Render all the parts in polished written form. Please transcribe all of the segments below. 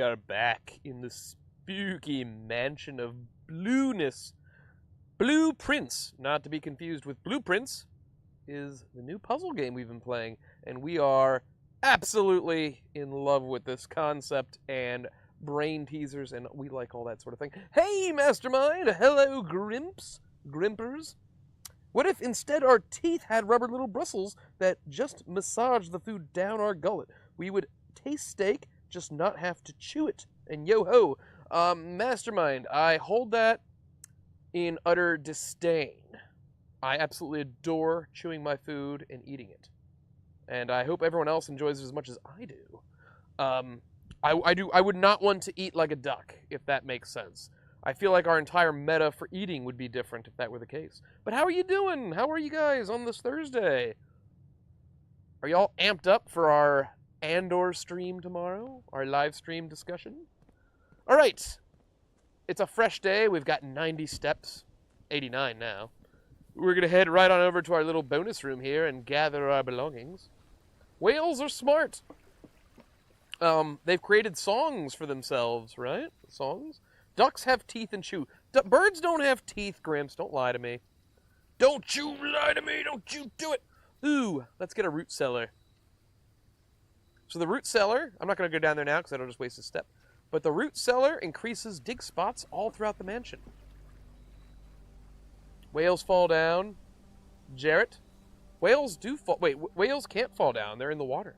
are back in the spooky mansion of blueness. Blueprints, not to be confused with Blueprints, is the new puzzle game we've been playing, and we are absolutely in love with this concept and brain teasers, and we like all that sort of thing. Hey, Mastermind! Hello, Grimpers! What if instead our teeth had rubber little bristles that just massage the food down our gullet? We would taste steak, just not have to chew it. And yo-ho, Mastermind, I hold that in utter disdain. I absolutely adore chewing my food and eating it. And I hope everyone else enjoys it as much as I do. I would not want to eat like a duck, if that makes sense. I feel like our entire meta for eating would be different if that were the case. But how are you doing? How are you guys on this Thursday? Are y'all amped up for our Andor stream tomorrow? Our live stream discussion? All right. It's a fresh day. We've got 90 steps. 89 now. We're going to head right on over to our little bonus room here and gather our belongings. Whales are smart. They've created songs for themselves, right? Songs? Ducks have teeth and chew. Birds don't have teeth, Grimps. Don't lie to me. Don't you lie to me. Don't you do it. Ooh, let's get a root cellar. So the root cellar, I'm not going to go down there now because that'll just waste a step. But the root cellar increases dig spots all throughout the mansion. Whales fall down. Jarrett. Whales do fall. Wait, whales can't fall down. They're in the water.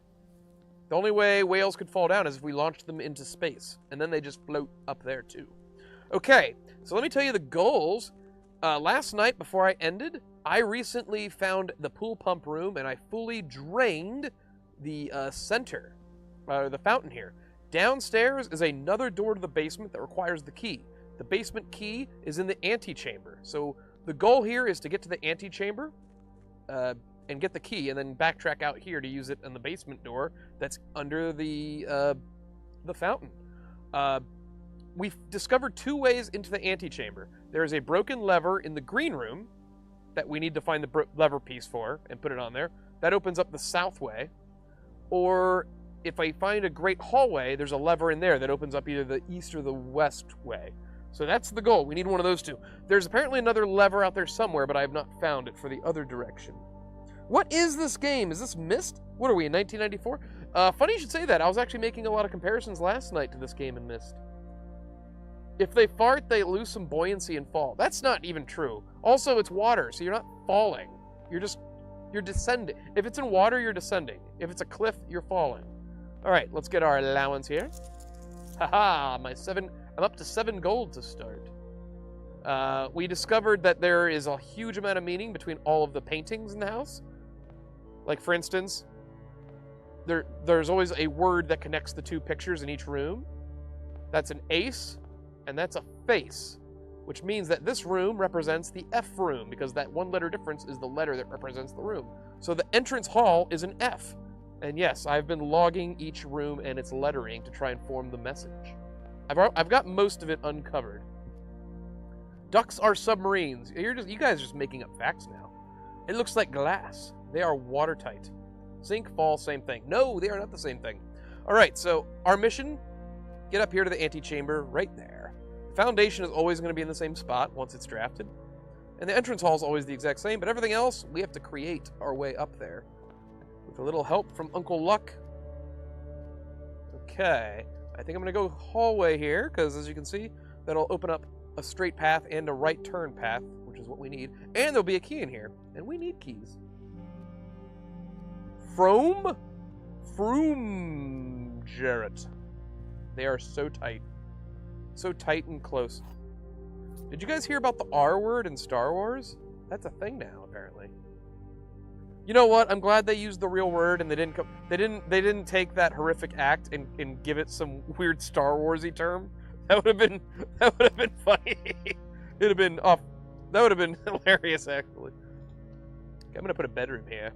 The only way whales could fall down is if we launched them into space. And then they just float up there too. Okay, so let me tell you the goals. Last night before I ended, I recently found the pool pump room and I fully drained the center, the fountain here. Downstairs is another door to the basement that requires the key. The basement key is in the antechamber. So the goal here is to get to the antechamber and get the key and then backtrack out here to use it in the basement door that's under the fountain. We've discovered two ways into the antechamber. There is a broken lever in the green room that we need to find the lever piece for and put it on there. That opens up the south way. Or if I find a great hallway, there's a lever in there that opens up either the east or the west way. So that's the goal. We need one of those two. There's apparently another lever out there somewhere, but I have not found it for the other direction. What is this game? Is this Myst? What are we, in 1994? Funny you should say that. I was actually making a lot of comparisons last night to this game in Myst. If they fart, they lose some buoyancy and fall. That's not even true. Also, it's water, so you're not falling. You're descending. If it's in water, you're descending. If it's a cliff, you're falling. All right, let's get our allowance here. Haha, I'm up to 7 gold to start. We discovered that there is a huge amount of meaning between all of the paintings in the house. Like, for instance, there's always a word that connects the two pictures in each room. That's an ace, and that's a face, which means that this room represents the F room, because that one letter difference is the letter that represents the room. So the entrance hall is an F. And yes, I've been logging each room and its lettering to try and form the message. I've got most of it uncovered. Ducks are submarines. You guys are just making up facts now. It looks like glass. They are watertight. Sink, fall, same thing. No, they are not the same thing. All right, so our mission, get up here to the antechamber right there. The foundation is always going to be in the same spot once it's drafted. And the entrance hall is always the exact same, but everything else, we have to create our way up there. With a little help from Uncle Luck. Okay, I think I'm going to go hallway here, because as you can see, that'll open up a straight path and a right turn path, which is what we need. And there'll be a key in here, and we need keys. Froom, Jarrett. They are so tight. So tight and close. Did you guys hear about the R word in Star Wars? That's a thing now, apparently. You know what? I'm glad they used the real word and they didn't take that horrific act and give it some weird Star Warsy term. That would have been funny. It'd have been off. That would have been hilarious, actually. Okay, I'm gonna put a bedroom here.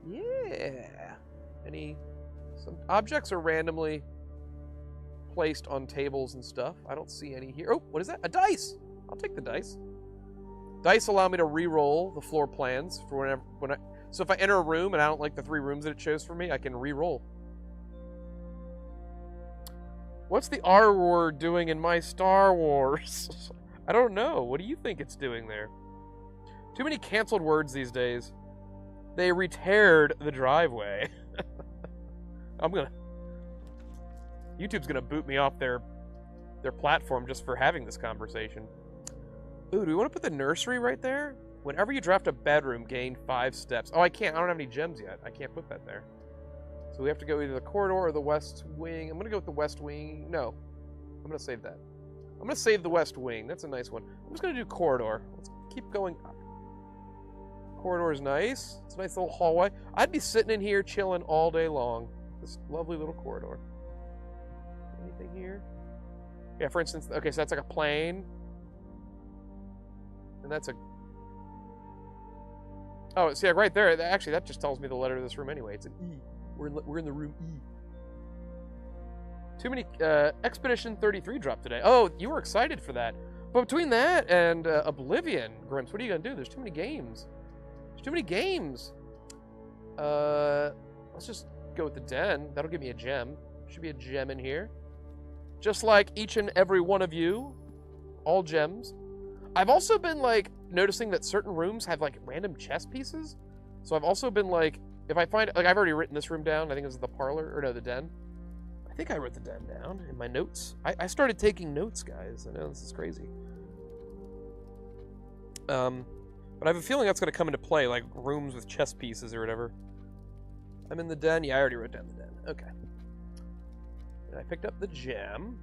Yeah. Some objects are randomly placed on tables and stuff. I don't see any here. Oh, what is that? A dice. I'll take the dice. Dice allow me to re-roll the floor plans for whenever. So if I enter a room and I don't like the 3 rooms that it shows for me, I can re-roll. What's the R word doing in my Star Wars? I don't know. What do you think it's doing there? Too many canceled words these days. They re-teared the driveway. YouTube's gonna boot me off their platform just for having this conversation. Ooh, do we want to put the nursery right there? Whenever you draft a bedroom, gain 5 steps. Oh, I can't. I don't have any gems yet. I can't put that there. So we have to go either the corridor or the west wing. I'm gonna go with the west wing. No, I'm gonna save that. I'm gonna save the west wing. That's a nice one. I'm just gonna do corridor. Let's keep going up. Corridor is nice. It's a nice little hallway. I'd be sitting in here chilling all day long. This lovely little corridor. Anything here? Yeah, for instance, okay, so that's like a plane. And that's a... Oh, see, right there, actually, that just tells me the letter of this room anyway. It's an E. We're in the room E. Too many... Expedition 33 dropped today. Oh, you were excited for that. But between that and Oblivion, Grimps, what are you going to do? There's too many games. There's too many games. Let's just go with the den. That'll give me a gem. Should be a gem in here. Just like each and every one of you. All gems. I've also been, like, noticing that certain rooms have, like, random chess pieces. So I've also been, like, if I find... Like, I've already written this room down. I think it's the parlor. Or, no, the den. I think I wrote the den down in my notes. I started taking notes, guys. I know, this is crazy. But I have a feeling that's going to come into play, like rooms with chess pieces or whatever. I'm in the den. Yeah, I already wrote down the den. Okay. And I picked up the gem.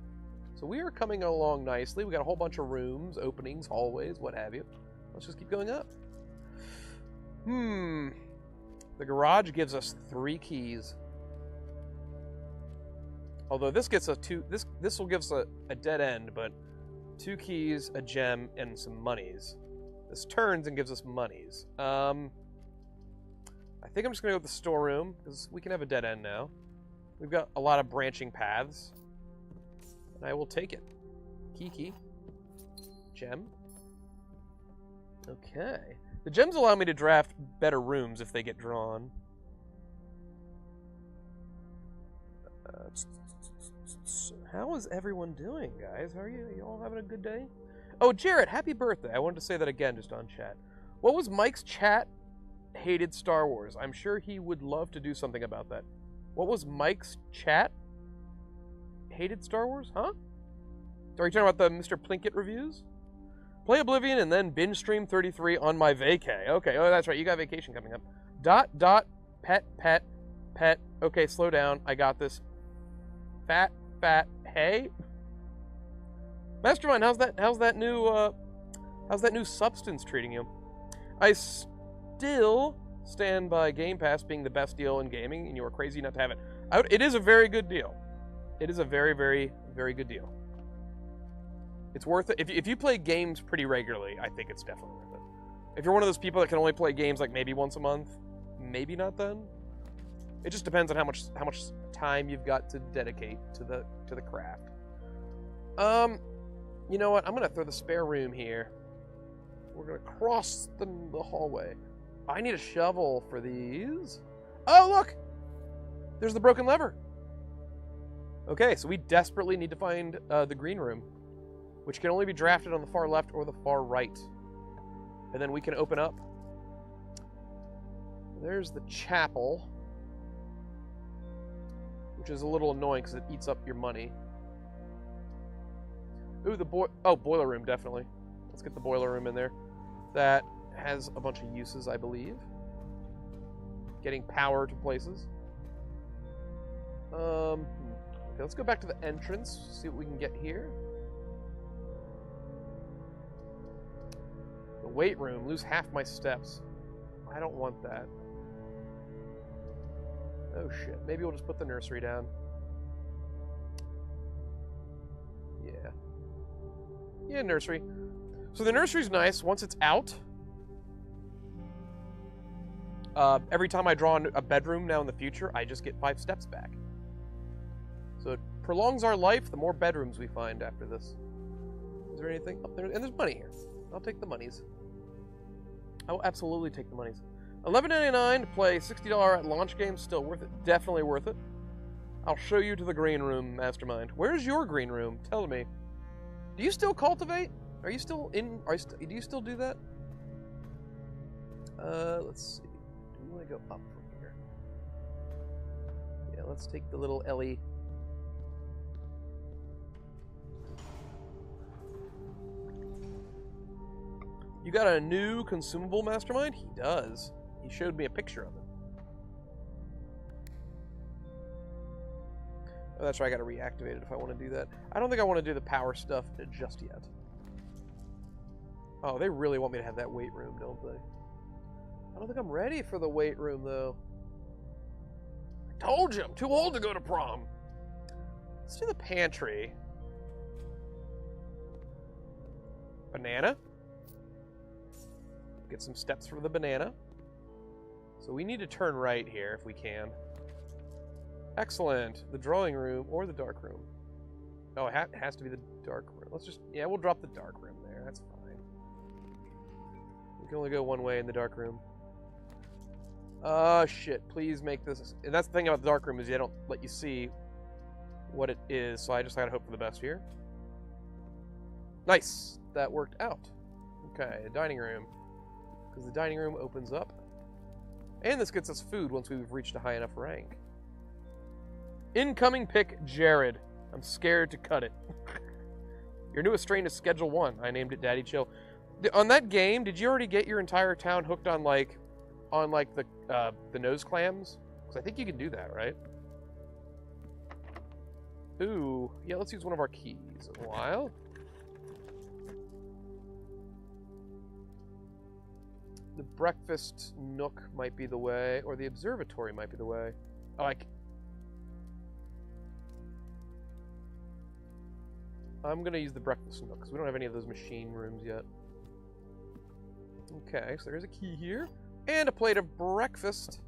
So we are coming along nicely. We got a whole bunch of rooms, openings, hallways, what have you. Let's just keep going up. The garage gives us 3 keys. Although this gets us 2... This will give us a dead end, but 2 keys, a gem, and some monies. This turns and gives us monies. I think I'm just going to go with the storeroom, because we can have a dead end now. We've got a lot of branching paths. And I will take it. Key. Gem. Okay. The gems allow me to draft better rooms if they get drawn. How is everyone doing, guys? How are you? You all having a good day? Oh, Jarrett, happy birthday. I wanted to say that again just on chat. What was Mike's chat hated Star Wars? I'm sure he would love to do something about that. What was Mike's chat hated Star Wars? Huh? So are you talking about the Mr. Plinkett reviews? Play Oblivion and then binge stream 33 on my vacay. Okay, oh, that's right. You got vacation coming up. ... Pet. Okay, slow down. I got this. Fat. Hey. Mastermind, how's that new substance treating you? I still stand by Game Pass being the best deal in gaming, and you are crazy not to have it. It is a very good deal. It is a very, very, very good deal. It's worth it. If you play games pretty regularly, I think it's definitely worth it. If you're one of those people that can only play games like maybe once a month, maybe not then. It just depends on how much time you've got to dedicate to the craft. You know what? I'm gonna throw the spare room here. We're gonna cross the hallway. I need a shovel for these. Oh, look! There's the broken lever. Okay, so we desperately need to find the green room, which can only be drafted on the far left or the far right. And then we can open up. There's the chapel, which is a little annoying because it eats up your money. Ooh, boiler room, definitely. Let's get the boiler room in there. That has a bunch of uses, I believe. Getting power to places. Okay, let's go back to the entrance, see what we can get here. The weight room, lose half my steps. I don't want that. Oh shit, maybe we'll just put the nursery down. Yeah, nursery. So the nursery's nice. Once it's out, every time I draw a bedroom now in the future, I just get 5 steps back. So it prolongs our life the more bedrooms we find after this. Is there anything up there? And there's money here. I'll take the monies. I will absolutely take the monies. $11.99 to play $60 at launch games. Still worth it. Definitely worth it. I'll show you to the green room, Mastermind. Where's your green room? Tell me. Do you still cultivate? Are you still in? Do you still do that? Let's see. Do we want to go up from here? Yeah, let's take the little Ellie. You got a new consumable, Mastermind? He does. He showed me a picture of it. Oh, that's right, I gotta reactivate it if I want to do that. I don't think I want to do the power stuff just yet. Oh, they really want me to have that weight room, don't they? I don't think I'm ready for the weight room, though. I told you, I'm too old to go to prom. Let's do the pantry. Banana. Get some steps for the banana. So we need to turn right here if we can. Excellent. The drawing room or the dark room. Oh, it has to be the dark room. Let's just, yeah, we'll drop the dark room there. That's fine. We can only go one way in the dark room. Shit. Please make this. And that's the thing about the dark room is they don't let you see what it is. So I just gotta hope for the best here. Nice. That worked out. Okay, dining room. Because the dining room opens up. And this gets us food once we've reached a high enough rank. Incoming pick, Jared. I'm scared to cut it. Your newest strain is Schedule 1. I named it Daddy Chill. On that game, did you already get your entire town hooked on the nose clams? Because I think you can do that, right? Ooh, yeah. Let's use one of our keys. A while. The breakfast nook might be the way, or the observatory might be the way. Oh, I'm going to use the breakfast nook, because we don't have any of those machine rooms yet. Okay, so there's a key here. And a plate of breakfast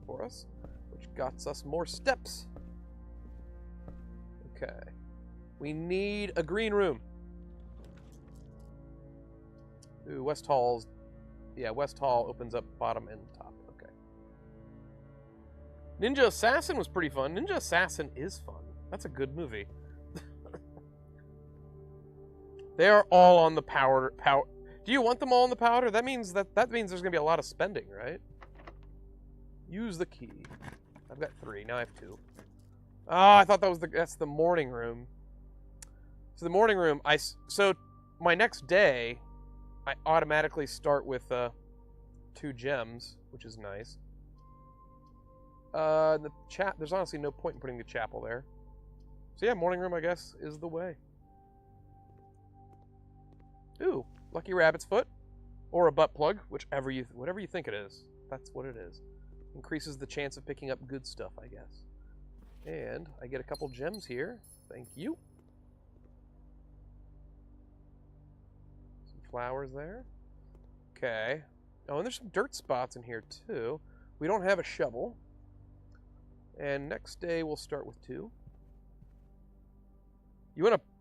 for us, which got us more steps. Okay. We need a green room. Ooh, West Hall's... Yeah, West Hall opens up bottom and top. Okay. Ninja Assassin was pretty fun. Ninja Assassin is fun. That's a good movie. They are all on the powder. Do you want them all on the powder? That means there's going to be a lot of spending, right? Use the key. I've got 3. Now I have 2. Oh, I thought that's the morning room. So the morning room, so my next day, I automatically start with 2 gems, which is nice. There's honestly no point in putting the chapel there. So yeah, morning room, I guess, is the way. Ooh, lucky rabbit's foot, or a butt plug, whatever you think it is. That's what it is. Increases the chance of picking up good stuff, I guess. And I get a couple gems here. Thank you. Some flowers there. Okay. Oh, and there's some dirt spots in here too. We don't have a shovel. And next day we'll start with 2.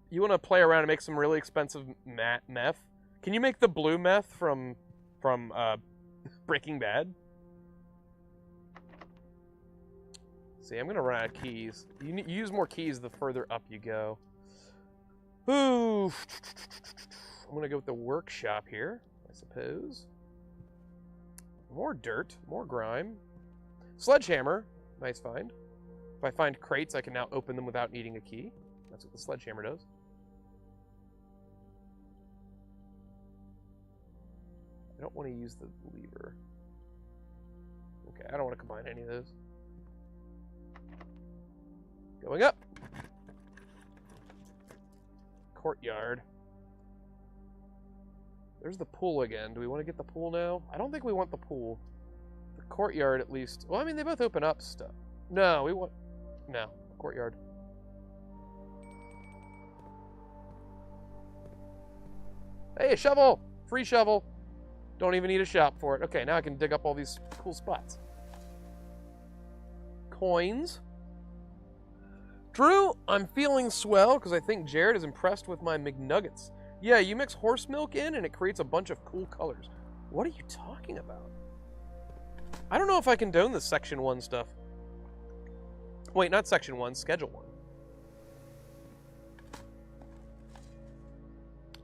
You wanna play around and make some really expensive meth? Can you make the blue meth from Breaking Bad? See, I'm gonna run out of keys. You use more keys the further up you go. Ooh, I'm gonna go with the workshop here, I suppose. More dirt, more grime. Sledgehammer, nice find. If I find crates, I can now open them without needing a key. That's what the sledgehammer does. I don't want to use the lever. Okay, I don't want to combine any of those. Going up. Courtyard. There's the pool again. Do we want to get the pool now? I don't think we want the pool. The courtyard, at least. Well, I mean, they both open up stuff. No, we want... No, courtyard. Hey, a shovel! Free shovel. Don't even need a shop for it. Okay, now I can dig up all these cool spots. Coins. Drew, I'm feeling swell because I think Jared is impressed with my McNuggets. Yeah, you mix horse milk in and it creates a bunch of cool colors. What are you talking about? I don't know if I condone this Section 1 stuff. Wait, not section 1, schedule 1.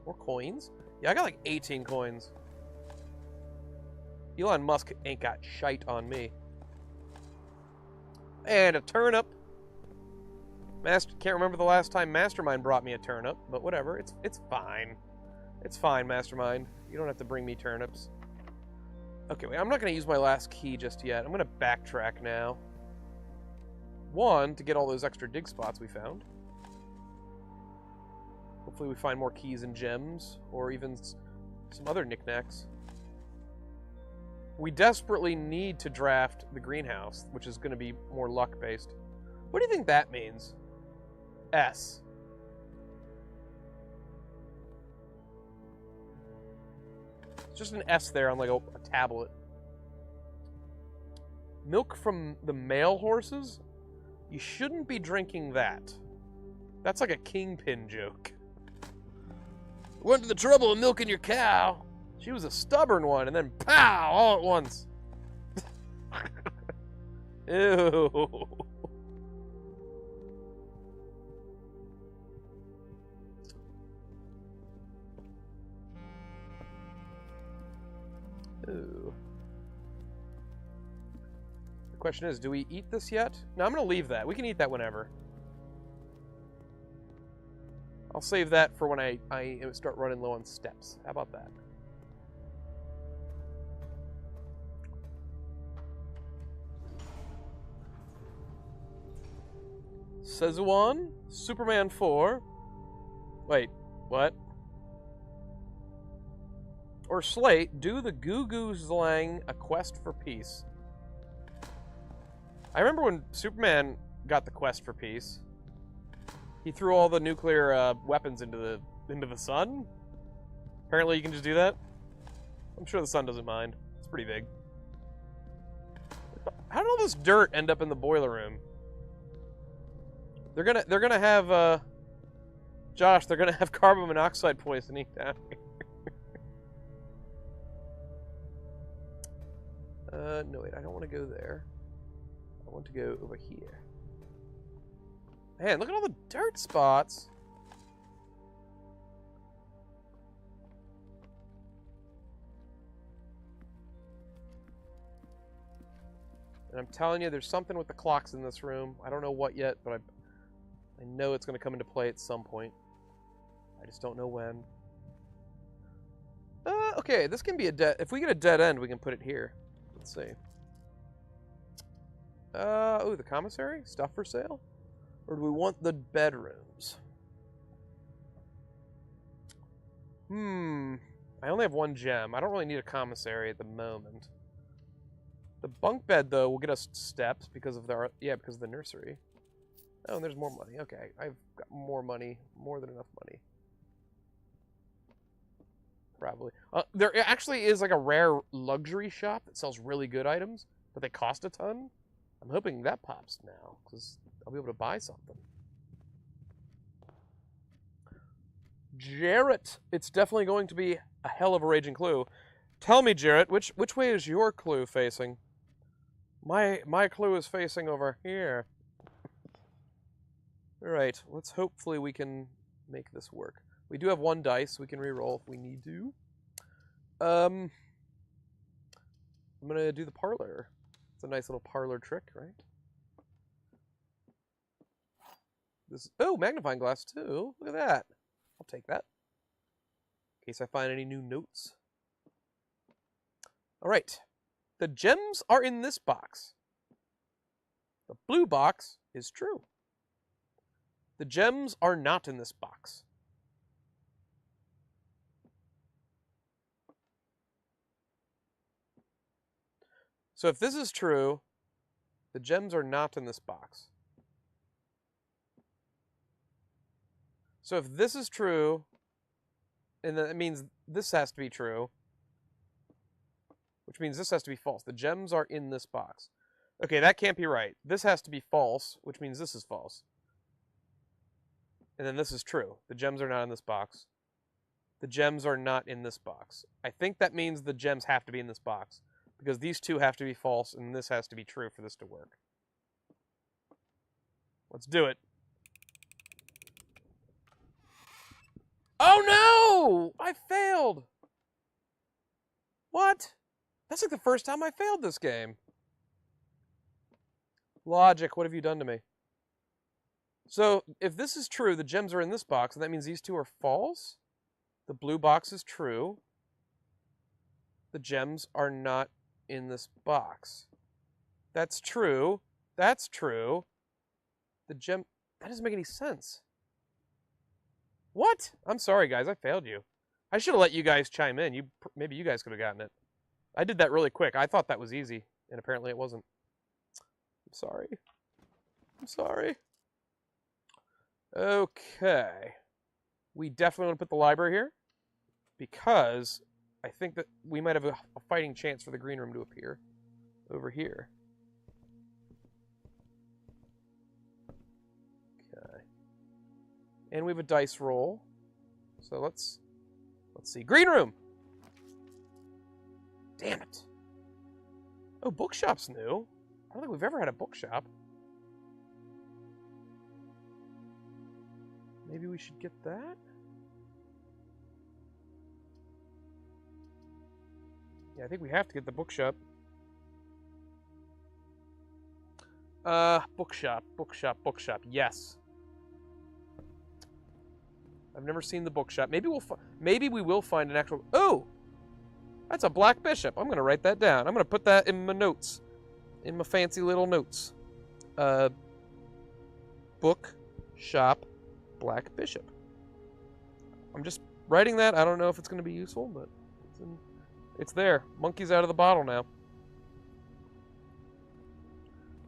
More coins? Yeah, I got like 18 coins. Elon Musk ain't got shite on me. And a turnip. Can't remember the last time Mastermind brought me a turnip, but whatever. It's fine. It's fine, Mastermind. You don't have to bring me turnips. Okay, wait, I'm not going to use my last key just yet. I'm going to backtrack now. 1, to get all those extra dig spots we found. Hopefully we find more keys and gems, or even some other knickknacks. We desperately need to draft the greenhouse, which is going to be more luck-based. What do you think that means? S. It's just an S there on like a tablet. Milk from the male horses? You shouldn't be drinking that. That's like a kingpin joke. Went to the trouble of milking your cow. She was a stubborn one, and then pow, all at once. Ew. Ooh. The question is, do we eat this yet? No, I'm going to leave that. We can eat that whenever. I'll save that for when I start running low on steps. How about that? Sezuan, Superman 4. Wait, what? Or Slate, do the Goo Goo Zlang A Quest for Peace. I remember when Superman got the Quest for Peace. He threw all the nuclear weapons into the sun. Apparently, you can just do that. I'm sure the sun doesn't mind. It's pretty big. How did all this dirt end up in the boiler room? They're gonna have Josh. They're gonna have carbon monoxide poisoning down here. No wait, I don't want to go there. I want to go over here. Man, look at all the dirt spots. And I'm telling you, there's something with the clocks in this room. I don't know what yet, but I know it's going to come into play at some point. I just don't know when. Okay, this can be a dead... If we get a dead end, we can put it here. Let's see. Oh, the commissary? Stuff for sale? Or do we want the bedrooms? I only have 1 gem. I don't really need a commissary at the moment. The bunk bed, though, will get us steps because of the... Yeah, because of the nursery. Oh, and there's more money. Okay, I've got more money. More than enough money. Probably. There actually is like a rare luxury shop that sells really good items, but they cost a ton. I'm hoping that pops now, because I'll be able to buy something. Jarrett, it's definitely going to be a hell of a raging clue. Tell me, Jarrett, which way is your clue facing? My clue is facing over here. Alright, hopefully we can make this work. We do have 1 dice we can re-roll if we need to. I'm going to do the parlor. It's a nice little parlor trick, right? Oh, magnifying glass too. Look at that. I'll take that. In case I find any new notes. Alright. The gems are in this box. The blue box is true. The gems are not in this box. So if this is true, the gems are not in this box. So if this is true, and that means this has to be true, which means this has to be false. The gems are in this box. Okay, that can't be right. This has to be false, which means this is false. And then this is true. The gems are not in this box. The gems are not in this box. I think that means the gems have to be in this box, because these two have to be false, and this has to be true for this to work. Let's do it. Oh no! I failed! What? That's like the first time I failed this game. Logic, what have you done to me? So, if this is true, the gems are in this box, and that means these two are false? The blue box is true. The gems are not in this box. That's true. That's true. The gem... That doesn't make any sense. What? I'm sorry, guys. I failed you. I should have let you guys chime in. Maybe you guys could have gotten it. I did that really quick. I thought that was easy, and apparently it wasn't. I'm sorry. I'm sorry. Okay. We definitely want to put the library here, because I think that we might have a fighting chance for the green room to appear over here. Okay. And we have a dice roll. So let's see. Green room! Damn it. Oh, bookshop's new. I don't think we've ever had a bookshop. Maybe we should get that? Yeah, I think we have to get the bookshop. Bookshop. Yes. I've never seen the bookshop. Maybe we will find an actual... Oh! That's a black bishop. I'm going to write that down. I'm going to put that in my notes. In my fancy little notes. Bookshop, black bishop. I'm just writing that. I don't know if it's going to be useful, but it's there. Monkey's out of the bottle now.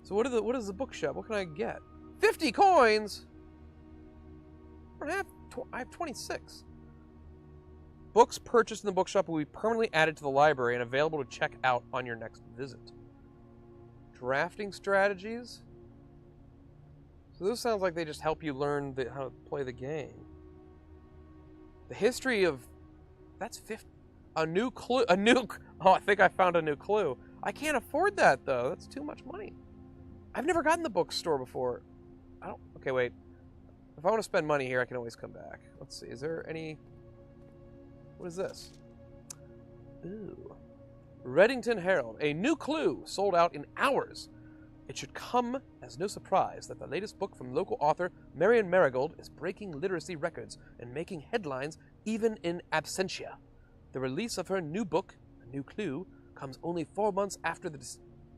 So what is the bookshop? What can I get? 50 coins? I have 26. Books purchased in the bookshop will be permanently added to the library and available to check out on your next visit. Drafting strategies? So those sounds like they just help you learn how to play the game. The history of... That's 50... A new clue... Oh, I think I found a new clue. I can't afford that, though. That's too much money. I've never gotten the bookstore before. Okay, wait. If I want to spend money here, I can always come back. Let's see. Is there any... What is this? Ooh. Reddington Herald. A new clue sold out in hours. It should come as no surprise that the latest book from local author Marion Marigold is breaking literacy records and making headlines even in absentia. The release of her new book, A New Clue, comes only 4 months after the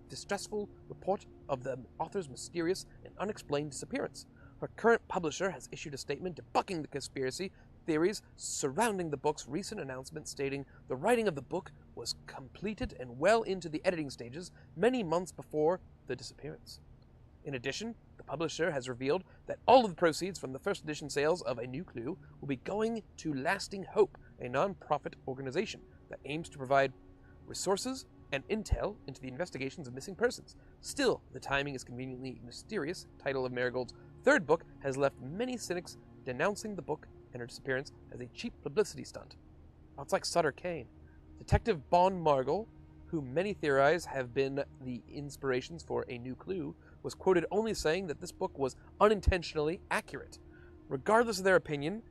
distressful report of the author's mysterious and unexplained disappearance. Her current publisher has issued a statement debunking the conspiracy theories surrounding the book's recent announcement stating the writing of the book was completed and well into the editing stages many months before the disappearance. In addition, the publisher has revealed that all of the proceeds from the first edition sales of A New Clue will be going to Lasting Hope, a non-profit organization that aims to provide resources and intel into the investigations of missing persons. Still, the timing is conveniently mysterious. Title of Marigold's third book has left many cynics denouncing the book and her disappearance as a cheap publicity stunt. Oh, it's like Sutter Kane. Detective Bon Margle, who many theorize have been the inspirations for A New Clue, was quoted only saying that this book was unintentionally accurate. Regardless of their opinion,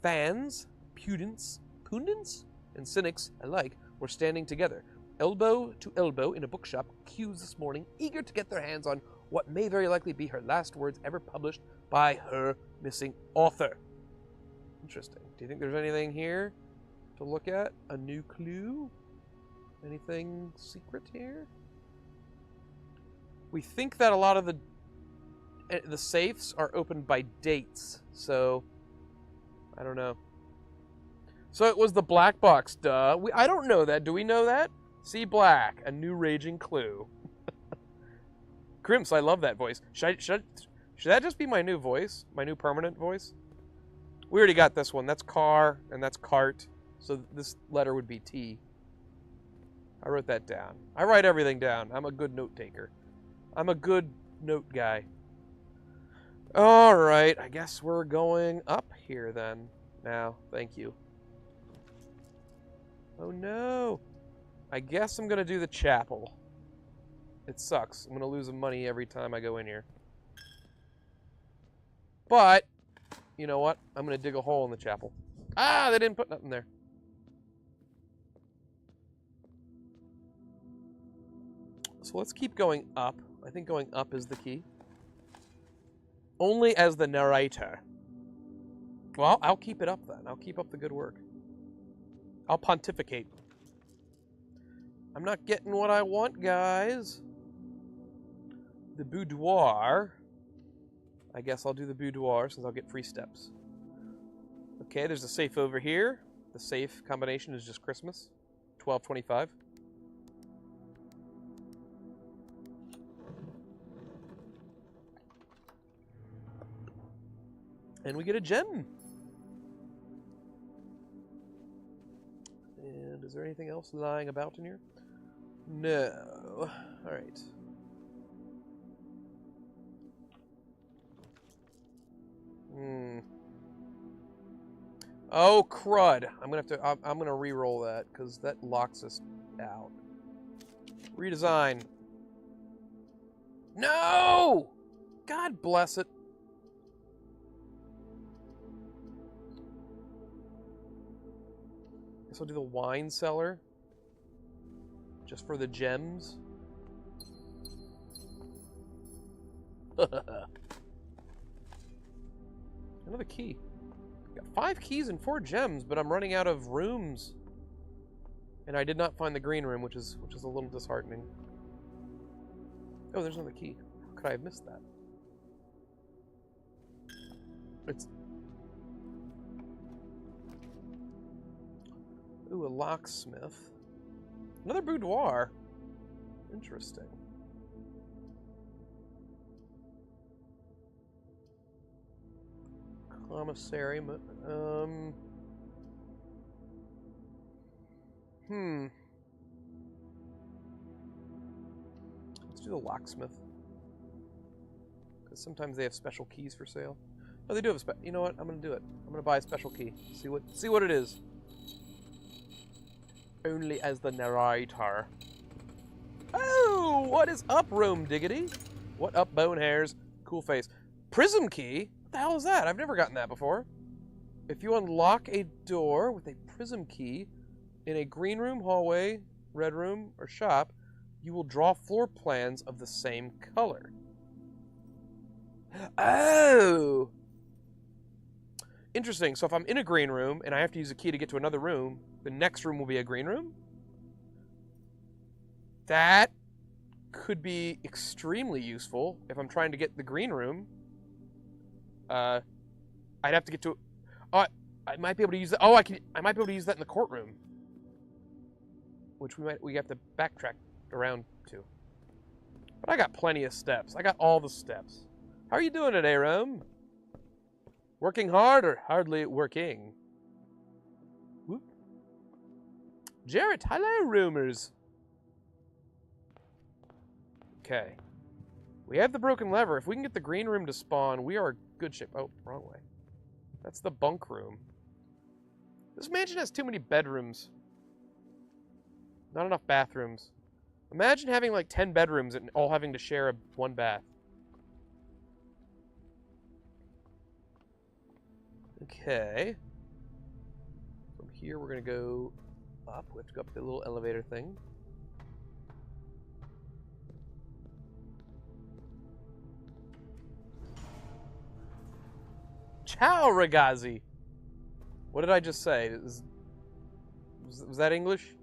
fans, pundits, and cynics alike were standing together, elbow to elbow in a bookshop queues this morning, eager to get their hands on what may very likely be her last words ever published by her missing author. Interesting. Do you think there's anything here to look at? A new clue? Anything secret here? We think that a lot of the safes are opened by dates, so I don't know. So it was the black box, duh. I don't know that. Do we know that? See black, a new raging clue. Grimps, I love that voice. Should that just be my new voice? My new permanent voice? We already got this one. That's car, and that's cart. So this letter would be T. I wrote that down. I write everything down. I'm a good note taker. I'm a good note guy. All right, I guess we're going up here then. Now, thank you. Oh no. I guess I'm going to do the chapel. It sucks. I'm going to lose money every time I go in here. But, you know what? I'm going to dig a hole in the chapel. Ah, they didn't put nothing there. So let's keep going up. I think going up is the key. Only as the narrator. Well, I'll keep it up then. I'll keep up the good work. I'll pontificate. I'm not getting what I want, guys. The boudoir. I guess I'll do the boudoir since I'll get free steps. Okay, there's a safe over here. The safe combination is just Christmas. 12.25. And we get a gem. And is there anything else lying about in here? No. All right. Oh crud! I'm gonna re-roll that because that locks us out. Redesign. No! God bless it. Guess I'll do the wine cellar. Just for the gems. Another key. Got 5 keys and 4 gems, but I'm running out of rooms. And I did not find the green room, which is a little disheartening. Oh, there's another key. How could I have missed that? It's... Ooh, a locksmith. Another boudoir. Interesting. Commissary. Let's do the locksmith. Because sometimes they have special keys for sale. Oh, they do have a you know what? I'm gonna do it. I'm gonna buy a special key. See what it is. Only as the narrator. Oh, what is up, Rome Diggity? What up, bone hairs? Cool face. Prism key? What the hell is that? I've never gotten that before. If you unlock a door with a prism key in a green room, hallway, red room, or shop, you will draw floor plans of the same color. Oh! Interesting. So if I'm in a green room and I have to use a key to get to another room, the next room will be a green room? That could be extremely useful if I'm trying to get the green room. I'd have to get to... Oh, I might be able to use that. Oh, I might be able to use that in the courtroom. Which we have to backtrack around to. But I got plenty of steps. I got all the steps. How are you doing today, Rome? Working hard or hardly working? Whoop. Jarrett, hello, rumors. Okay. We have the broken lever. If we can get the green room to spawn, we are good shape. Oh, wrong way. That's the bunk room. This mansion has too many bedrooms. Not enough bathrooms. Imagine having like 10 bedrooms and all having to share one bath. Okay. From here, we're going to go up. We have to go up the little elevator thing. Ciao, ragazzi! What did I just say? Was that English?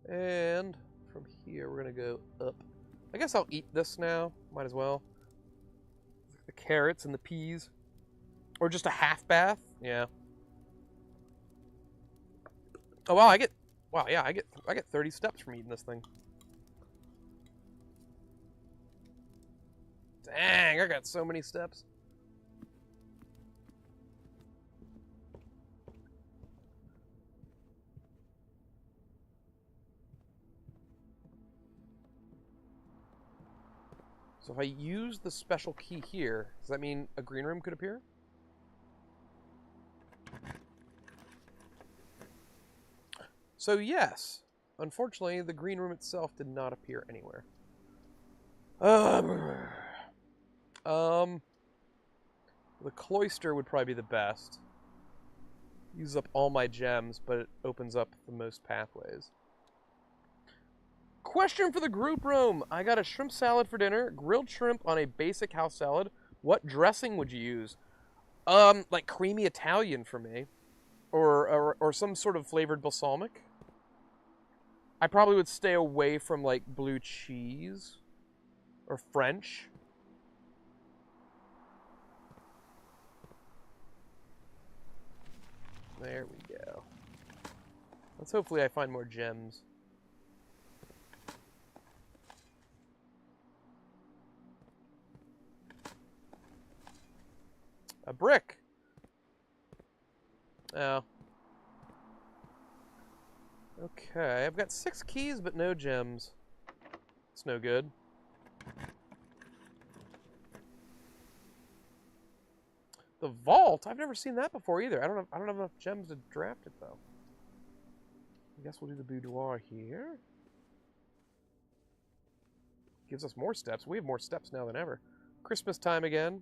And from here, we're going to go up. I guess I'll eat this now. Might as well. The carrots and the peas. Or just a half bath. Yeah. Oh, wow, I get 30 steps from eating this thing. Dang, I got so many steps. So if I use the special key here, does that mean a green room could appear? So yes, unfortunately, the green room itself did not appear anywhere. The cloister would probably be the best. Use up all my gems, but it opens up the most pathways. Question for the group room. I got a shrimp salad for dinner, grilled shrimp on a basic house salad. What dressing would you use? Like creamy Italian for me. Or some sort of flavored balsamic. I probably would stay away from like blue cheese or French. There we go. Let's hopefully I find more gems. A brick. Oh. Okay, I've got 6 keys but no gems. It's no good. The vault? I've never seen that before either. I don't have enough gems to draft it though. I guess we'll do the boudoir here. Gives us more steps. We have more steps now than ever. Christmas time again.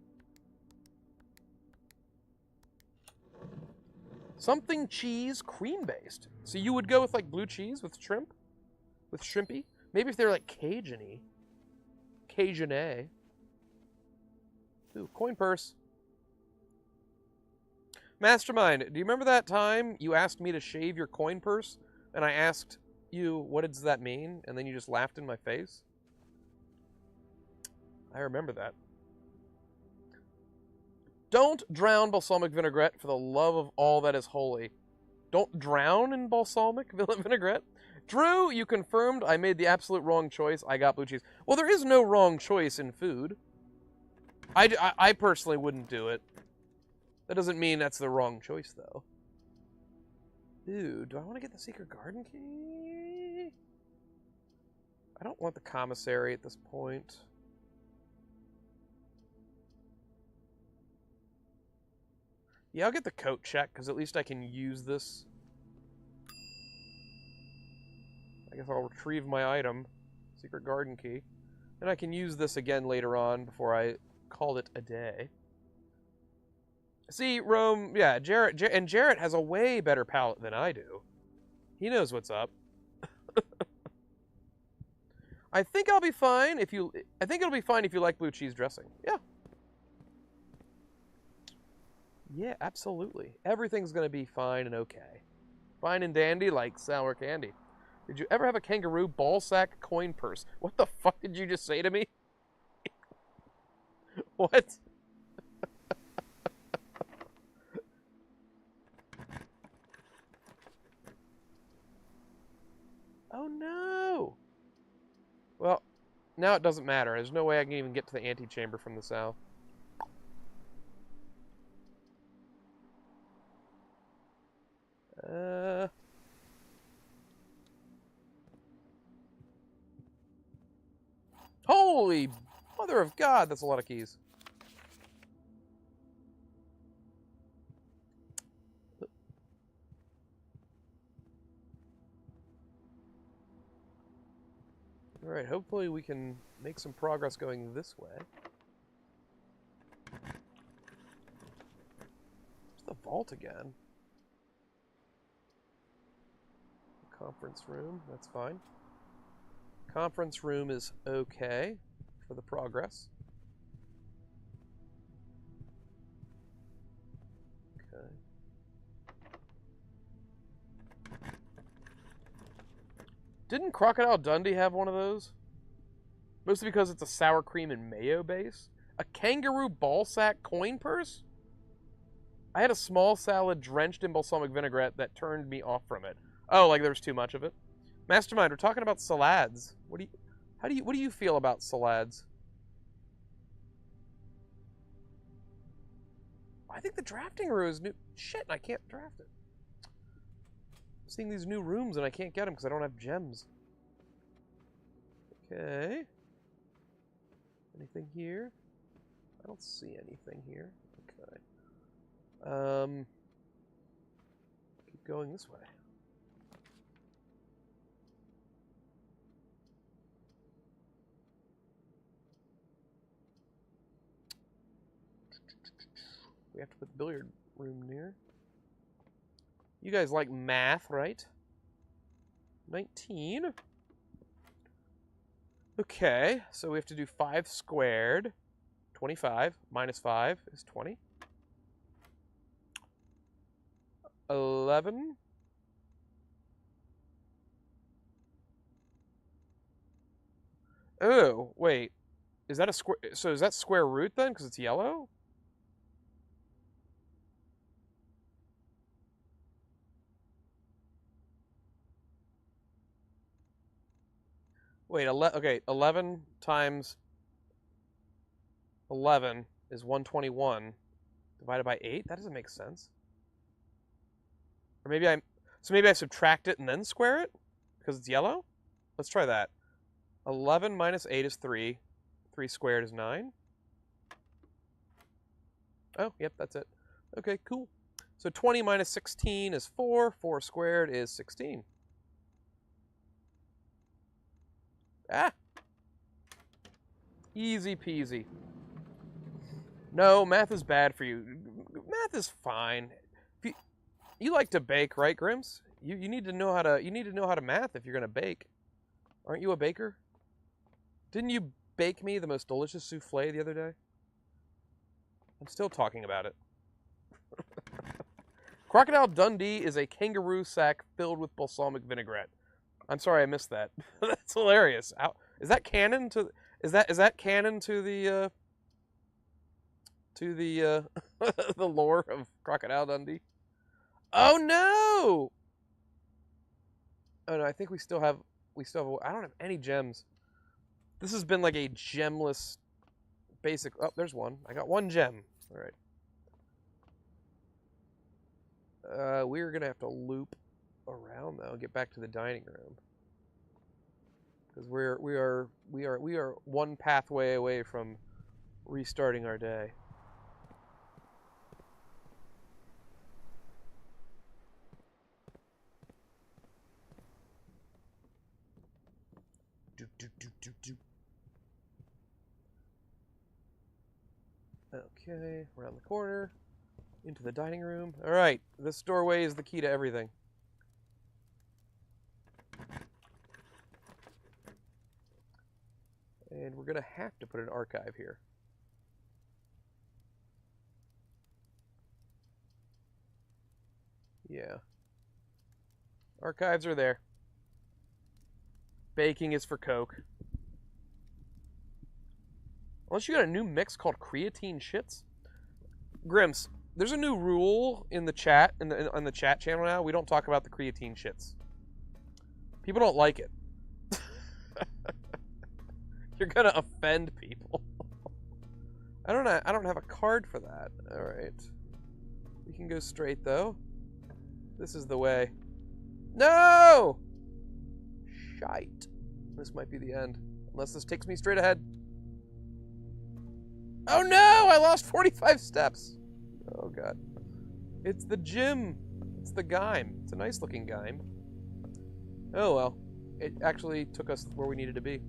Something cheese cream based. So you would go with like blue cheese with shrimp? With shrimpy? Maybe if they're like Cajun-y. Cajun-y. Ooh, coin purse. Mastermind, do you remember that time you asked me to shave your coin purse? And I asked you, what does that mean? And then you just laughed in my face? I remember that. Don't drown balsamic vinaigrette for the love of all that is holy. Don't drown in balsamic vinaigrette? Drew, you confirmed I made the absolute wrong choice. I got blue cheese. Well, there is no wrong choice in food. I personally wouldn't do it. That doesn't mean that's the wrong choice, though. Ooh, do I want to get the secret garden key? I don't want the commissary at this point. Yeah, I'll get the coat check, because at least I can use this. I guess I'll retrieve my item, secret garden key. And I can use this again later on before I call it a day. See, Rome, yeah, Jarrett has a way better palate than I do. He knows what's up. I think I'll be fine if you... I think it'll be fine if you like blue cheese dressing. Yeah. Yeah, absolutely. Everything's going to be fine and okay. Fine and dandy like sour candy. Did you ever have a kangaroo ball sack coin purse? What the fuck did you just say to me? What? Oh no! Well, now it doesn't matter. There's no way I can even get to the antechamber from the south. Holy mother of God, that's a lot of keys. Alright, hopefully we can make some progress going this way. There's the vault again. Conference room, that's fine. Conference room is okay for the progress. Okay. Didn't Crocodile Dundee have one of those? Mostly because it's a sour cream and mayo base. A kangaroo ball sack coin purse? I had a small salad drenched in balsamic vinaigrette that turned me off from it. Oh, like there was too much of it? Mastermind, we're talking about salads. What do you feel about salads? I think the drafting room is new. Shit, I can't draft it. I'm seeing these new rooms and I can't get them because I don't have gems. Okay. Anything here? I don't see anything here. Okay. Keep going this way. We have to put the billiard room near. You guys like math, right? 19. Okay, so we have to do 5 squared. 25 minus 5 is 20. 11. Oh, wait. Is that a square? So is that square root then? Because it's yellow? Wait, okay, 11 times 11 is 121 divided by 8? That doesn't make sense. Or maybe I subtract it and then square it because it's yellow? Let's try that. 11 minus 8 is 3. 3 squared is 9. Oh, yep, that's it. Okay, cool. So 20 minus 16 is 4. 4 squared is 16. Ah! Easy peasy. No, math is bad for you. Math is fine. You like to bake, right, Grims? You need to know how to math if you're gonna bake. Aren't you a baker? Didn't you bake me the most delicious souffle the other day? I'm still talking about it. Crocodile Dundee is a kangaroo sack filled with balsamic vinaigrette. I'm sorry I missed that. That's hilarious. Is that canon to the the lore of Crocodile Dundee? Oh no! Oh no, I think we still have I don't have any gems. This has been like a gemless basic. Oh, there's one. I got 1 gem. All right. We're gonna have to loop around though, get back to the dining room because we are one pathway away from restarting our day. Okay, around the corner, into the dining room. All right, this doorway is the key to everything. And we're gonna have to put an archive here. Yeah. Archives are there. Baking is for Coke. Unless you got a new mix called creatine shits. Grims, there's a new rule in the chat, on the chat channel now. We don't talk about the creatine shits. People don't like it. You're gonna offend people. I don't have a card for that. All right. We can go straight though. This is the way. No! Shite. This might be the end. Unless this takes me straight ahead. Oh no! I lost 45 steps. Oh god. It's the gym. It's the Gime. It's a nice looking Gime. Oh well. It actually took us where we needed to be.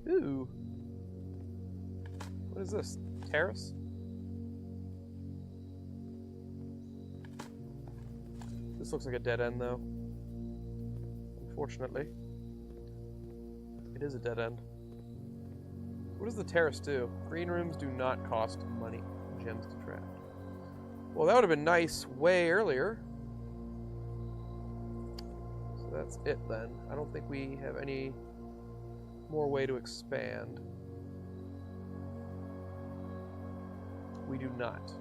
Ooh. What is this? Terrace? This looks like a dead end though. Unfortunately. It is a dead end. What does the terrace do? Green rooms do not cost money. Gems to craft. Well, that would have been nice way earlier. So that's it then. I don't think we have any more way to expand. We do not.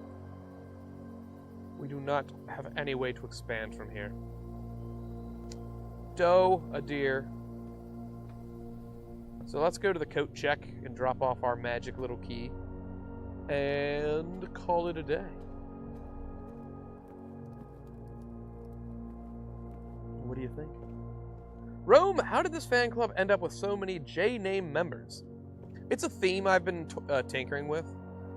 We do not have any way to expand from here. Doe, a deer. So let's go to the coat check and drop off our magic little key and call it a day. What do you think? Rome, how did this fan club end up with so many J-name members? It's a theme I've been tinkering with.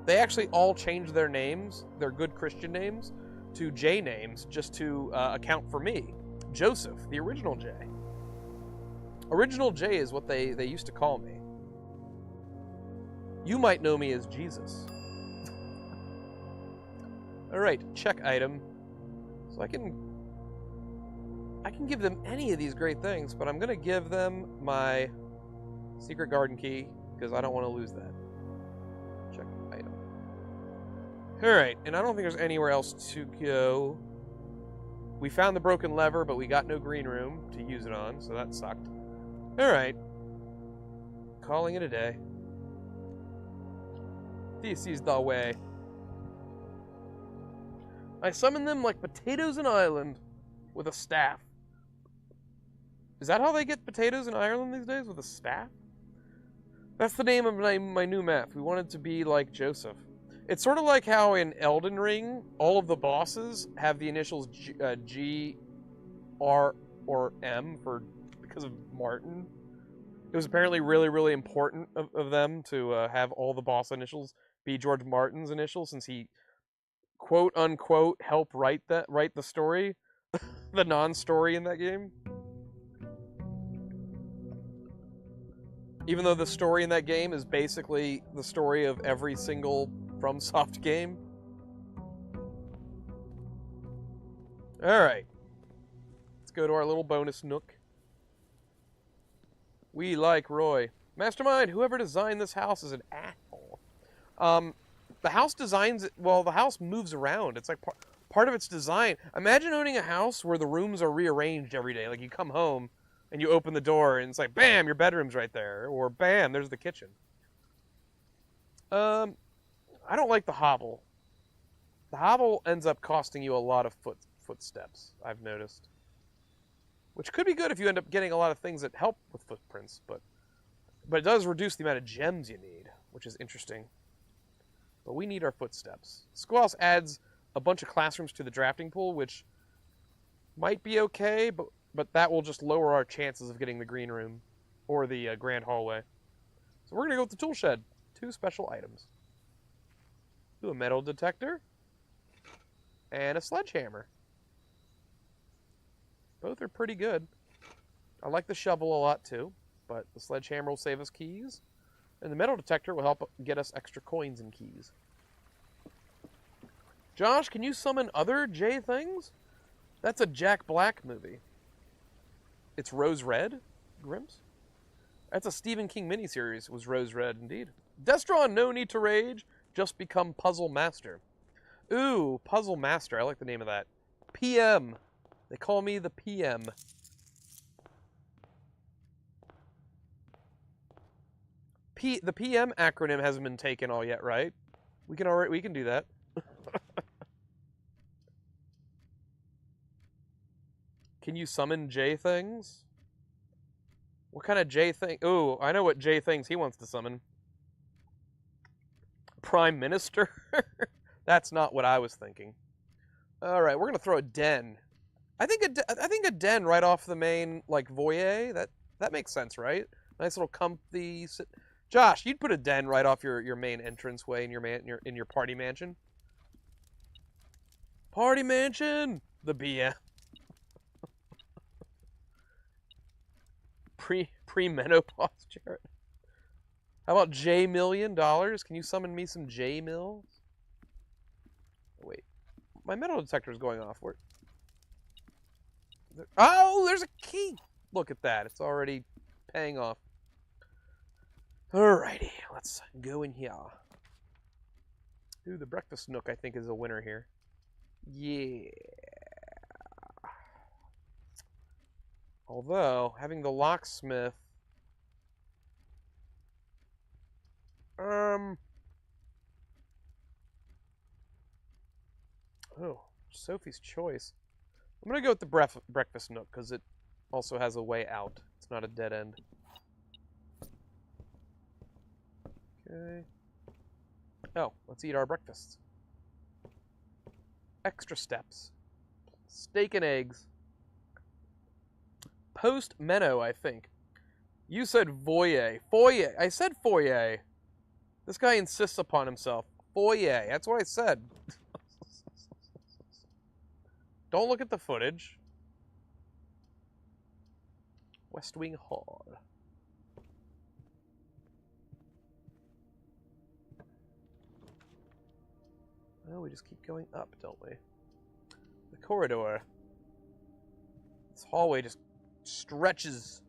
They actually all changed their names, their good Christian names, to J names just to account for me. Joseph, the original J. Original J is what they used to call me. You might know me as Jesus. Alright, check item. So I can give them any of these great things, but I'm going to give them my secret garden key, because I don't want to lose that. Check item. Alright, and I don't think there's anywhere else to go. We found the broken lever, but we got no green room to use it on, so that sucked. Alright. Calling it a day. This is the way. I summon them like potatoes in Ireland with a staff. Is that how they get potatoes in Ireland these days? With a staff? That's the name of my new map. We wanted to be like Joseph. It's sort of like how in Elden Ring, all of the bosses have the initials G, R, or M because of Martin. It was apparently really, really important of them to have all the boss initials be George Martin's initials, since he, quote unquote, helped write the story, the non-story in that game. Even though the story in that game is basically the story of every single FromSoft game. Alright. Let's go to our little bonus nook. We like Roy. Mastermind, whoever designed this house is an asshole. The house the house moves around. It's like part of its design. Imagine owning a house where the rooms are rearranged every day. Like you come home and you open the door and it's like, bam, your bedroom's right there. Or bam, there's the kitchen. I don't like the hobble. The hobble ends up costing you a lot of footsteps, I've noticed. Which could be good if you end up getting a lot of things that help with footprints, but it does reduce the amount of gems you need, which is interesting. But we need our footsteps. Schoolhouse adds a bunch of classrooms to the drafting pool, which might be okay, but that will just lower our chances of getting the green room or the grand hallway. So we're going to go with the tool shed. 2 special items. Do a metal detector and a sledgehammer. Both are pretty good. I like the shovel a lot too, but the sledgehammer will save us keys, and the metal detector will help get us extra coins and keys. Josh, can you summon other J things? That's a Jack Black movie. It's Rose Red, Grimps? That's a Stephen King miniseries, was Rose Red indeed. Destron, no need to rage, just become Puzzle Master. Ooh, Puzzle Master, I like the name of that. PM. They call me the PM. The PM acronym hasn't been taken all yet, right? We can do that. Can you summon J things? What kind of J thing? Ooh, I know what J things he wants to summon. Prime Minister? That's not what I was thinking. All right, we're gonna throw a den. I think a den right off the main like foyer. That makes sense, right? Nice little comfy. Josh, you'd put a den right off your main entranceway in your party mansion. Party mansion, the BM. Pre-menopause, Jarrett. How about J $1 million? Can you summon me some J mills? Wait, my metal detector is going off. Where? Oh, there's a key. Look at that. It's already paying off. Alrighty, let's go in here. Ooh, the breakfast nook, I think, is a winner here. Yeah. Although, having the locksmith... Oh, Sophie's Choice. I'm going to go with the breakfast nook, because it also has a way out. It's not a dead end. Okay. Oh, let's eat our breakfasts. Extra steps. Steak and eggs. Post-meno, I think. You said foyer. Foyer. I said foyer. This guy insists upon himself. Foyer. That's what I said. Don't look at the footage. West Wing Hall. Well, we just keep going up, don't we? The corridor. This hallway just stretches.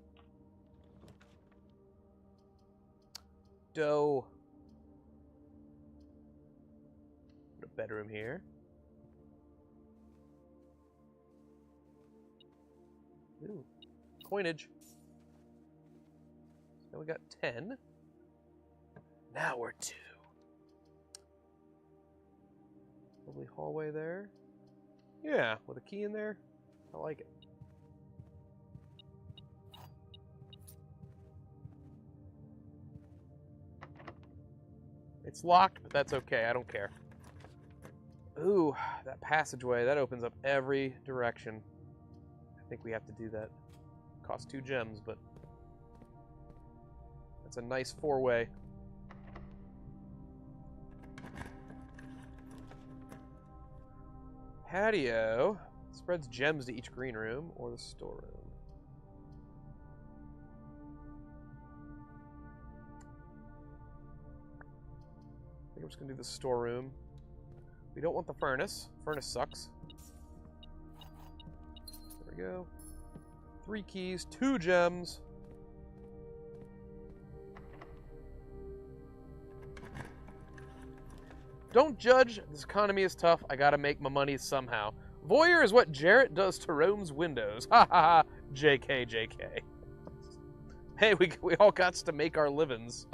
Put a bedroom here. Ooh, coinage. So we got 10. Now we're 2. Lovely hallway there. Yeah, with a key in there. I like it. It's locked, but that's okay. I don't care. Ooh, that passageway, that opens up every direction. I think we have to do that. Costs 2 gems, but that's a nice 4-way. Patio spreads gems to each green room or the storeroom. I think I'm just gonna do the storeroom. We don't want the furnace. Furnace sucks. There we go. 3 keys, 2 gems. Don't judge. This economy is tough. I gotta make my money somehow. Voyeur is what Jarrett does to Rome's windows. Ha ha ha. JK, JK. Hey, we all got to make our livings.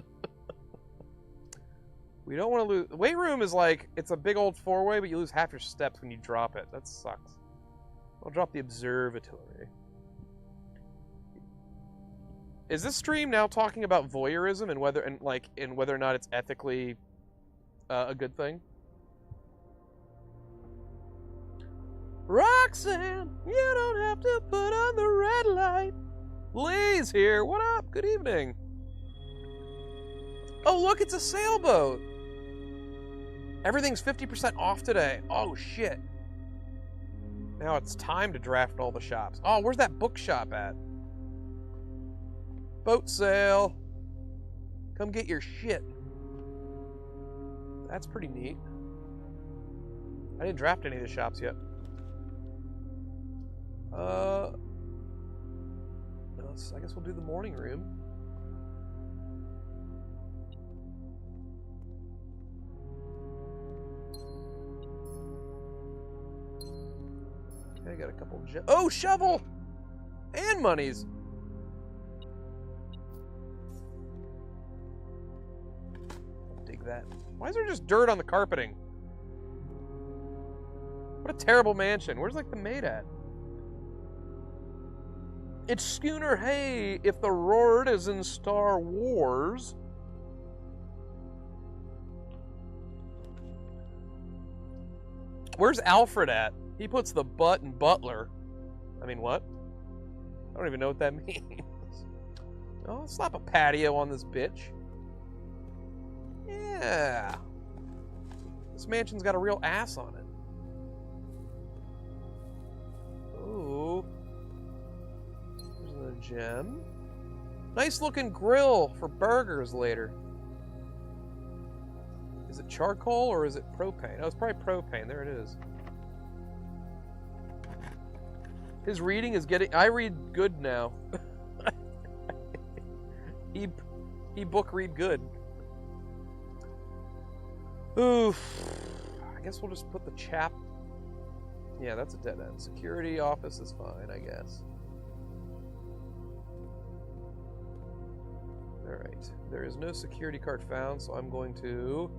We don't want to lose. The weight room is like, it's a big old 4-way, but you lose half your steps when you drop it. That sucks. I'll drop the observatory. Is this stream now talking about voyeurism and whether or not it's ethically a good thing? Roxanne, you don't have to put on the red light. Lee's here. What up? Good evening. Oh, look, it's a sailboat. Everything's 50% off today. Oh, shit. Now it's time to draft all the shops. Oh, where's that bookshop at? Boat sale. Come get your shit. That's pretty neat. I didn't draft any of the shops yet. I guess we'll do the morning room. Okay, I got a couple oh, shovel! And monies! Dig that. Why is there just dirt on the carpeting? What a terrible mansion. Where's like the maid at? It's Schooner Hay if the Rord is in Star Wars. Where's Alfred at? He puts the butt in butler. I mean, what? I don't even know what that means. Oh, slap a patio on this bitch. Yeah. This mansion's got a real ass on it. Ooh. There's another gem. Nice looking grill for burgers later. Is it charcoal or is it propane? Oh, it's probably propane. There it is. His reading is getting... I read good now. He book read good. Oof. I guess we'll just put the chap... Yeah, that's a dead end. Security office is fine, I guess. Alright. There is no security card found, so I'm going to...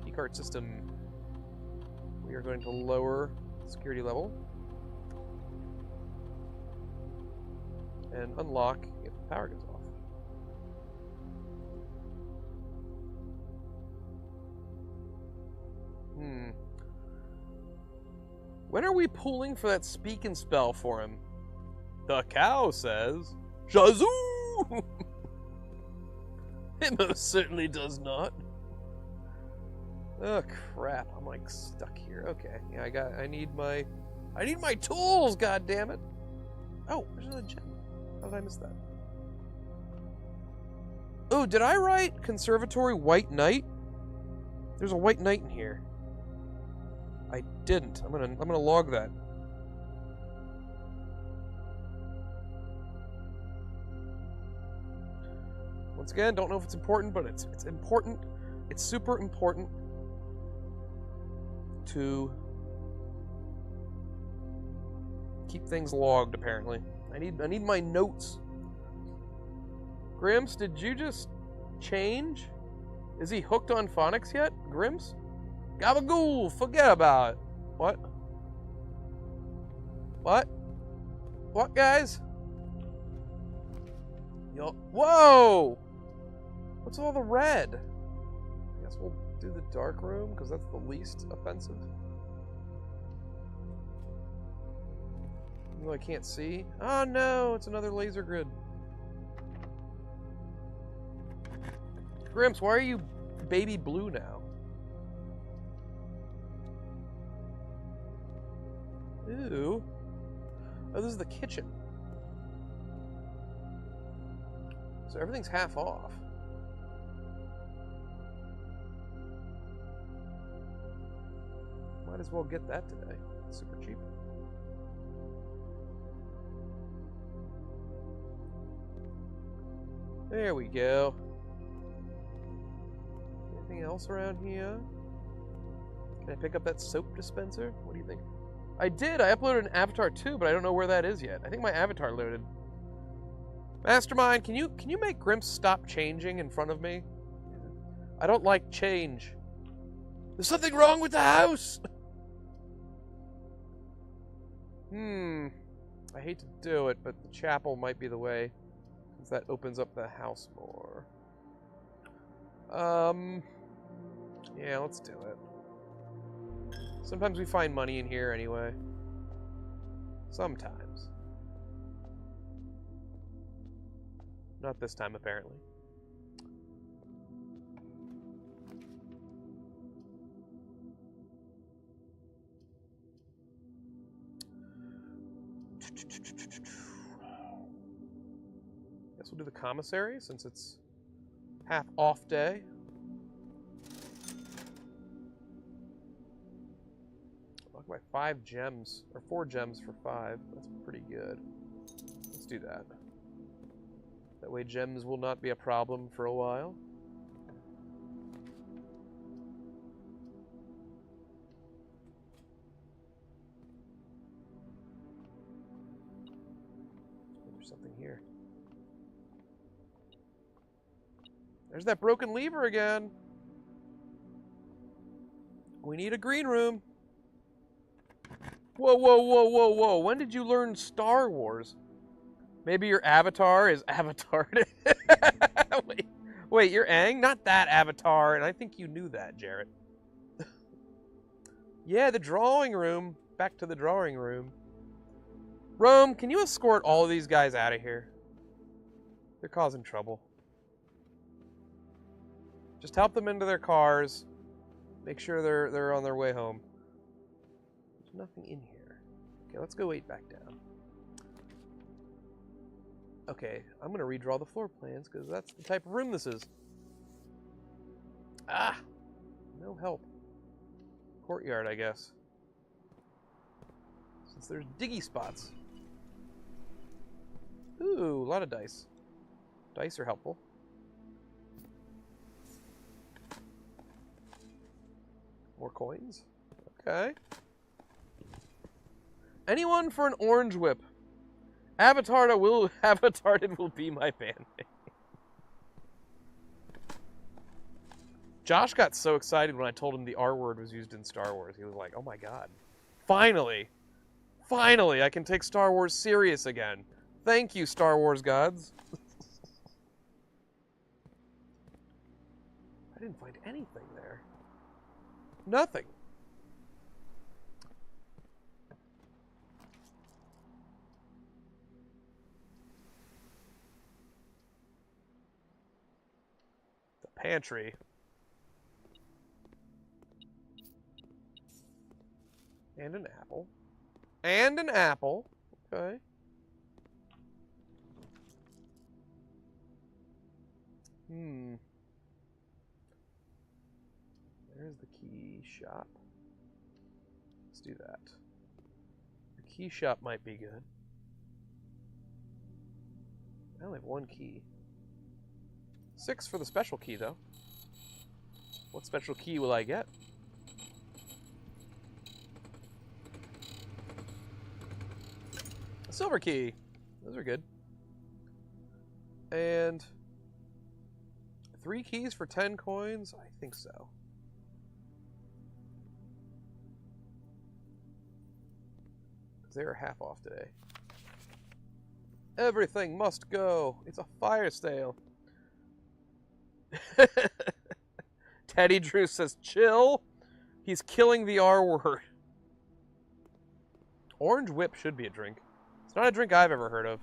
Keycard system. We are going to lower the security level. And unlock if the power goes off. When are we pulling for that speak and spell for him? The cow says, Shazoo! It most certainly does not. Oh crap, I'm like stuck here. Okay, yeah, I need my I need my tools, god damn it. Oh, there's another gem. How did I miss that? Oh, did I write Conservatory White Knight? There's a White Knight in here. I didn't. I'm gonna log that. Once again, don't know if it's important, but it's important. It's super important to keep things logged, apparently. I need my notes. Grimps, did you just change? Is he hooked on phonics yet? Grimps? Gabagool, forget about it. What? What? What, guys? Yo, whoa! What's all the red? I guess we'll do the dark room, because that's the least offensive. Even though I can't see. Oh no, it's another laser grid. Grimps, why are you baby blue now? Ooh. Oh, this is the kitchen. So everything's half off. Might as well get that today. It's super cheap. There we go. Anything else around here? Can I pick up that soap dispenser? What do you think? I did. I uploaded an avatar too, but I don't know where that is yet. I think my avatar loaded. Mastermind, can you make Grimps stop changing in front of me? I don't like change. There's something wrong with the house. I hate to do it, but the chapel might be the way, since that opens up the house more. Yeah, let's do it. Sometimes we find money in here anyway. Sometimes. Not this time, apparently. Guess we'll do the commissary, since it's half off day. I'll buy 5 gems, or 4 gems for 5. That's pretty good. Let's do that. That way gems will not be a problem for a while. There's something here. There's that broken lever again. We need a green room. Whoa, whoa, whoa, whoa, whoa. When did you learn Star Wars? Maybe your avatar is avatared. Wait, you're Aang? Not that avatar, and I think you knew that, Jarrett. Yeah, the drawing room. Back to the drawing room. Rome, can you escort all of these guys out of here? They're causing trouble. Just help them into their cars. Make sure they're on their way home. There's nothing in here. Okay, let's go 8 back down. Okay, I'm going to redraw the floor plans because that's the type of room this is. Ah! No help. Courtyard, I guess. Since there's diggy spots. Ooh, a lot of dice. Dice are helpful. More coins? Okay. Anyone for an orange whip? Avatarded will be my bandmate. Josh got so excited when I told him the R word was used in Star Wars. He was like, oh my god. Finally! Finally, I can take Star Wars serious again. Thank you, Star Wars gods. I didn't find anything there. Nothing. The pantry. And an apple. And an apple. Okay. There's the key shop. Let's do that. The key shop might be good. I only have one key. 6 for the special key, though. What special key will I get? A silver key. Those are good. And 3 keys for 10 coins? I think so. They're half off today. Everything must go. It's a fire sale. Teddy Drew says, chill. He's killing the R word. Orange Whip should be a drink. It's not a drink I've ever heard of.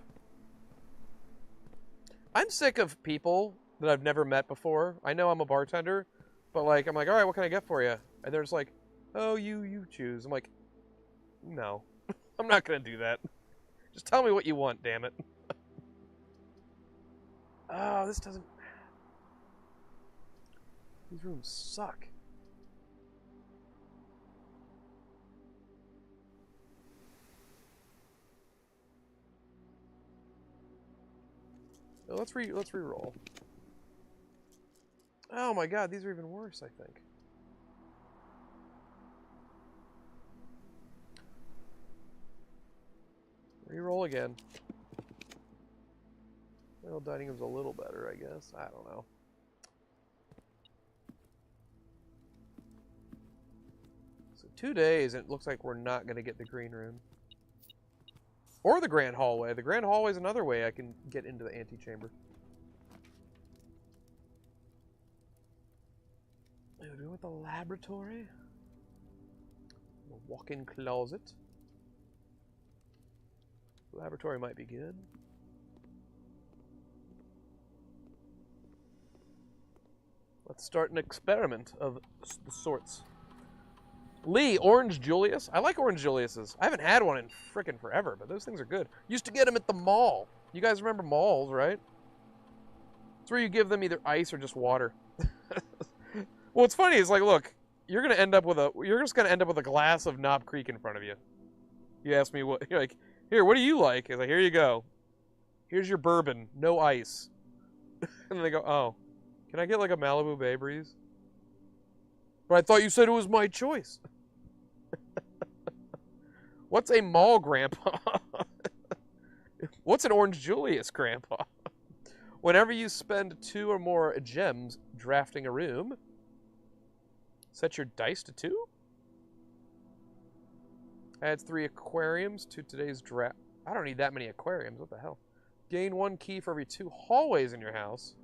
I'm sick of people that I've never met before. I know I'm a bartender, but like, I'm like, all right, what can I get for you? And they're just like, oh, you choose. I'm like, no, I'm not going to do that. Just tell me what you want, damn it. Oh, this doesn't... These rooms suck. Oh, let's re-roll. Oh my god, these are even worse, I think. Re-roll again. Well, dining room's a little better, I guess. I don't know. So 2 days, and it looks like we're not going to get the green room. Or the grand hallway. The grand hallway is another way I can get into the antechamber. We'll do with the laboratory. The walk-in closet. Laboratory might be good. Let's start an experiment of the sorts. Lee, Orange Julius. I like Orange Julius's. I haven't had one in frickin' forever, but those things are good. Used to get them at the mall. You guys remember malls, right? It's where you give them either ice or just water. Well, what's funny is like, look, you're just gonna end up with a glass of Knob Creek in front of you. You ask me what, you're like, here, what do you like? It's like, here you go. Here's your bourbon, no ice. And then they go, oh, can I get like a Malibu Bay Breeze? But I thought you said it was my choice. What's a mall grandpa? What's an Orange Julius grandpa? Whenever you spend 2 or more gems drafting a room, set your dice to 2. Adds 3 aquariums to today's draft. I don't need that many aquariums. What the hell? Gain 1 key for every 2 hallways in your house.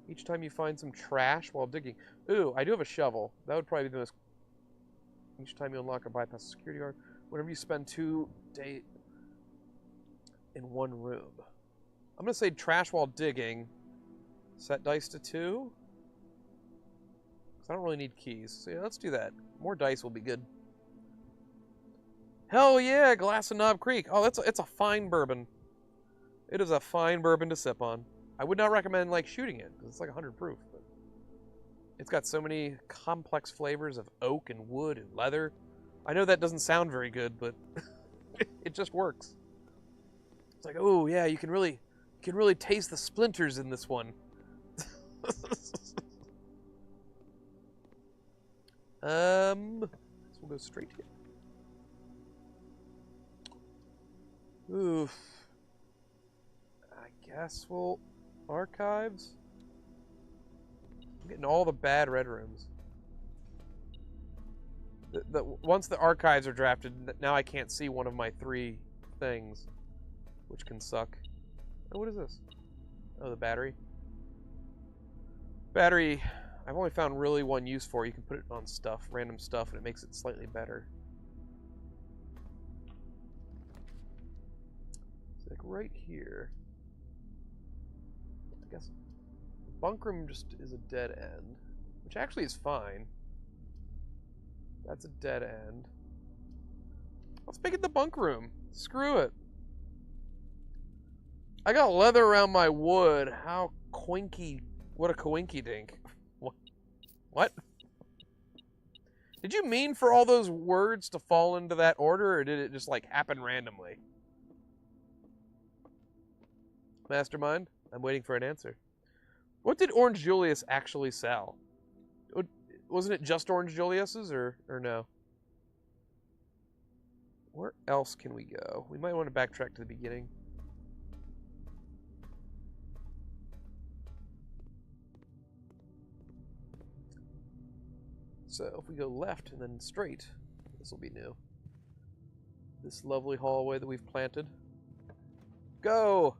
Each time you find some trash while digging. Ooh, I do have a shovel. That would probably be the most... Each time you unlock or bypass a security guard. Whenever you spend 2 days in 1 room. I'm going to say trash while digging. Set dice to 2. Because I don't really need keys. So yeah, let's do that. More dice will be good. Hell yeah, glass of Knob Creek. Oh, it's a fine bourbon. It is a fine bourbon to sip on. I would not recommend like shooting it because it's like 100 proof. But it's got so many complex flavors of oak and wood and leather. I know that doesn't sound very good, but it just works. It's like, oh yeah, you can really taste the splinters in this one. So we'll go straight here. Oof. I guess we'll archives. I'm getting all the bad red rooms. Once the archives are drafted, now I can't see one of my 3 things, which can suck. Oh, what is this? Oh, the battery. Battery, I've only found really one use for. You can put it on stuff, random stuff, and it makes it slightly better. It's like right here. I guess bunk room just is a dead end, which actually is fine. That's a dead end. Let's make it the bunk room. Screw it. I got leather around my wood. How coinky. What a coinky dink. What? Did you mean for all those words to fall into that order, or did it just, like, happen randomly? Mastermind, I'm waiting for an answer. What did Orange Julius actually sell? Wasn't it just Orange Julius's, or no? Where else can we go? We might want to backtrack to the beginning. So if we go left and then straight, this will be new. This lovely hallway that we've planted. Go!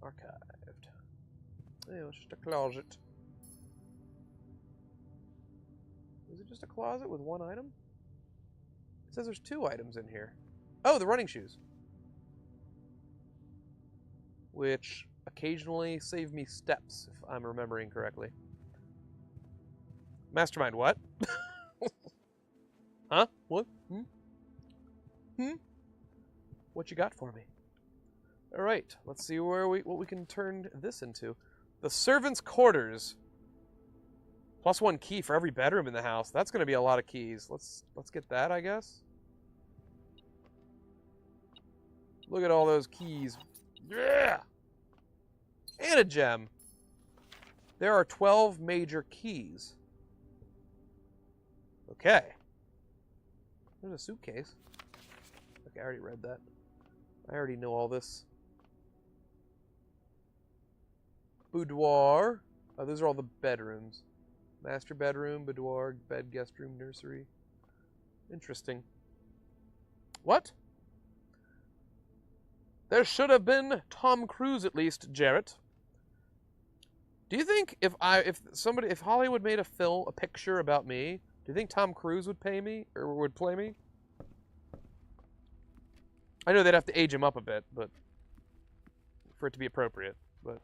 Archived. Yeah, it's just a closet. Is it just a closet with one item? It says there's 2 items in here. Oh, the running shoes. Which occasionally save me steps, if I'm remembering correctly. Mastermind, what? Huh? What? What you got for me? All right, let's see what we can turn this into. The servants' quarters. +1 key for every bedroom in the house. That's going to be a lot of keys. Let's get that, I guess. Look at all those keys. Yeah! And a gem. There are 12 major keys. Okay. There's a suitcase. Okay, I already read that. I already know all this. Boudoir. Oh, those are all the bedrooms. Master bedroom, boudoir, bed, guest room, nursery. Interesting. What? There should have been Tom Cruise at least, Jarrett. Do you think if Hollywood made a picture about me, do you think Tom Cruise would pay me or would play me? I know they'd have to age him up a bit, but for it to be appropriate. But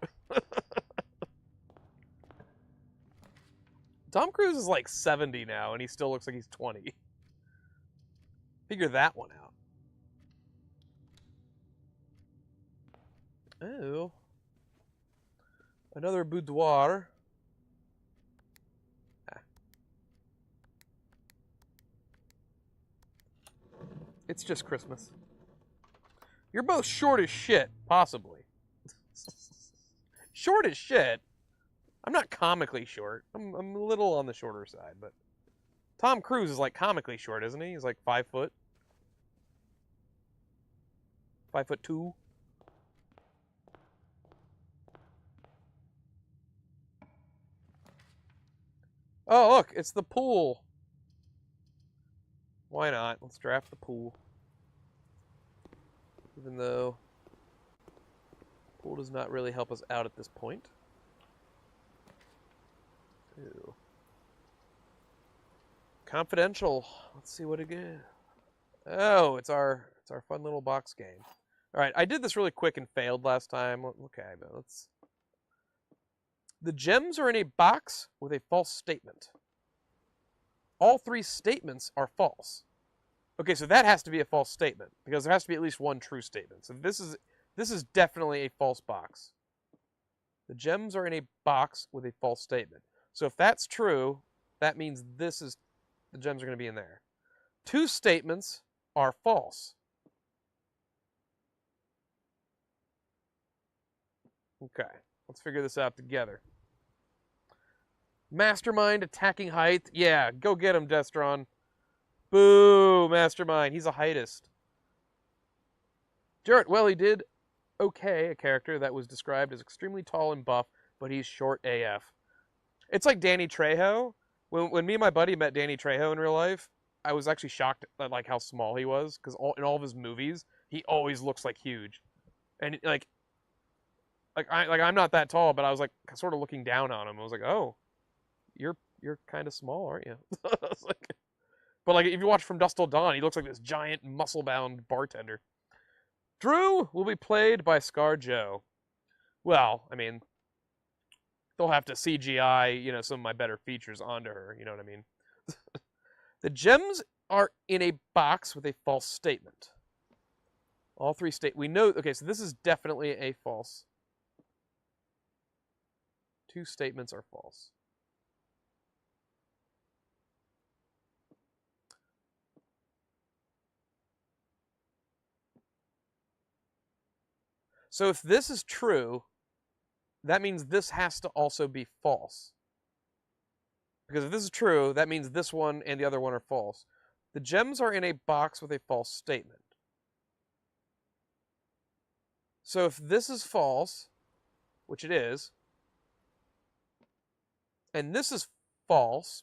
Tom Cruise is like 70 now, and he still looks like he's 20. Figure that one out. Oh. Another boudoir. Ah. It's just Christmas. You're both short as shit, possibly. Short as shit? I'm not comically short. I'm a little on the shorter side, but Tom Cruise is like comically short, isn't he? He's like 5 foot. 5'2". Oh, look, it's the pool. Why not? Let's draft the pool. Even though pool does not really help us out at this point. Ew. Confidential. Let's see what it is. Oh, it's our fun little box game. All right, I did this really quick and failed last time. Okay, but let's. The gems are in a box with a false statement. All 3 statements are false. Okay, so that has to be a false statement because there has to be at least one true statement. So this is definitely a false box. The gems are in a box with a false statement. So if that's true, that means the gems are going to be in there. 2 statements are false. Okay, let's figure this out together. Mastermind attacking height. Yeah, go get him, Destron. Boo, Mastermind. He's a heightist. Jarrett, well, he did okay, a character that was described as extremely tall and buff, but he's short AF. It's like Danny Trejo. When me and my buddy met Danny Trejo in real life, I was actually shocked at like how small he was because in all of his movies, he always looks like huge, and I'm not that tall, but I was like sort of looking down on him. I was like, oh, you're kind of small, aren't you? But like if you watch From Dusk Till Dawn, he looks like this giant muscle-bound bartender. Drew will be played by Scar Joe. Well, I mean, They'll have to CGI, you know, some of my better features onto her. You know what I mean? The gems are in a box with a false statement. All three we know. Okay, so this is definitely a false. Two statements are false. So if this is true, that means this has to also be false. Because if this is true, that means this one and the other one are false. The gems are in a box with a false statement. So if this is false, which it is, and this is false,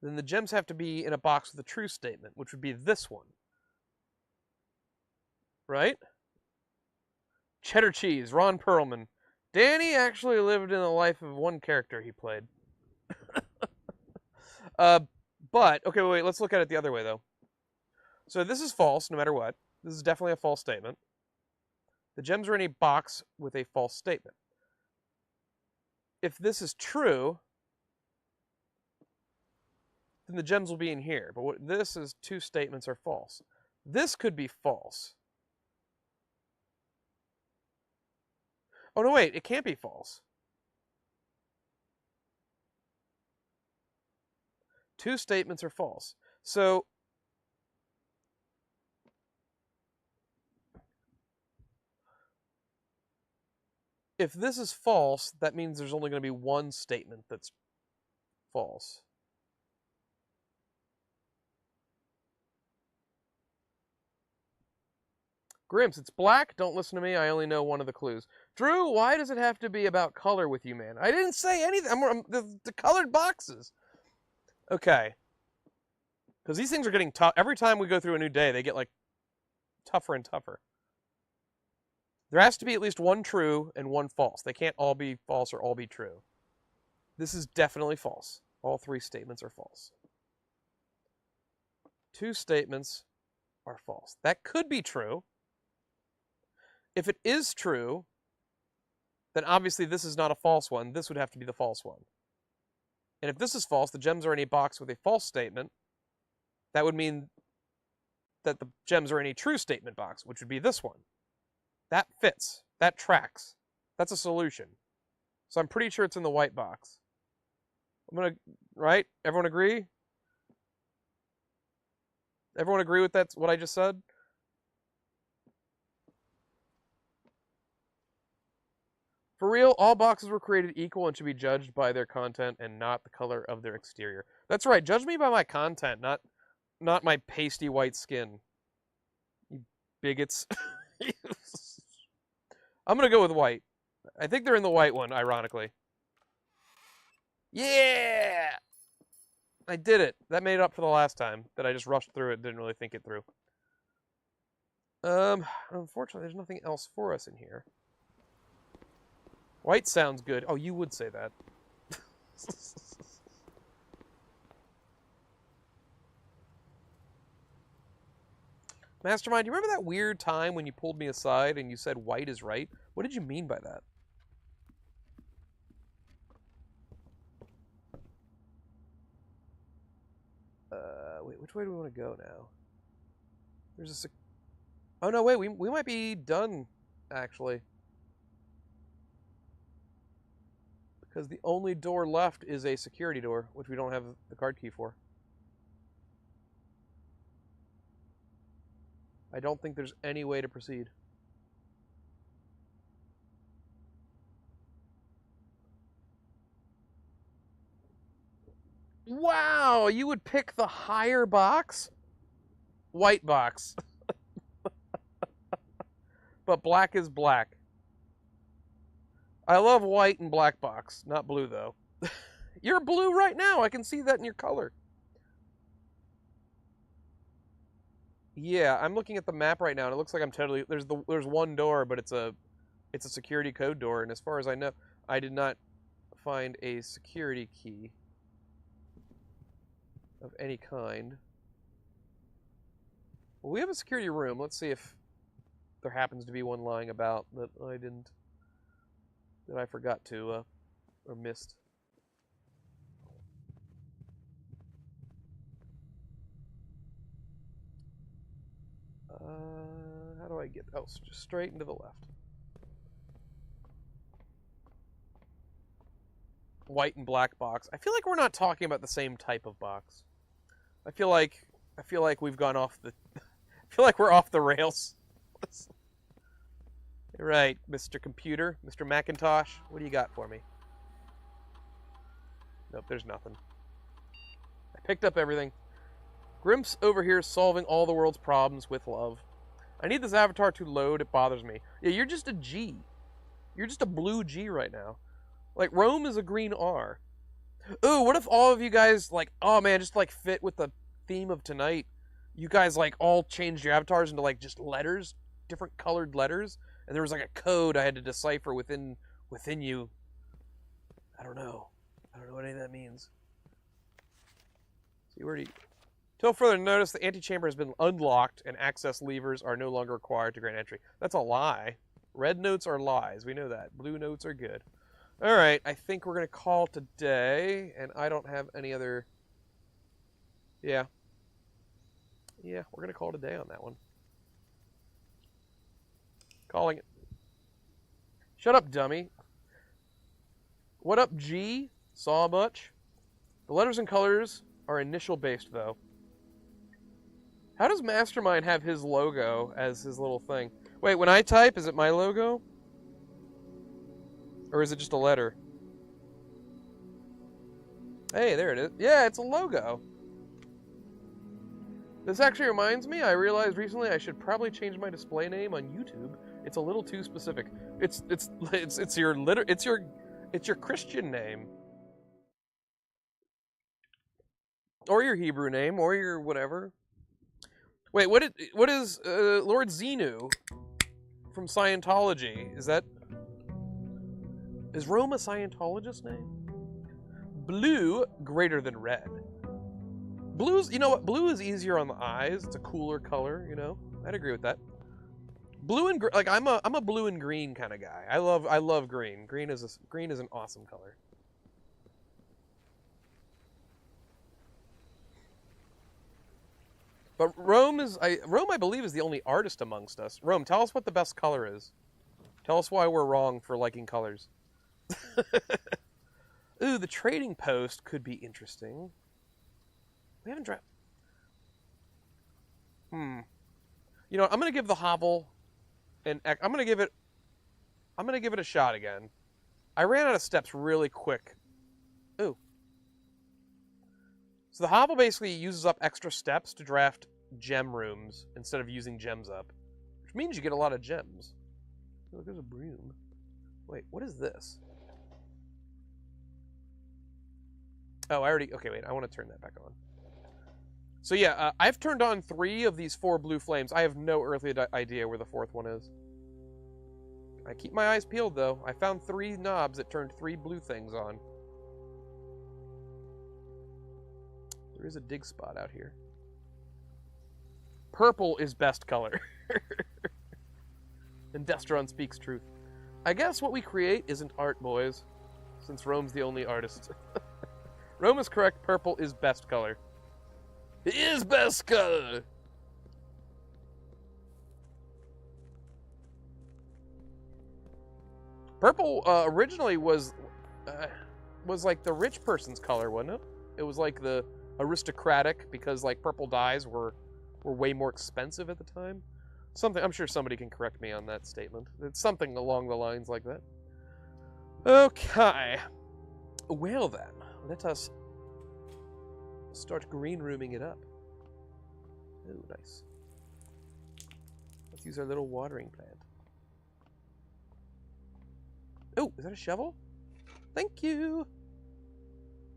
then the gems have to be in a box with a true statement, which would be this one. Right? Cheddar cheese, Ron Perlman. Danny actually lived in the life of one character he played. But, okay, wait, let's look at it the other way, though. So this is false, no matter what. This is definitely a false statement. The gems are in a box with a false statement. If this is true, then the gems will be in here. But what this is, two statements are false. This could be false. Oh, no, wait, it can't be false. Two statements are false. So if this is false, that means there's only going to be one statement that's false. Grimps, it's black. Don't listen to me. I only know one of the clues. Drew, why does it have to be about color with you, man? I didn't say anything. The colored boxes. Okay. Because these things are getting tough. Every time we go through a new day, they get, like, tougher and tougher. There has to be at least one true and one false. They can't all be false or all be true. This is definitely false. All three statements are false. Two statements are false. That could be true. If it is true, then obviously this is not a false one. This would have to be the false one. And if this is false, the gems are in a box with a false statement. That would mean that the gems are in a true statement box, which would be this one. That fits. That tracks. That's a solution. So I'm pretty sure it's in the white box. Right? Everyone agree? Everyone agree with that, what I just said? For real, all boxes were created equal and should be judged by their content and not the color of their exterior. That's right. Judge me by my content, not my pasty white skin. You bigots. I'm going to go with white. I think they're in the white one, ironically. Yeah! I did it. That made up for the last time that I just rushed through it, didn't really think it through. Unfortunately, there's nothing else for us in here. White sounds good. Oh, you would say that. Mastermind, do you remember that weird time when you pulled me aside and you said white is right? What did you mean by that? Wait, which way do we want to go now? There's a... Oh, no, wait, we might be done, actually. Because the only door left is a security door, which we don't have the card key for. I don't think there's any way to proceed. Wow, you would pick the higher box? White box. But black is black. I love white and black box, not blue though. You're blue right now. I can see that in your color. Yeah, I'm looking at the map right now, and it looks like I'm totally... There's one door, but it's a security code door, and as far as I know, I did not find a security key of any kind. Well, we have a security room. Let's see if there happens to be one lying about that I forgot to, or missed. How do I get, oh, just straight into the left. White and black box. I feel like we're not talking about the same type of box. I feel like we've gone off the, I feel like we're off the rails. Right, Mr. Computer, Mr. Macintosh, what do you got for me? Nope, there's nothing. I picked up everything. Grimp's over here solving all the world's problems with love. I need this avatar to load, it bothers me. Yeah, you're just a G. You're just a blue G right now. Like, Rome is a green R. Ooh, what if all of you guys, like, oh man, just like fit with the theme of tonight. You guys, like, all changed your avatars into, like, just letters, different colored letters, and there was, like, a code I had to decipher within you. I don't know what any of that means. See, where do you... Till further notice, the antechamber has been unlocked, and access levers are no longer required to grant entry. That's a lie. Red notes are lies. We know that. Blue notes are good. All right, I think we're going to call today, and I don't have any other... Yeah. Yeah, we're going to call today on that one. Calling it. Shut up, dummy. What up, G? Saw much? The letters and colors are initial-based, though. How does Mastermind have his logo as his little thing? Wait, when I type, is it my logo? Or is it just a letter? Hey, there it is. Yeah, it's a logo. This actually reminds me, I realized recently I should probably change my display name on YouTube. It's a little too specific. It's your Christian name. Or your Hebrew name, or your whatever. Wait, what is Lord Xenu from Scientology? Is Rome a Scientologist name? Blue greater than red. Blue's, you know what? Blue is easier on the eyes. It's a cooler color, you know. I'd agree with that. Blue and like I'm a blue and green kind of guy. I love green. Green is an awesome color. But Rome, I believe, is the only artist amongst us. Rome, tell us what the best color is. Tell us why we're wrong for liking colors. Ooh, the trading post could be interesting. We haven't dropped. You know, I'm gonna give the hovel, and I'm gonna give it a shot again. I ran out of steps really quick. Ooh. So the hovel basically uses up extra steps to draft gem rooms instead of using gems up, which means you get a lot of gems. Look, there's a broom. Wait, what is this? Oh, okay, wait, I want to turn that back on. So yeah, I've turned on 3 of these 4 blue flames. I have no earthly idea where the 4th one is. I keep my eyes peeled, though. I found 3 knobs that turned 3 blue things on. There is a dig spot out here. Purple is best color. And Destron speaks truth. I guess what we create isn't art, boys, since Rome's the only artist. Rome is correct. Purple is best color. It is best color! Purple originally was like the rich person's color, wasn't it? It was like the aristocratic, because like purple dyes were way more expensive at the time. Something, I'm sure somebody can correct me on that statement. It's something along the lines like that. Okay. Well then, let us start green rooming it up. Oh, nice. Let's use our little watering plant. Oh, is that a shovel? Thank you.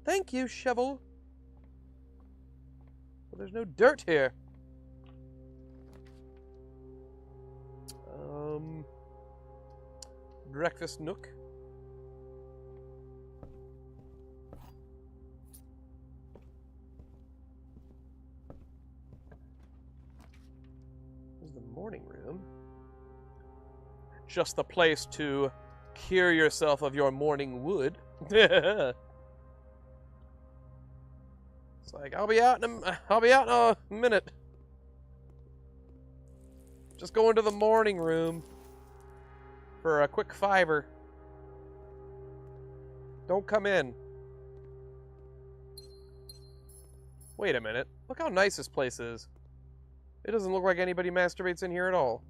Thank you, shovel. Well, there's no dirt here. Breakfast nook. the morning room. Just the place to cure yourself of your morning wood. It's like, I'll be out in a minute. Just go into the morning room for a quick $5. Don't come in. Wait a minute. Look how nice this place is. It doesn't look like anybody masturbates in here at all.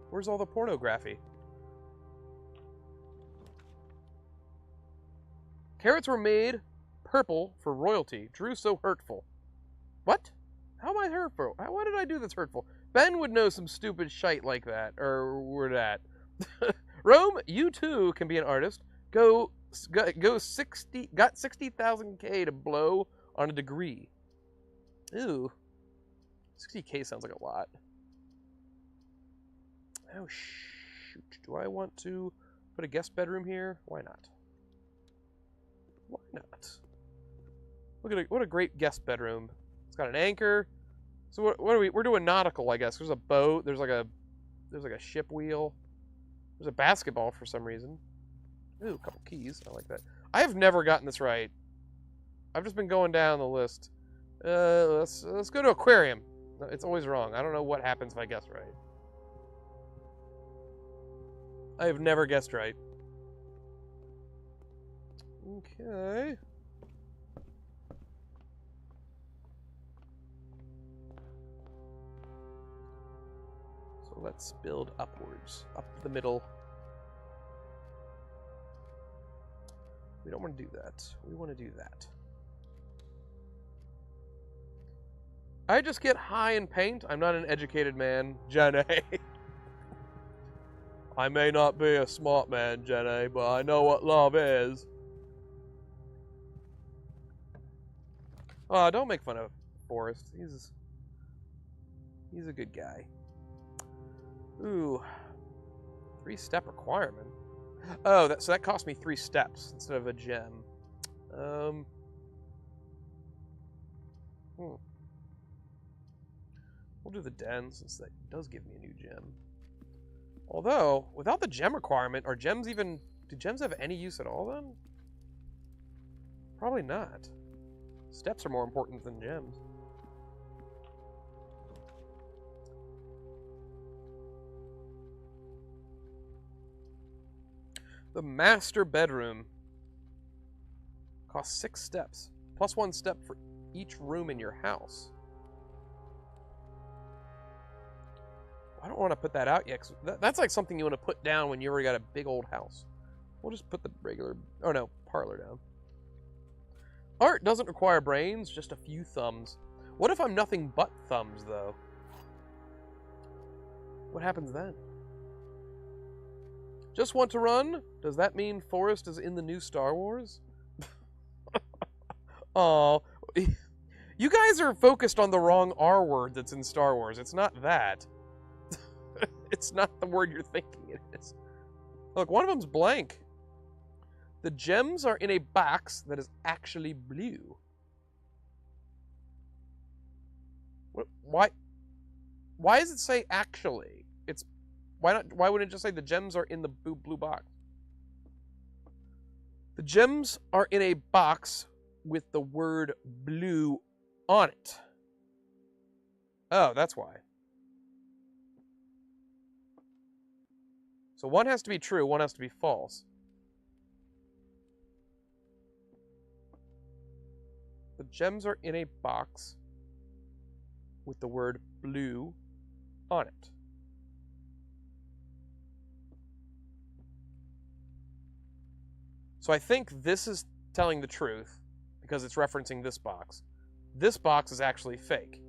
Where's all the pornography? Carrots were made purple for royalty. Drew so hurtful. What? How am I hurtful? Why did I do this hurtful? Ben would know some stupid shite like that. Or word that. Rome, you too can be an artist. Got 60,000 K to blow on a degree. Ooh. 60K sounds like a lot. Oh, shoot. Do I want to put a guest bedroom here? Why not? Why not? Look at what a great guest bedroom. It's got an anchor. So what are we? We're doing nautical, I guess. There's a boat. There's like a ship wheel. There's a basketball for some reason. Ooh, a couple keys. I like that. I have never gotten this right. I've just been going down the list. Let's go to aquarium. It's always wrong. I don't know what happens if I guess right. I have never guessed right. Okay. So let's build upwards, up the middle. We don't want to do that. We want to do that. I just get high in paint. I'm not an educated man, Jenny. I may not be a smart man, Jenny, but I know what love is. Oh, don't make fun of Forrest. He's a good guy. Ooh. 3-step requirement. Oh, so that cost me 3 steps instead of a gem. We'll do the den since that does give me a new gem. Although, without the gem requirement, do gems have any use at all then? Probably not. Steps are more important than gems. The master bedroom costs 6 steps, plus 1 step for each room in your house. I don't want to put that out yet, 'cause that's like something you want to put down when you already got a big old house. We'll just put the regular, oh no, parlor down. Art doesn't require brains, just a few thumbs. What if I'm nothing but thumbs, though? What happens then? Just want to run? Does that mean Forrest is in the new Star Wars? Aw. You guys are focused on the wrong R word that's in Star Wars. It's not that. It's not the word you're thinking it is. Look, one of them's blank. The gems are in a box that is actually blue. What? Why does it say actually? Why wouldn't it just say the gems are in the blue box? The gems are in a box with the word blue on it. Oh, that's why. So one has to be true, one has to be false. The gems are in a box with the word blue on it. So I think this is telling the truth because it's referencing this box. This box is actually fake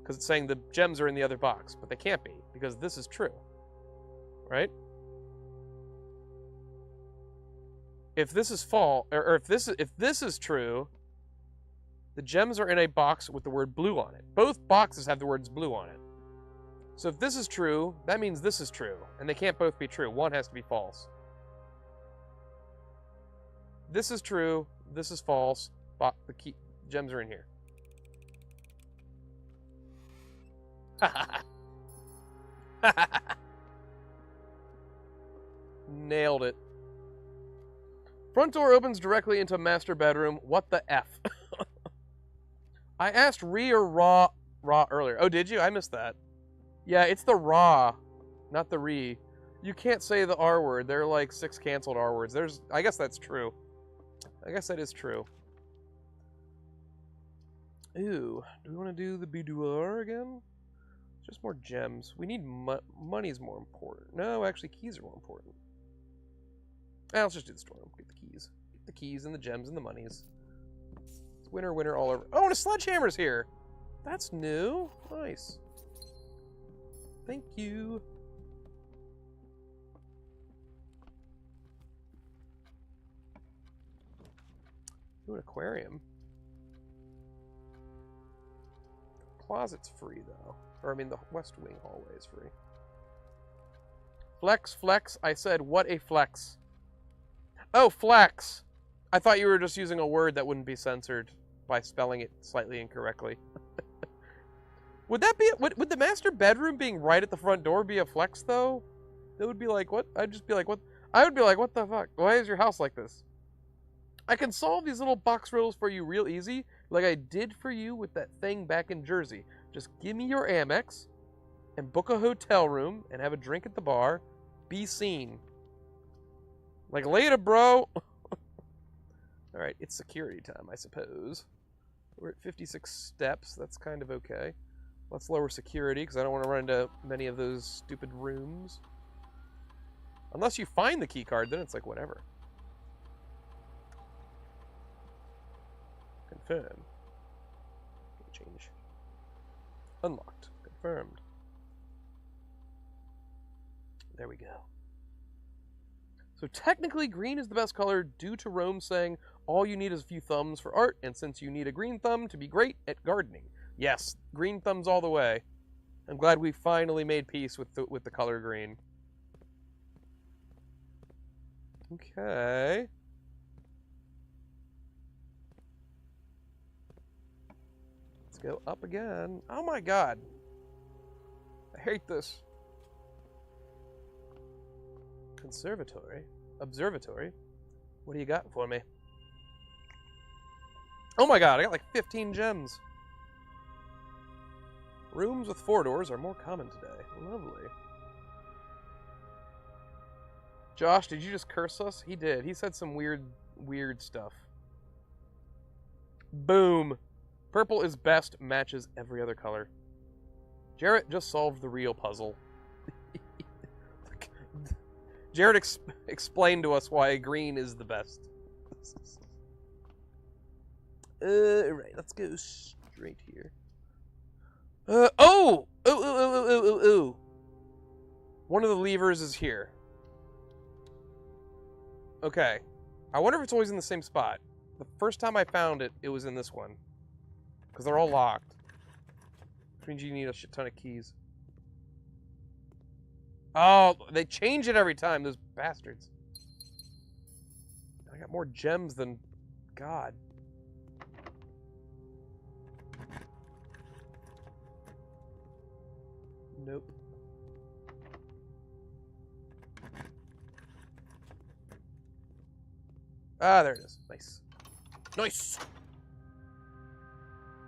because it's saying the gems are in the other box, but they can't be because this is true, right? If this is false, or if this is true, the gems are in a box with the word blue on it. Both boxes have the words blue on it. So if this is true, that means this is true, and they can't both be true. One has to be false. This is true, this is false, Gems are in here. Nailed it. Front door opens directly into master bedroom. What the F? I asked Re or Raw earlier. Oh, did you? I missed that. Yeah, it's the Raw, not the Re. You can't say the R word. There are like 6 canceled R words. I guess that's true. I guess that is true. Ooh, do we want to do the boudoir again? Just more gems. We need money's more important. No, actually, keys are more important. Let's just do the storeroom. Get the keys. Get the keys and the gems and the monies. It's winner, winner all over. Oh, and a sledgehammer's here. That's new. Nice. Thank you. Ooh, an aquarium. Closet's free, though. Or, I mean, the West Wing hallway is free. Flex, flex. I said, what a flex. Oh, flex. I thought you were just using a word that wouldn't be censored by spelling it slightly incorrectly. Would that be... Would the master bedroom being right at the front door be a flex, though? That would be like, what? I'd just be like, what? I would be like, what the fuck? Why is your house like this? I can solve these little box riddles for you real easy, like I did for you with that thing back in Jersey. Just give me your Amex and book a hotel room and have a drink at the bar. Be seen. Like, later, bro. All right, it's security time, I suppose. We're at 56 steps. That's kind of okay. Let's lower security, because I don't want to run into many of those stupid rooms. Unless you find the key card, then it's like, whatever. Confirm. Change. Unlocked. Confirmed. There we go. So technically, green is the best color due to Rome saying all you need is a few thumbs for art, and since you need a green thumb to be great at gardening. Yes, green thumbs all the way. I'm glad we finally made peace with the color green. Okay. Let's go up again. Oh my god. I hate this. Conservatory? Observatory? What do you got for me? Oh my god, I got like 15 gems. Rooms with 4 doors are more common today. Lovely. Josh, did you just curse us? He did. He said some weird stuff. Boom. Purple is best, matches every other color. Jarrett just solved the real puzzle. Jarrett explained to us why green is the best. Right, let's go straight here. Oh! Ooh. One of the levers is here. Okay. I wonder if it's always in the same spot. The first time I found it, it was in this one. Because they're all locked. Which means you need a shit ton of keys. Oh, they change it every time, those bastards. I got more gems than God. Nope. Ah, there it is. Nice. Nice!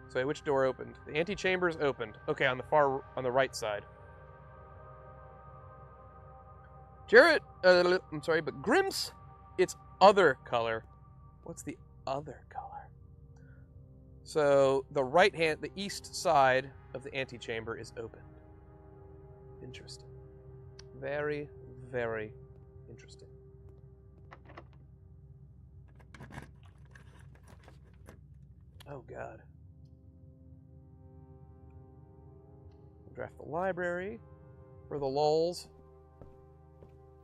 So, which door opened? The antechamber's opened. Okay, on the right side. Jarrett, I'm sorry, but Grimps, it's other color. What's the other color? So, the east side of the antechamber is opened. Interesting. Very, very interesting. Oh, God. Draft the library for the lulz.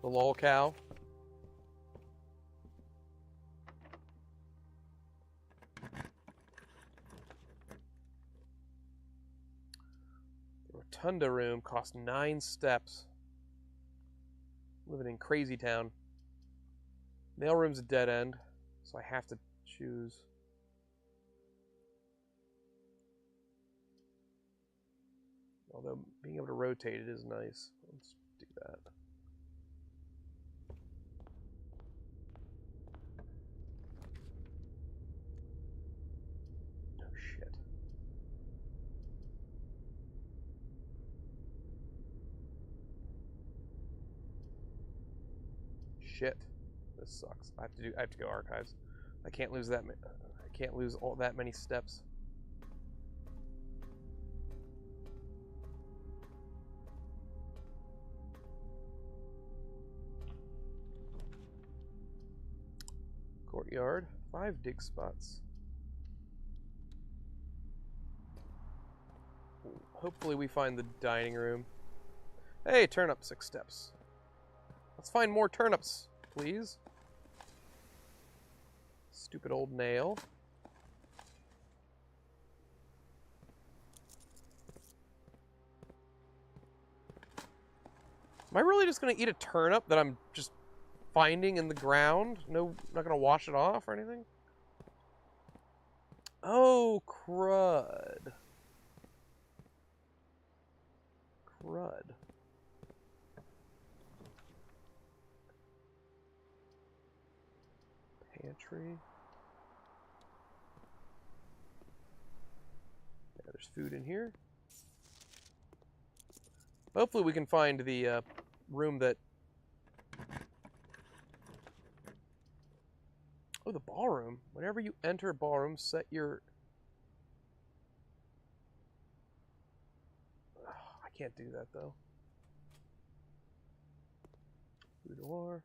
The lol cow. The rotunda room costs 9 steps. Living in Crazy Town. Mailroom's a dead end, so I have to choose. Although being able to rotate it is nice. Let's do that. Oh, shit. Shit. This sucks. I have to go archives. I can't lose that. I can't lose all that many steps. Courtyard. 5 dig spots. Hopefully we find the dining room. Hey, turnip, 6 steps. Let's find more turnips, please. Stupid old nail. Am I really just gonna eat a turnip that I'm just finding in the ground? No, not gonna wash it off or anything? Oh, crud. Crud. Pantry. Yeah, there's food in here. Hopefully we can find the room that... Oh, the ballroom. Whenever you enter a ballroom, set your... Oh, I can't do that, though. Boudoir.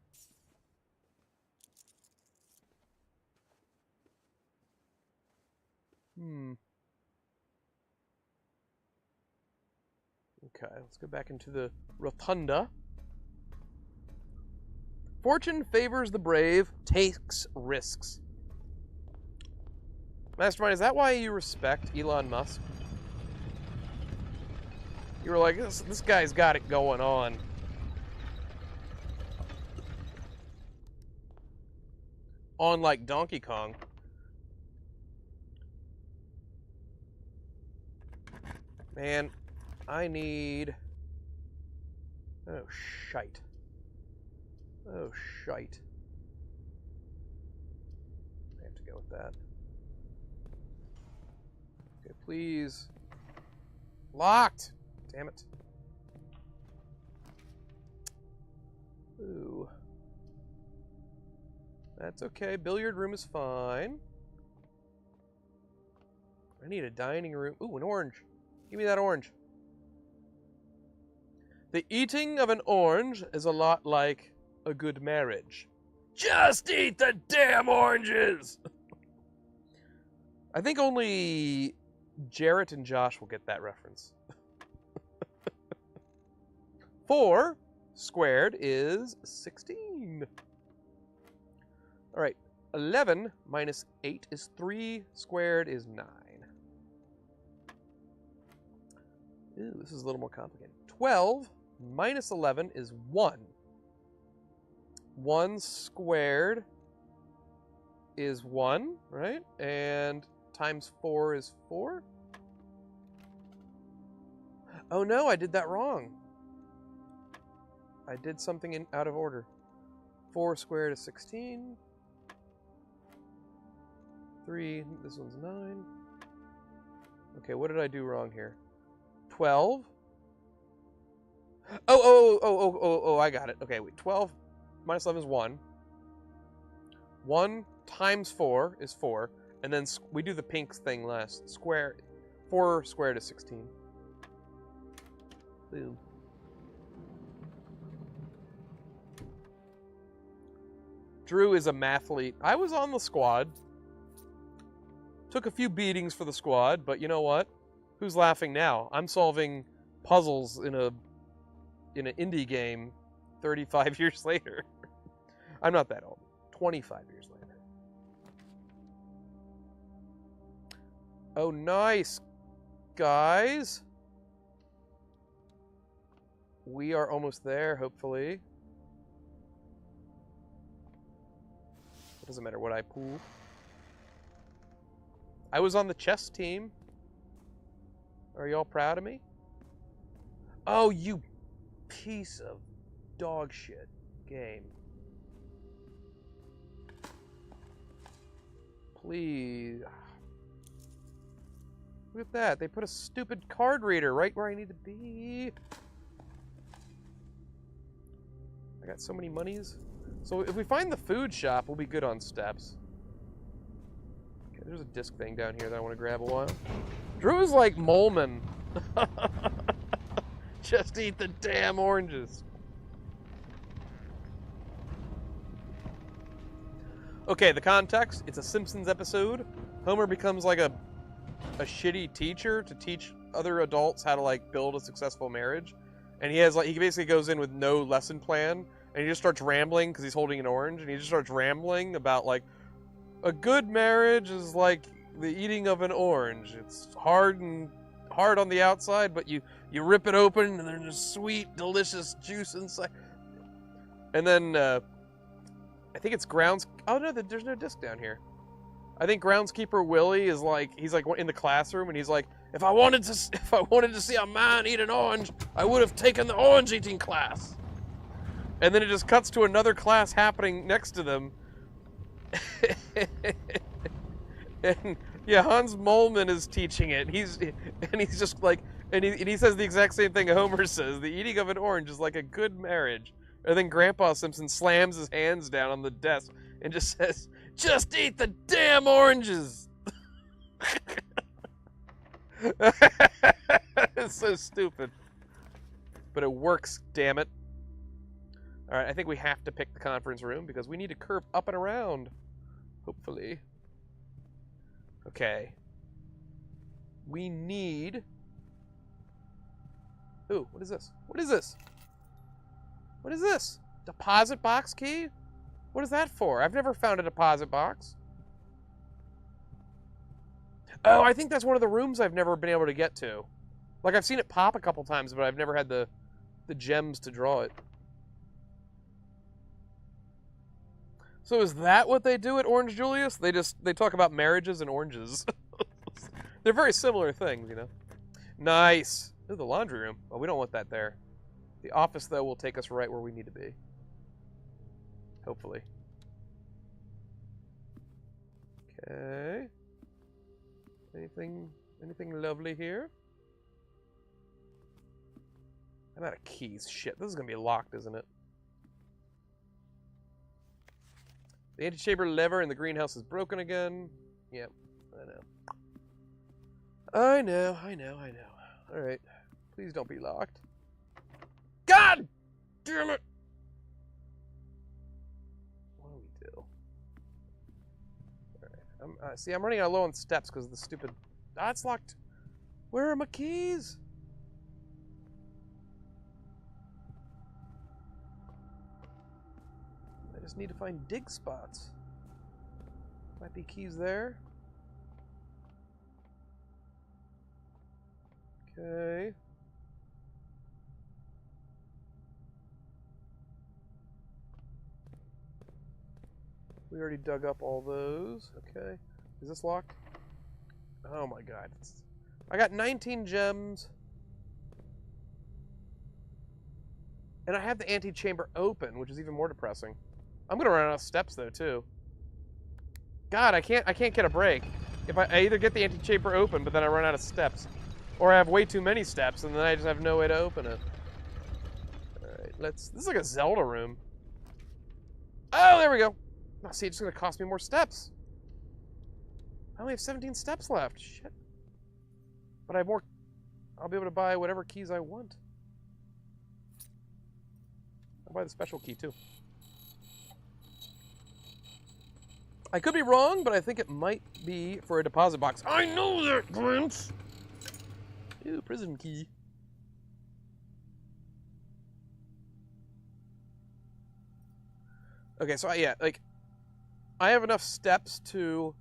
Okay, let's go back into the rotunda. Fortune favors the brave, takes risks. Mastermind, is that why you respect Elon Musk? You were like, this guy's got it going on. On like Donkey Kong. Man, I need... Oh, shite. Oh, shite. I have to go with that. Okay, please. Locked! Damn it. Ooh. That's okay. Billiard room is fine. I need a dining room. Ooh, an orange. Give me that orange. The eating of an orange is a lot like a good marriage. Just eat the damn oranges! I think only Jarrett and Josh will get that reference. 4 squared is 16. All right, 11 minus 8 is 3. Squared is 9. Ooh, this is a little more complicated. 12 minus 11 is 1. 1 squared is 1, right? And times 4 is 4. Oh no, I did that wrong. I did something out of order. 4 squared is 16. 3, this one's 9. Okay, what did I do wrong here? 12. Oh, I got it. Okay, wait. 12 minus 11 is 1. 1 times 4 is 4. And then we do the pink thing last. 4 squared is 16. Boom. Drew is a mathlete. I was on the squad. Took a few beatings for the squad, but you know what? Who's laughing now? I'm solving puzzles in an indie game 35 years later. I'm not that old. 25 years later. Oh, nice, guys. We are almost there, hopefully. It doesn't matter what I pull. I was on the chess team. Are y'all proud of me? Oh, you piece of dog shit game. Please. Look at that. They put a stupid card reader right where I need to be. I got so many monies. So if we find the food shop, we'll be good on steps. Okay, there's a disc thing down here that I want to grab a while. Drew is like Molman. Just eat the damn oranges. Okay, the context. It's a Simpsons episode. Homer becomes like a shitty teacher to teach other adults how to like build a successful marriage. And he basically goes in with no lesson plan, and he just starts rambling because he's holding an orange, and he just starts rambling about like a good marriage is like the eating of an orange. It's hard on the outside, but you rip it open and there's a sweet, delicious juice inside. And then I think it's oh no, there's no disc down here. I think groundskeeper Willie is like, he's like in the classroom, and he's like, if I wanted to see a man eat an orange, I would have taken the orange eating class. And then it just cuts to another class happening next to them. And yeah, Hans Molman is teaching it. He's just like, and he says the exact same thing Homer says. The eating of an orange is like a good marriage. And then Grandpa Simpson slams his hands down on the desk and just says, just eat the damn oranges. It's so stupid. But it works, damn it. Alright, I think we have to pick the conference room because we need to curve up and around. Hopefully. Okay. We need... Ooh, what is this? What is this? What is this? Deposit box key? What is that for? I've never found a deposit box. Oh, I think that's one of the rooms I've never been able to get to. Like, I've seen it pop a couple times, but I've never had the gems to draw it. So is that what they do at Orange Julius? They talk about marriages and oranges. They're very similar things, you know? Nice. Ooh, the laundry room. Oh, we don't want that there. The office, though, will take us right where we need to be. Hopefully. Okay. Anything lovely here? I'm out of keys. Shit, this is gonna be locked, isn't it? The antechamber lever in the greenhouse is broken again. Yep, I know. I know. Alright. Please don't be locked. God damn it! What do we do? Alright. See, I'm running out low on steps because of the stupid... Ah, it's locked. Where are my keys? I just need to find dig spots. Might be keys there. Okay. We already dug up all those. Okay. Is this locked? Oh my god. I got 19 gems. And I have the antechamber open, which is even more depressing. I'm gonna run out of steps though too. God, I can't get a break. If I either get the antechamber open, but then I run out of steps, or I have way too many steps, and then I just have no way to open it. All right, this is like a Zelda room. Oh, there we go. Oh, see, it's gonna cost me more steps. I only have 17 steps left. Shit. But I have more. I'll be able to buy whatever keys I want. I'll buy the special key too. I could be wrong, but I think it might be for a deposit box. I know that, Brent! Ew, prison key. Okay, so yeah, like, I have enough steps to...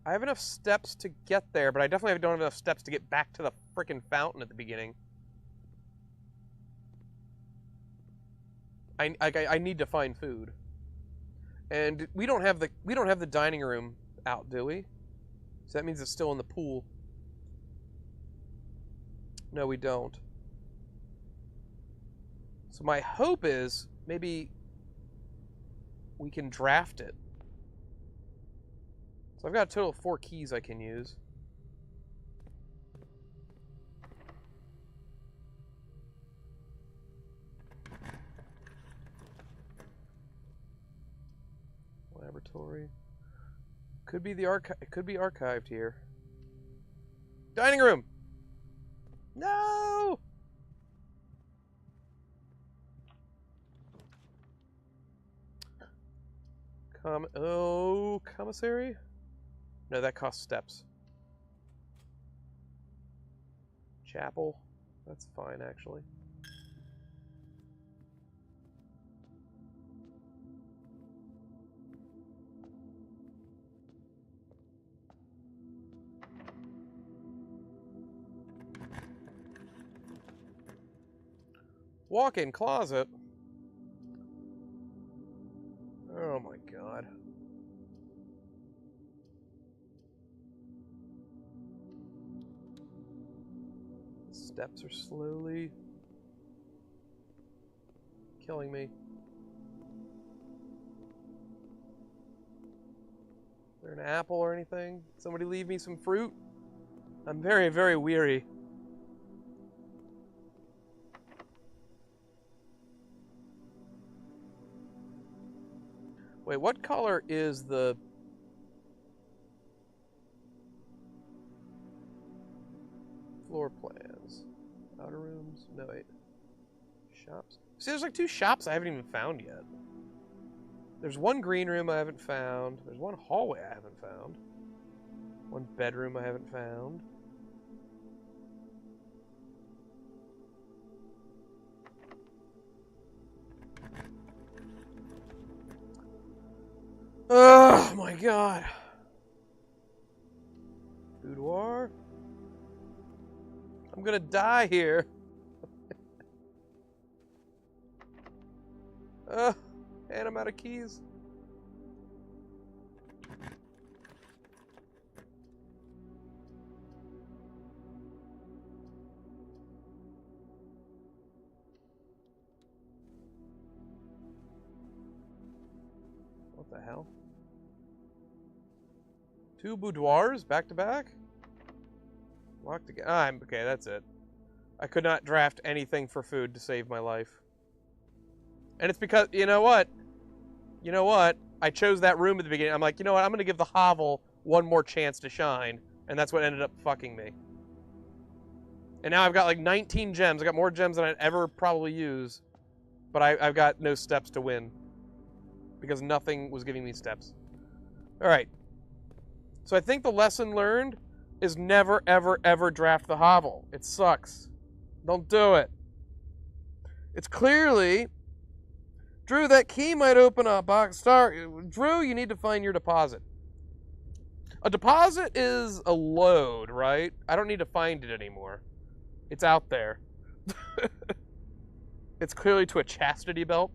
I have enough steps to get there, but I definitely don't have enough steps to get back to the frickin' fountain at the beginning. I need to find food, and we don't have the dining room out, do we? So that means it's still in the pool. No, we don't. So my hope is maybe we can draft it. So I've got a total of 4 keys I can use. Laboratory. Could be the archive. It could be archived here. Dining room. No. Commissary? No, that costs steps. Chapel. That's fine, actually. Walk-in closet. Oh my god. The steps are slowly killing me. Is there an apple or anything? Somebody leave me some fruit? I'm very, very weary. Wait, what color is the... floor plans? Outer rooms? No, wait. Shops? See, there's like 2 shops I haven't even found yet. There's 1 green room I haven't found. There's 1 hallway I haven't found. 1 bedroom I haven't found. Oh my god. Boudoir? I'm gonna die here. And I'm out of keys. What the hell? 2 boudoirs back to back? Locked again. Okay, that's it. I could not draft anything for food to save my life. And it's because, you know what? You know what? I chose that room at the beginning. I'm like, you know what? I'm going to give the hovel one more chance to shine. And that's what ended up fucking me. And now I've got like 19 gems. I got more gems than I'd ever probably use. But I've got no steps to win. Because nothing was giving me steps. Alright. So I think the lesson learned is never, ever, ever draft the hovel. It sucks. Don't do it. It's clearly... Drew, that key might open a box. Drew, you need to find your deposit. A deposit is a load, right? I don't need to find it anymore. It's out there. It's clearly to a chastity belt.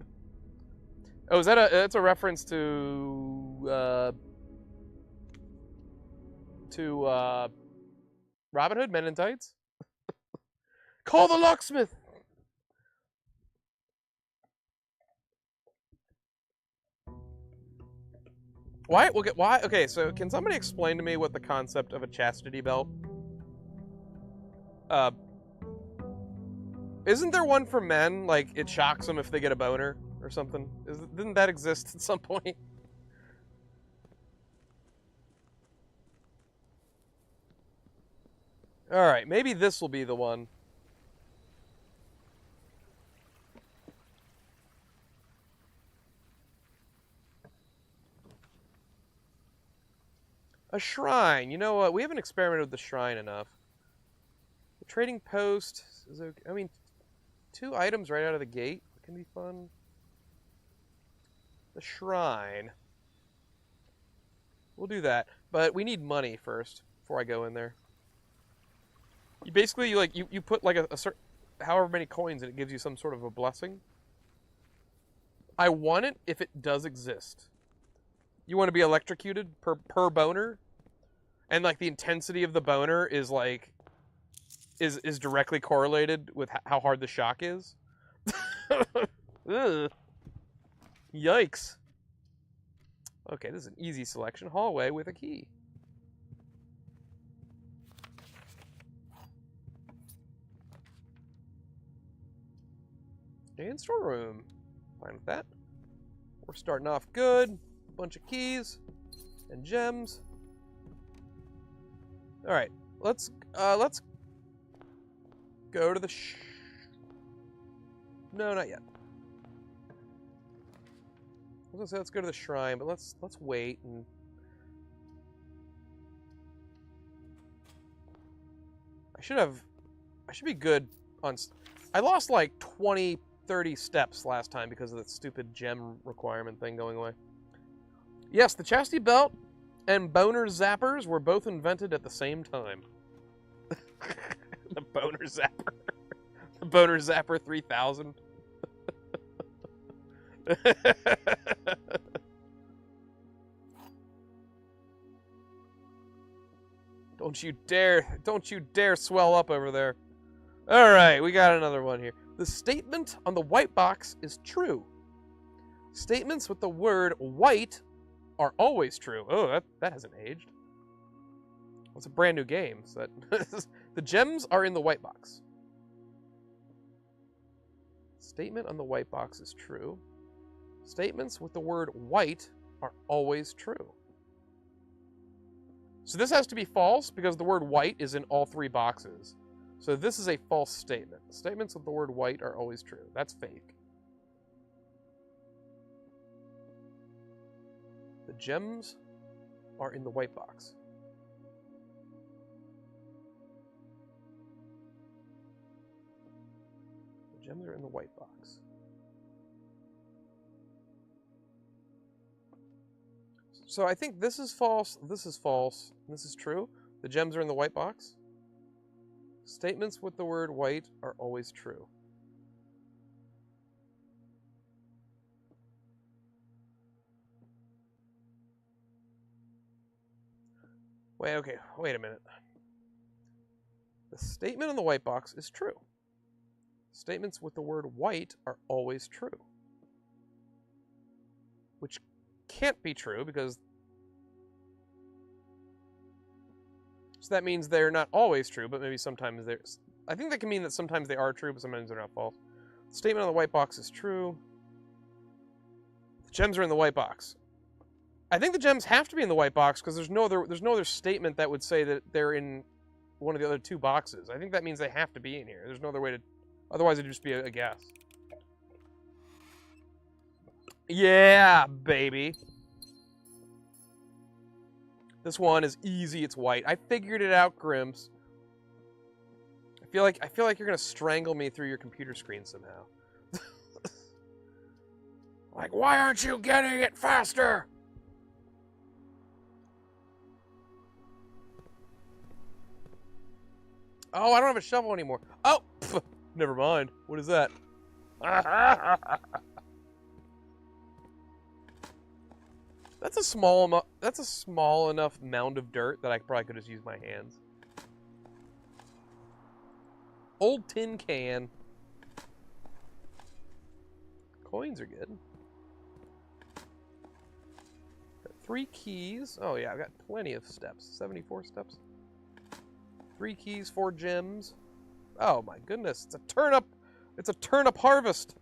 Oh, is that that's a reference to Robin Hood, Men in Tights? Call the locksmith. Why? Why? Okay, so can somebody explain to me what the concept of a chastity belt? Isn't there one for men? Like it shocks them if they get a boner or something. Didn't that exist at some point? All right, maybe this will be the one. A shrine. You know what? We haven't experimented with the shrine enough. The trading post is okay. I mean, 2 items right out of the gate can be fun. The shrine. We'll do that, but we need money first before I go in there. You basically you put like a certain however many coins and it gives you some sort of a blessing. I want it if it does exist. You want to be electrocuted per boner, and like the intensity of the boner is like is directly correlated with how hard the shock is. Ugh. Yikes. Okay, this is an easy selection. Hallway with a key. And storeroom. Fine with that. We're starting off good. Bunch of keys and gems. All right, let's go to the. No, not yet. I was gonna say let's go to the shrine, but let's wait and. I should be good on. I lost like 20, 30 steps last time because of that stupid gem requirement thing going away. Yes, the chastity belt and boner zappers were both invented at the same time. The boner zapper. The boner zapper 3000. Don't you dare swell up over there. All right, we got another one here. The statement on the white box is true. Statements with the word white are always true. Oh, that hasn't aged. Well, it's a brand new game. So that the gems are in the white box. Statement on the white box is true. Statements with the word white are always true. So this has to be false because the word white is in all three boxes. So this is a false statement. Statements with the word white are always true. That's fake. The gems are in the white box. The gems are in the white box. So I think this is false, this is false, this is true. The gems are in the white box. Statements with the word white are always true. Wait a minute. The statement in the white box is true. Statements with the word white are always true. Which can't be true because... So that means they're not always true, but maybe sometimes they're... I think that can mean that sometimes they are true, but sometimes they're not false. The statement on the white box is true. The gems are in the white box. I think the gems have to be in the white box because there's no other statement that would say that they're in one of the other two boxes. I think that means they have to be in here. There's no other way to... Otherwise, it'd just be a guess. Yeah, baby. This one is easy. It's white. I figured it out, Grimps. I feel like you're gonna strangle me through your computer screen somehow. Like, why aren't you getting it faster? Oh, I don't have a shovel anymore. Oh, pff, never mind. What is that? That's a small enough mound of dirt that I probably could just use my hands. Old tin can. Coins are good. Got 3 keys. Oh yeah, I've got plenty of steps. 74 steps. 3 keys, 4 gems. Oh my goodness, it's a turnip. It's a turnip harvest.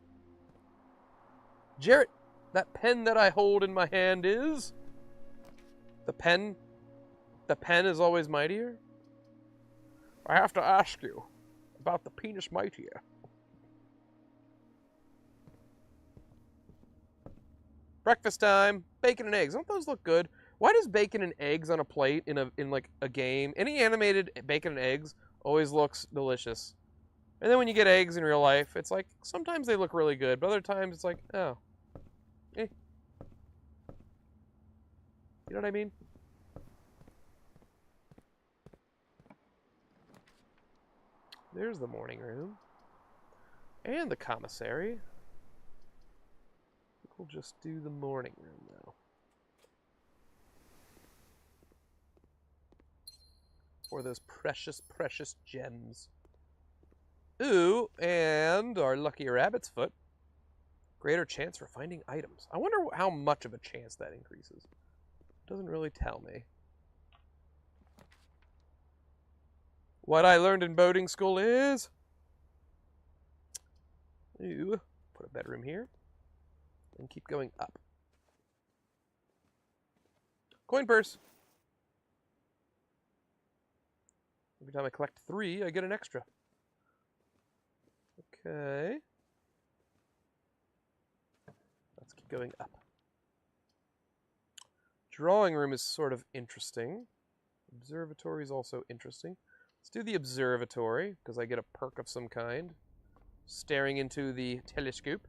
Jarrett, that pen that I hold in my hand is... The pen is always mightier? I have to ask you about the penis mightier. Breakfast time. Bacon and eggs. Don't those look good? Why does bacon and eggs on a plate in like a game? Any animated bacon and eggs always looks delicious. And then when you get eggs in real life, it's like sometimes they look really good, but other times it's like, oh. Eh. You know what I mean? There's the morning room. And the commissary. We'll just do the morning room now. For those precious, precious gems. Ooh, and our lucky rabbit's foot. Greater chance for finding items. I wonder how much of a chance that increases. Doesn't really tell me. What I learned in boating school is... Ooh, put a bedroom here. And keep going up. Coin purse. Every time I collect 3, I get an extra. Okay. Let's keep going up. Drawing room is sort of interesting. Observatory is also interesting. Let's do the observatory, because I get a perk of some kind. Staring into the telescope.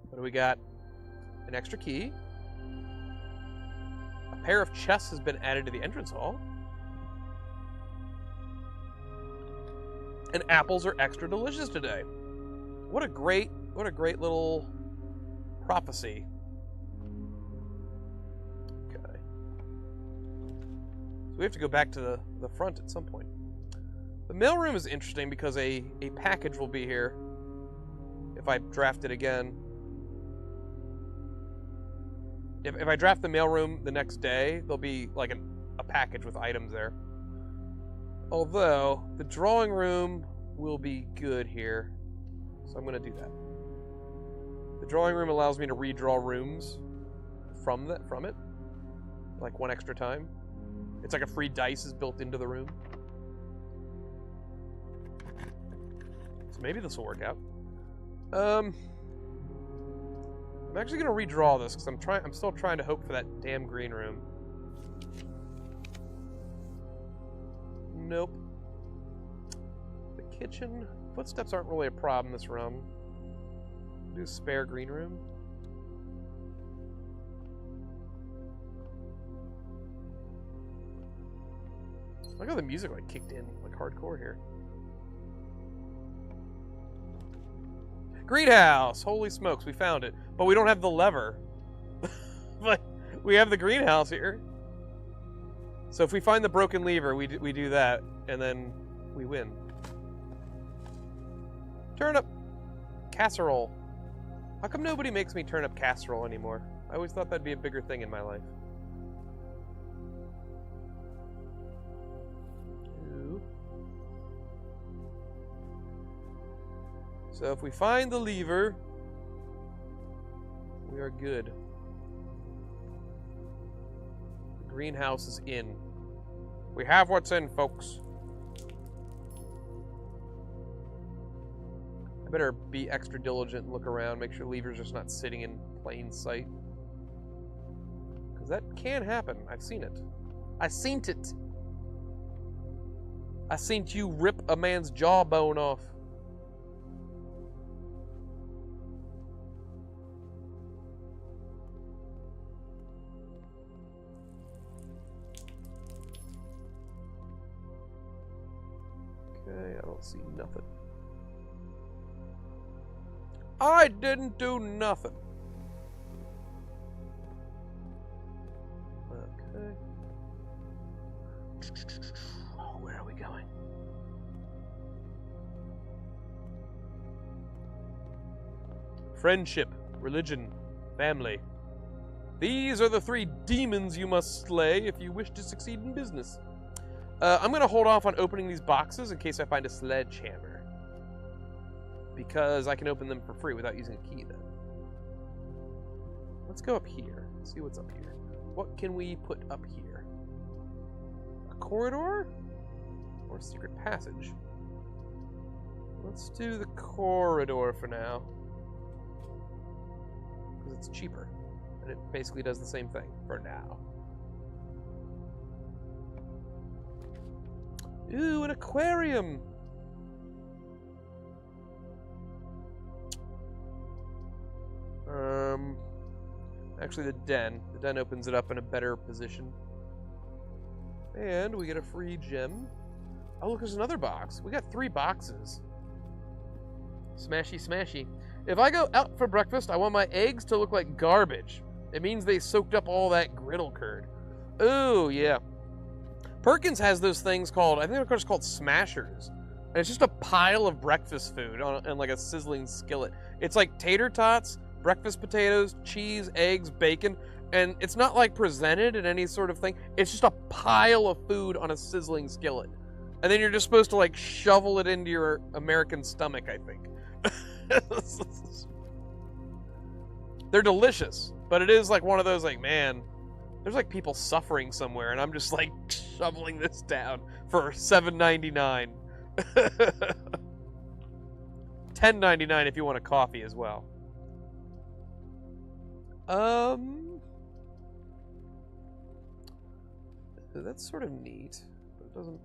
What do we got? An extra key. A pair of chests has been added to the entrance hall. And apples are extra delicious today. What a great little prophecy. Okay. So we have to go back to the front at some point. The mailroom is interesting because a package will be here if I draft it again. If I draft the mailroom the next day, there'll be like a package with items there. Although, the drawing room will be good here. So I'm going to do that. The drawing room allows me to redraw rooms from it. Like one extra time. It's like a free dice is built into the room. So maybe this will work out. I'm actually going to redraw this because I'm still trying to hope for that damn green room. Nope. The kitchen. Footsteps aren't really a problem this run. Do a spare green room. Look how the music like kicked in like hardcore here. Greenhouse! Holy smokes, we found it. But we don't have the lever. But we have the greenhouse here. So if we find the broken lever, we do that, and then we win. Turnip casserole. How come nobody makes me turnip casserole anymore? I always thought that'd be a bigger thing in my life. Ooh. So if we find the lever, we are good. The greenhouse is in. We have what's in, folks. I better be extra diligent and look around, make sure lever's just not sitting in plain sight. Because that can happen. I've seen it. I seen it. I seen you rip a man's jawbone off. Okay, I don't see nothing. I didn't do nothing. Okay. Oh, where are we going? Friendship, religion, family. These are the 3 demons you must slay if you wish to succeed in business. I'm going to hold off on opening these boxes in case I find a sledgehammer. Because I can open them for free without using a key then. Let's go up here. Let's see what's up here. What can we put up here? A corridor? Or a secret passage? Let's do the corridor for now. Because it's cheaper. And it basically does the same thing for now. Ooh, an aquarium! Actually the den. The den opens it up in a better position. And we get a free gem. Oh, look, there's another box. We got 3 boxes. Smashy, smashy. If I go out for breakfast, I want my eggs to look like garbage. It means they soaked up all that griddle curd. Ooh, yeah. Perkins has those things called, I think they're just called smashers. And it's just a pile of breakfast food on like a sizzling skillet. It's like tater tots, breakfast potatoes, cheese, eggs, bacon, and it's not like presented in any sort of thing. It's just a pile of food on a sizzling skillet. And then you're just supposed to like shovel it into your American stomach, I think. They're delicious, but it is like one of those like, man, there's like people suffering somewhere, and I'm just like shoveling this down for $7.99. $10.99 if you want a coffee as well. That's sort of neat, but it doesn't.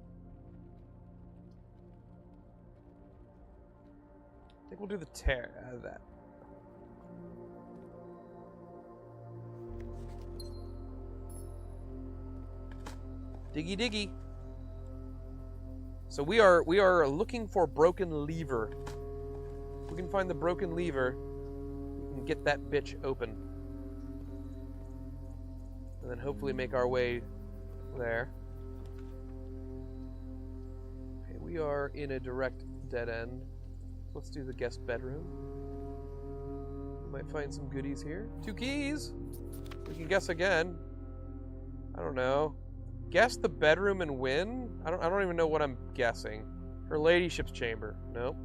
I think we'll do the tear out of that. Diggy diggy. So we are looking for broken lever. If we can find the broken lever, we can get that bitch open. And then hopefully make our way there. Okay, we are in a direct dead end. So let's do the guest bedroom. We might find some goodies here. 2 keys! We can guess again. I don't know. Guess the bedroom and win? I don't even know what I'm guessing. Her ladyship's chamber. Nope.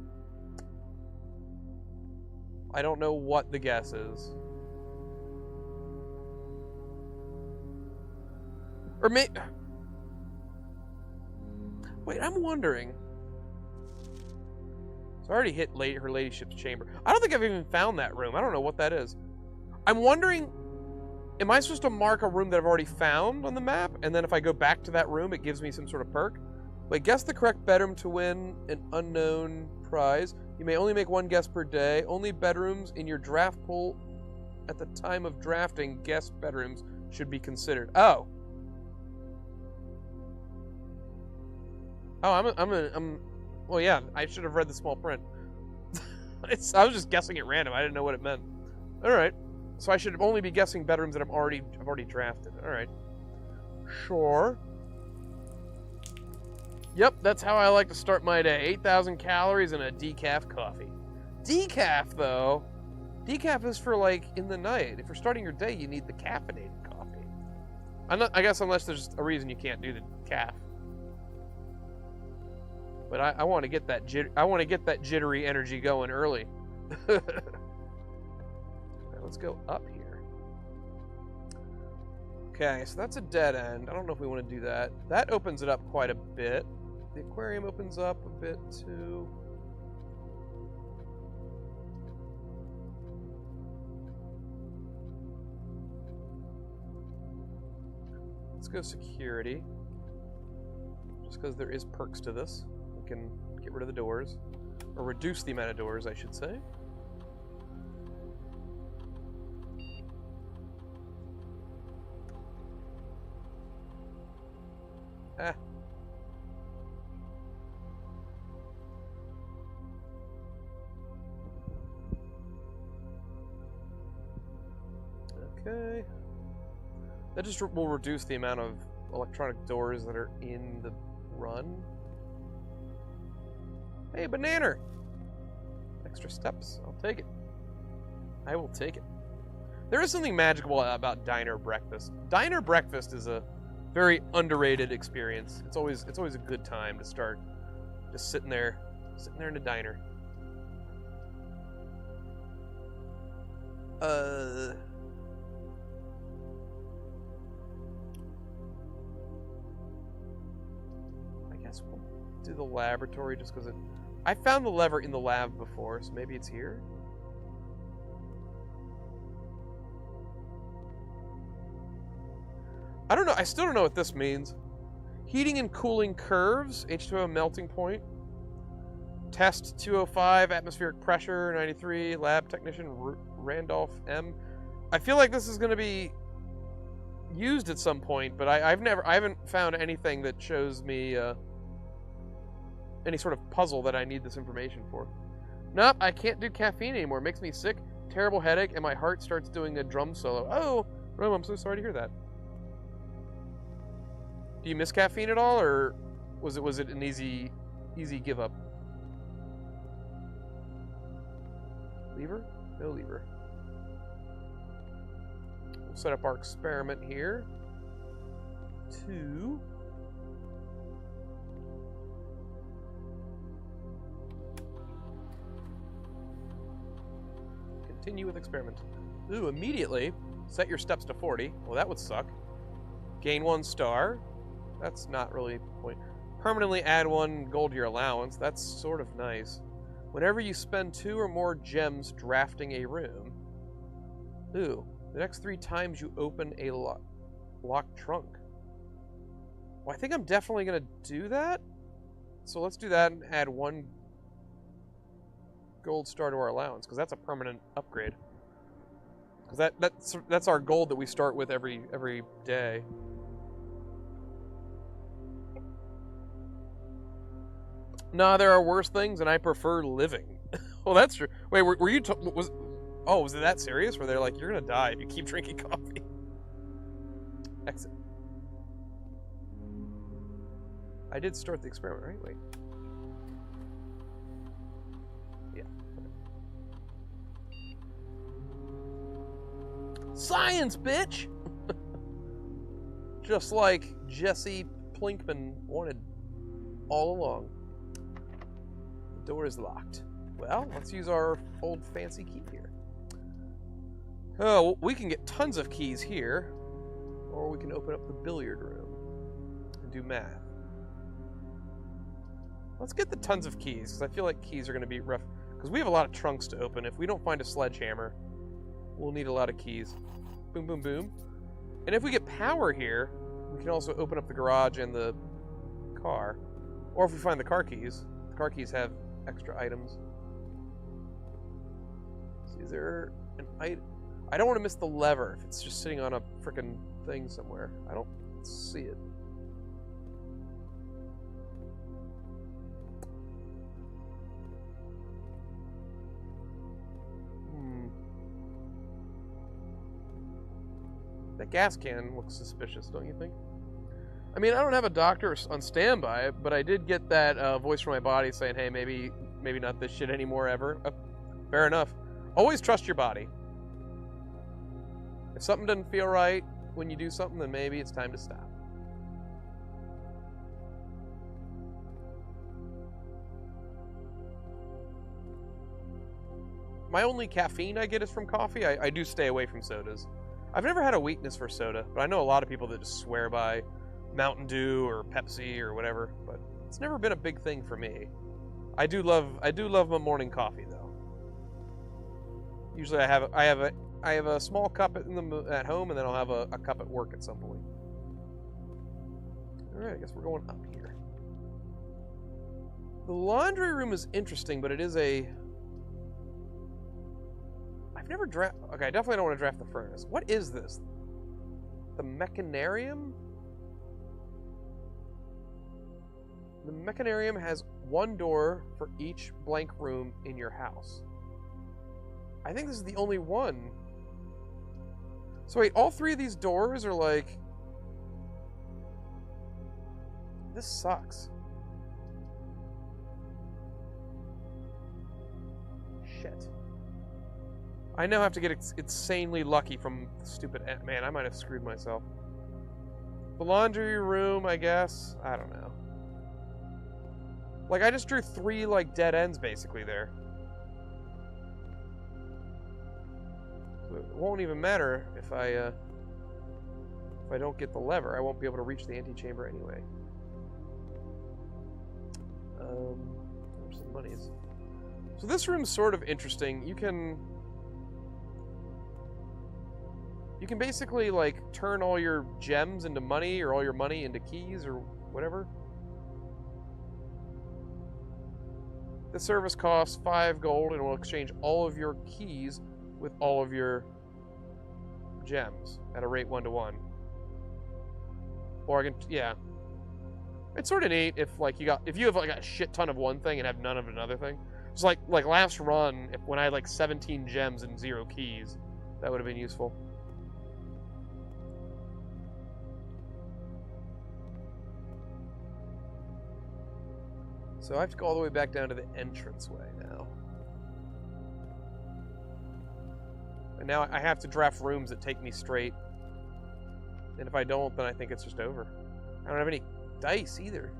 I don't know what the guess is. Or wait, I'm wondering. So I already hit her ladyship's chamber. I don't think I've even found that room. I don't know what that is. I'm wondering, am I supposed to mark a room that I've already found on the map? And then if I go back to that room, it gives me some sort of perk? Wait, guess the correct bedroom to win an unknown prize. You may only make 1 guess per day. Only bedrooms in your draft pool at the time of drafting guest bedrooms should be considered. Oh. Oh, well, yeah, I should have read the small print. I was just guessing at random. I didn't know what it meant. All right. So I should only be guessing bedrooms that I've already drafted. All right. Sure. Yep, that's how I like to start my day. 8,000 calories and a decaf coffee. Decaf, though. Decaf is for, like, in the night. If you're starting your day, you need the caffeinated coffee. I guess unless there's a reason you can't do the caf. But I want to get that jittery energy going early. Right, let's go up here. Okay, so that's a dead end. I don't know if we want to do that. That opens it up quite a bit. The aquarium opens up a bit too. Let's go security. Just because there is perks to this. We can get rid of the doors. Or reduce the amount of doors, I should say. Ah. Okay. That just will reduce the amount of electronic doors that are in the run. Hey, banana! Extra steps. I'll take it. I will take it. There is something magical about diner breakfast. Diner breakfast is a very underrated experience. It's always a good time to start just sitting there in a diner. I guess we'll do the laboratory just because I found the lever in the lab before, so maybe it's here. I don't know. I still don't know what this means. Heating and cooling curves, H2O melting point. Test 205, atmospheric pressure 93, lab technician Randolph M. I feel like this is going to be used at some point, but I haven't found anything that shows me any sort of puzzle that I need this information for. Nope, I can't do caffeine anymore. It makes me sick, terrible headache, and my heart starts doing a drum solo. Oh, Rome, I'm so sorry to hear that. Do you miss caffeine at all, or was it an easy give up? Lever? No lever. We'll set up our experiment here. 2. Continue with experiment. Ooh, immediately set your steps to 40. Well, that would suck. Gain 1 star. That's not really the point. Permanently add 1 gold to your allowance. That's sort of nice. Whenever you spend 2 or more gems drafting a room. Ooh, the next 3 times you open a locked trunk. Well, I think I'm definitely going to do that. So let's do that and add 1 gold star to our allowance, because that's a permanent upgrade. Because that's our gold that we start with every day. Nah, there are worse things, and I prefer living. Well, that's true. Wait, were you was it that serious? Where they're like, you're gonna die if you keep drinking coffee? Exit. I did start the experiment, right? Wait. Yeah. Science, bitch! Just like Jesse Plinkman wanted all along. The door is locked. Well, let's use our old fancy key here. Oh, we can get tons of keys here, or we can open up the billiard room and do math. Let's get the tons of keys, because I feel like keys are going to be rough. Because we have a lot of trunks to open. If we don't find a sledgehammer, we'll need a lot of keys. Boom, boom, boom. And if we get power here, we can also open up the garage and the car. Or if we find the car keys have extra items. Is there an item? I don't want to miss the lever if it's just sitting on a frickin' thing somewhere. I don't see it. That gas can looks suspicious, don't you think? I mean, I don't have a doctor on standby, but I did get that voice from my body saying, hey, maybe not this shit anymore ever. Fair enough. Always trust your body. If something doesn't feel right when you do something, then maybe it's time to stop. My only caffeine I get is from coffee. I do stay away from sodas. I've never had a weakness for soda, but I know a lot of people that just swear by Mountain Dew or Pepsi or whatever, but it's never been a big thing for me. I do love my morning coffee though. Usually I have a small cup at home, and then I'll have a cup at work at some point. All right, I guess we're going up here. The laundry room is interesting, but it is a... I've never okay, I definitely don't want to draft the furnace. What is this? The mechanarium? The mechanarium has 1 door for each blank room in your house. I think this is the only one. So wait, all 3 of these doors are like... This sucks. Shit. I now have to get insanely lucky from the stupid... Man, I might have screwed myself. The laundry room, I guess? I don't know. Like, I just drew 3, like, dead ends, basically, there. So it won't even matter if I don't get the lever. I won't be able to reach the antechamber anyway. There's some monies. So this room's sort of interesting. You can basically, like, turn all your gems into money, or all your money into keys, or whatever. The service costs 5 gold, and will exchange all of your keys with all of your gems at a rate 1-to-1. Or I can, yeah. It's sort of neat if, like, if you have, like, a shit ton of one thing and have none of another thing. It's like last run, when I had, like, 17 gems and 0 keys, that would have been useful. So I have to go all the way back down to the entranceway now. And now I have to draft rooms that take me straight. And if I don't, then I think it's just over. I don't have any dice either.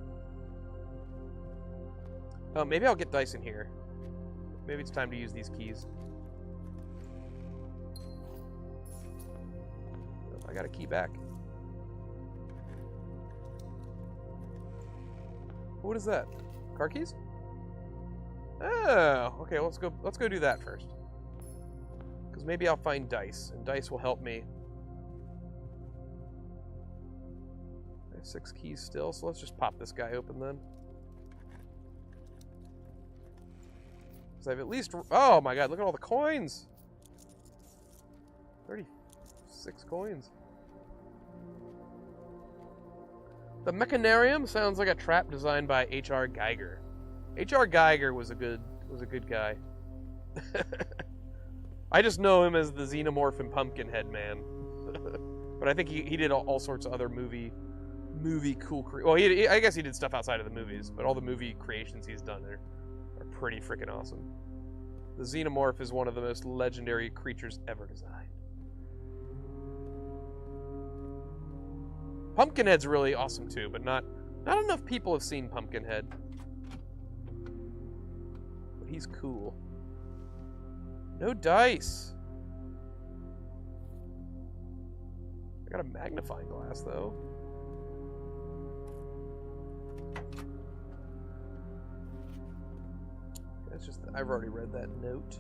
Oh, maybe I'll get dice in here. Maybe it's time to use these keys. Oh, I got a key back. What is that? Car keys? Oh, okay. Let's go do that first. Because maybe I'll find dice, and dice will help me. I have 6 keys still, so let's just pop this guy open then. Because I've at least... Oh my god, look at all the coins! 36 coins. The Mechanarium sounds like a trap designed by H.R. Geiger. H.R. Geiger was a good guy. I just know him as the Xenomorph and Pumpkinhead man. But I think he did all sorts of other movie cool... Well, I guess he did stuff outside of the movies, but all the movie creations he's done are pretty freaking awesome. The Xenomorph is one of the most legendary creatures ever designed. Pumpkinhead's really awesome too, but not enough people have seen Pumpkinhead. But he's cool. No dice. I got a magnifying glass though. That's just I've already read that note.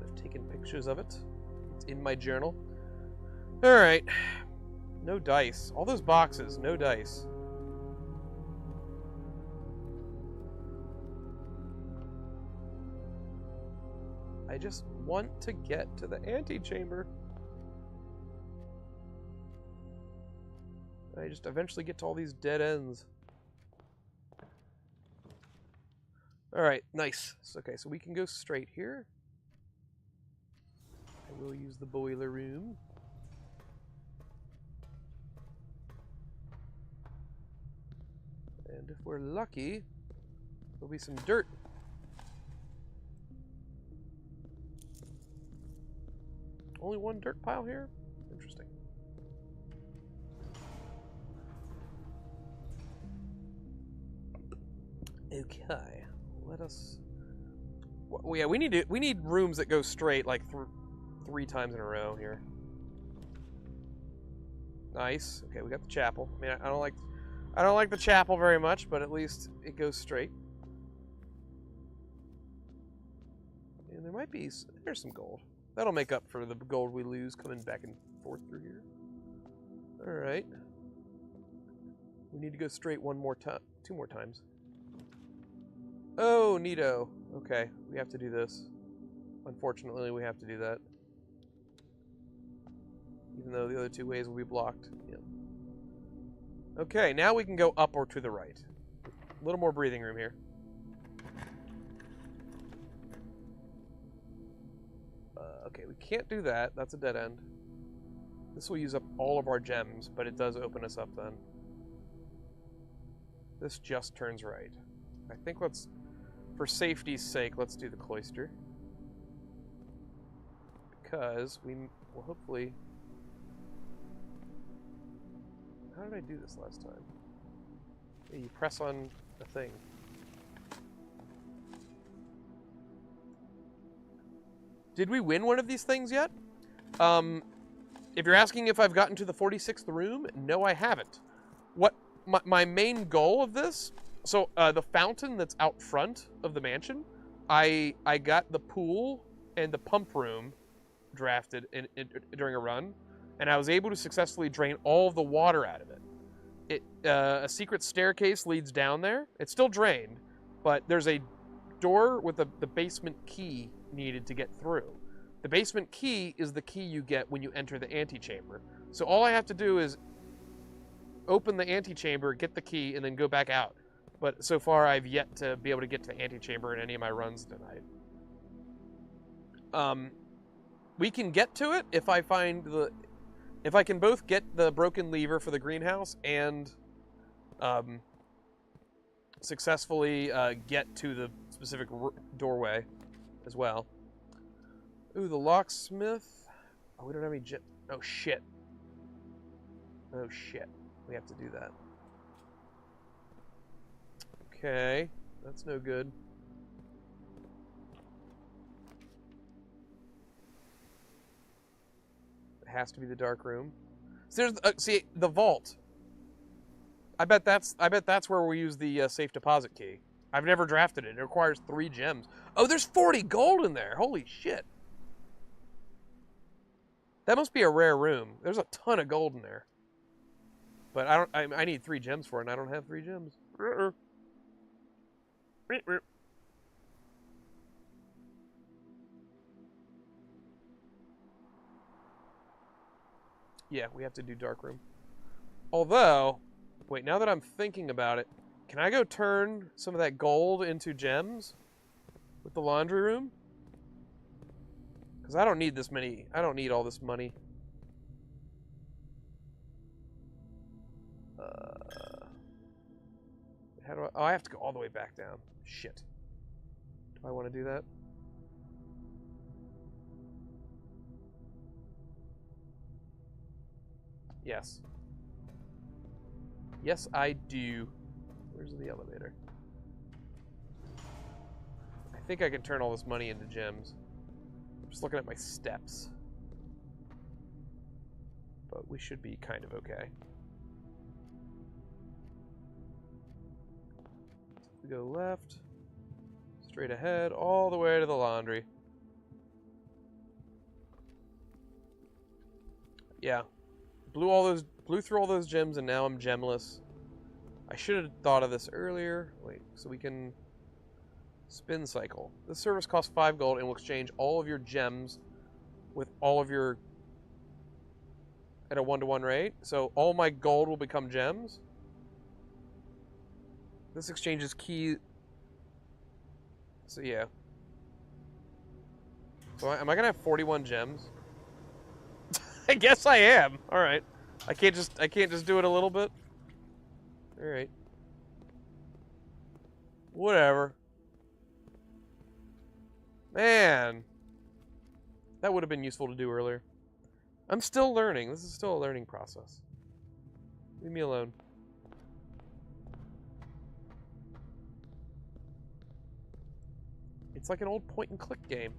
I've taken pictures of it. It's in my journal. All right. No dice. All those boxes, no dice. I just want to get to the antechamber. I just eventually get to all these dead ends. Alright, nice. Okay, so we can go straight here. I will use the boiler room. And if we're lucky, there'll be some dirt. Only one dirt pile here? Interesting. Okay, let us... Well, yeah, we need rooms that go straight like 3 times in a row here. Nice. Okay, we got the chapel. I mean, I don't like the chapel very much, but at least it goes straight. And there might be... There's some gold. That'll make up for the gold we lose coming back and forth through here. Alright. We need to go straight 2 more times. Oh, neato. Okay, we have to do this. Unfortunately, we have to do that. Even though the other 2 ways will be blocked. Yeah. Okay, now we can go up or to the right. A little more breathing room here. Okay, we can't do that. That's a dead end. This will use up all of our gems, but it does open us up then. This just turns right. I think for safety's sake, let's do the cloister. Because we will hopefully... How did I do this last time? Yeah, you press on a thing. Did we win one of these things yet? If you're asking if I've gotten to the 46th room, no, I haven't. What my main goal of this? So the fountain that's out front of the mansion, I got the pool and the pump room drafted during a run, and I was able to successfully drain all of the water out of it. A secret staircase leads down there. It's still drained, but there's a door with the basement key needed to get through. The basement key is the key you get when you enter the antechamber. So all I have to do is open the antechamber, get the key, and then go back out. But so far, I've yet to be able to get to the antechamber in any of my runs tonight. We can get to it if I can both get the broken lever for the greenhouse and successfully get to the specific doorway as well. Ooh, the locksmith. Oh, we don't have any oh, shit. Oh, shit. We have to do that. Okay. That's no good. It has to be the dark room. So there's see the vault. I bet that's where we use the safe deposit key. I've never drafted it. It requires 3 gems. Oh, there's 40 gold in there. Holy shit. That must be a rare room. There's a ton of gold in there. But I need 3 gems for it, and I don't have 3 gems. Yeah, we have to do dark room. Although, wait, now that I'm thinking about it, can I go turn some of that gold into gems with the laundry room? Because I don't need this many. I don't need all this money. How do I? Oh, I have to go all the way back down. Shit. Do I want to do that? Yes. Yes, I do. Where's the elevator? I think I can turn all this money into gems. I'm just looking at my steps. But we should be kind of okay. We go left, straight ahead, all the way to the laundry. Yeah. Blew through all those gems, and now I'm gemless. I should have thought of this earlier. Wait, so we can spin cycle. This service costs 5 gold and will exchange all of your gems with all of your at a 1-to-1 rate. So all my gold will become gems. This exchange is key. So yeah. So am I gonna have 41 gems? I guess I am. All right. I can't just do it a little bit. All right. Whatever. Man, that would have been useful to do earlier. I'm still learning. This is still a learning process. Leave me alone. It's like an old point-and-click game.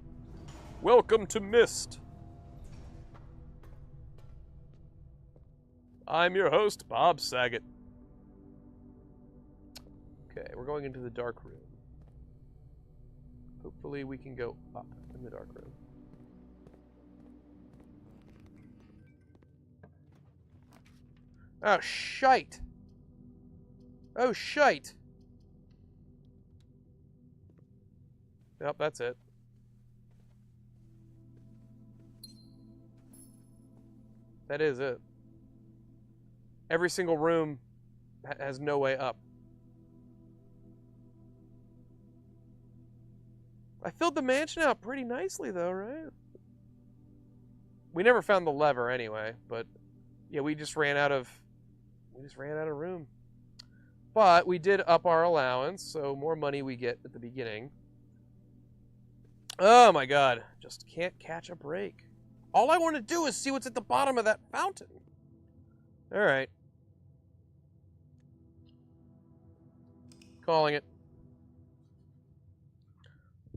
Welcome to Myst. I'm your host, Bob Saget. Okay, we're going into the dark room. Hopefully we can go up in the dark room. Oh, shite. Oh, shite. Yep, that's it. That is it. Every single room has no way up. I filled the mansion out pretty nicely, though, right? We never found the lever anyway, but yeah, we just ran out of room. But we did up our allowance, so more money we get at the beginning. Oh my god, just can't catch a break. All I want to do is see what's at the bottom of that fountain. All right. Calling it.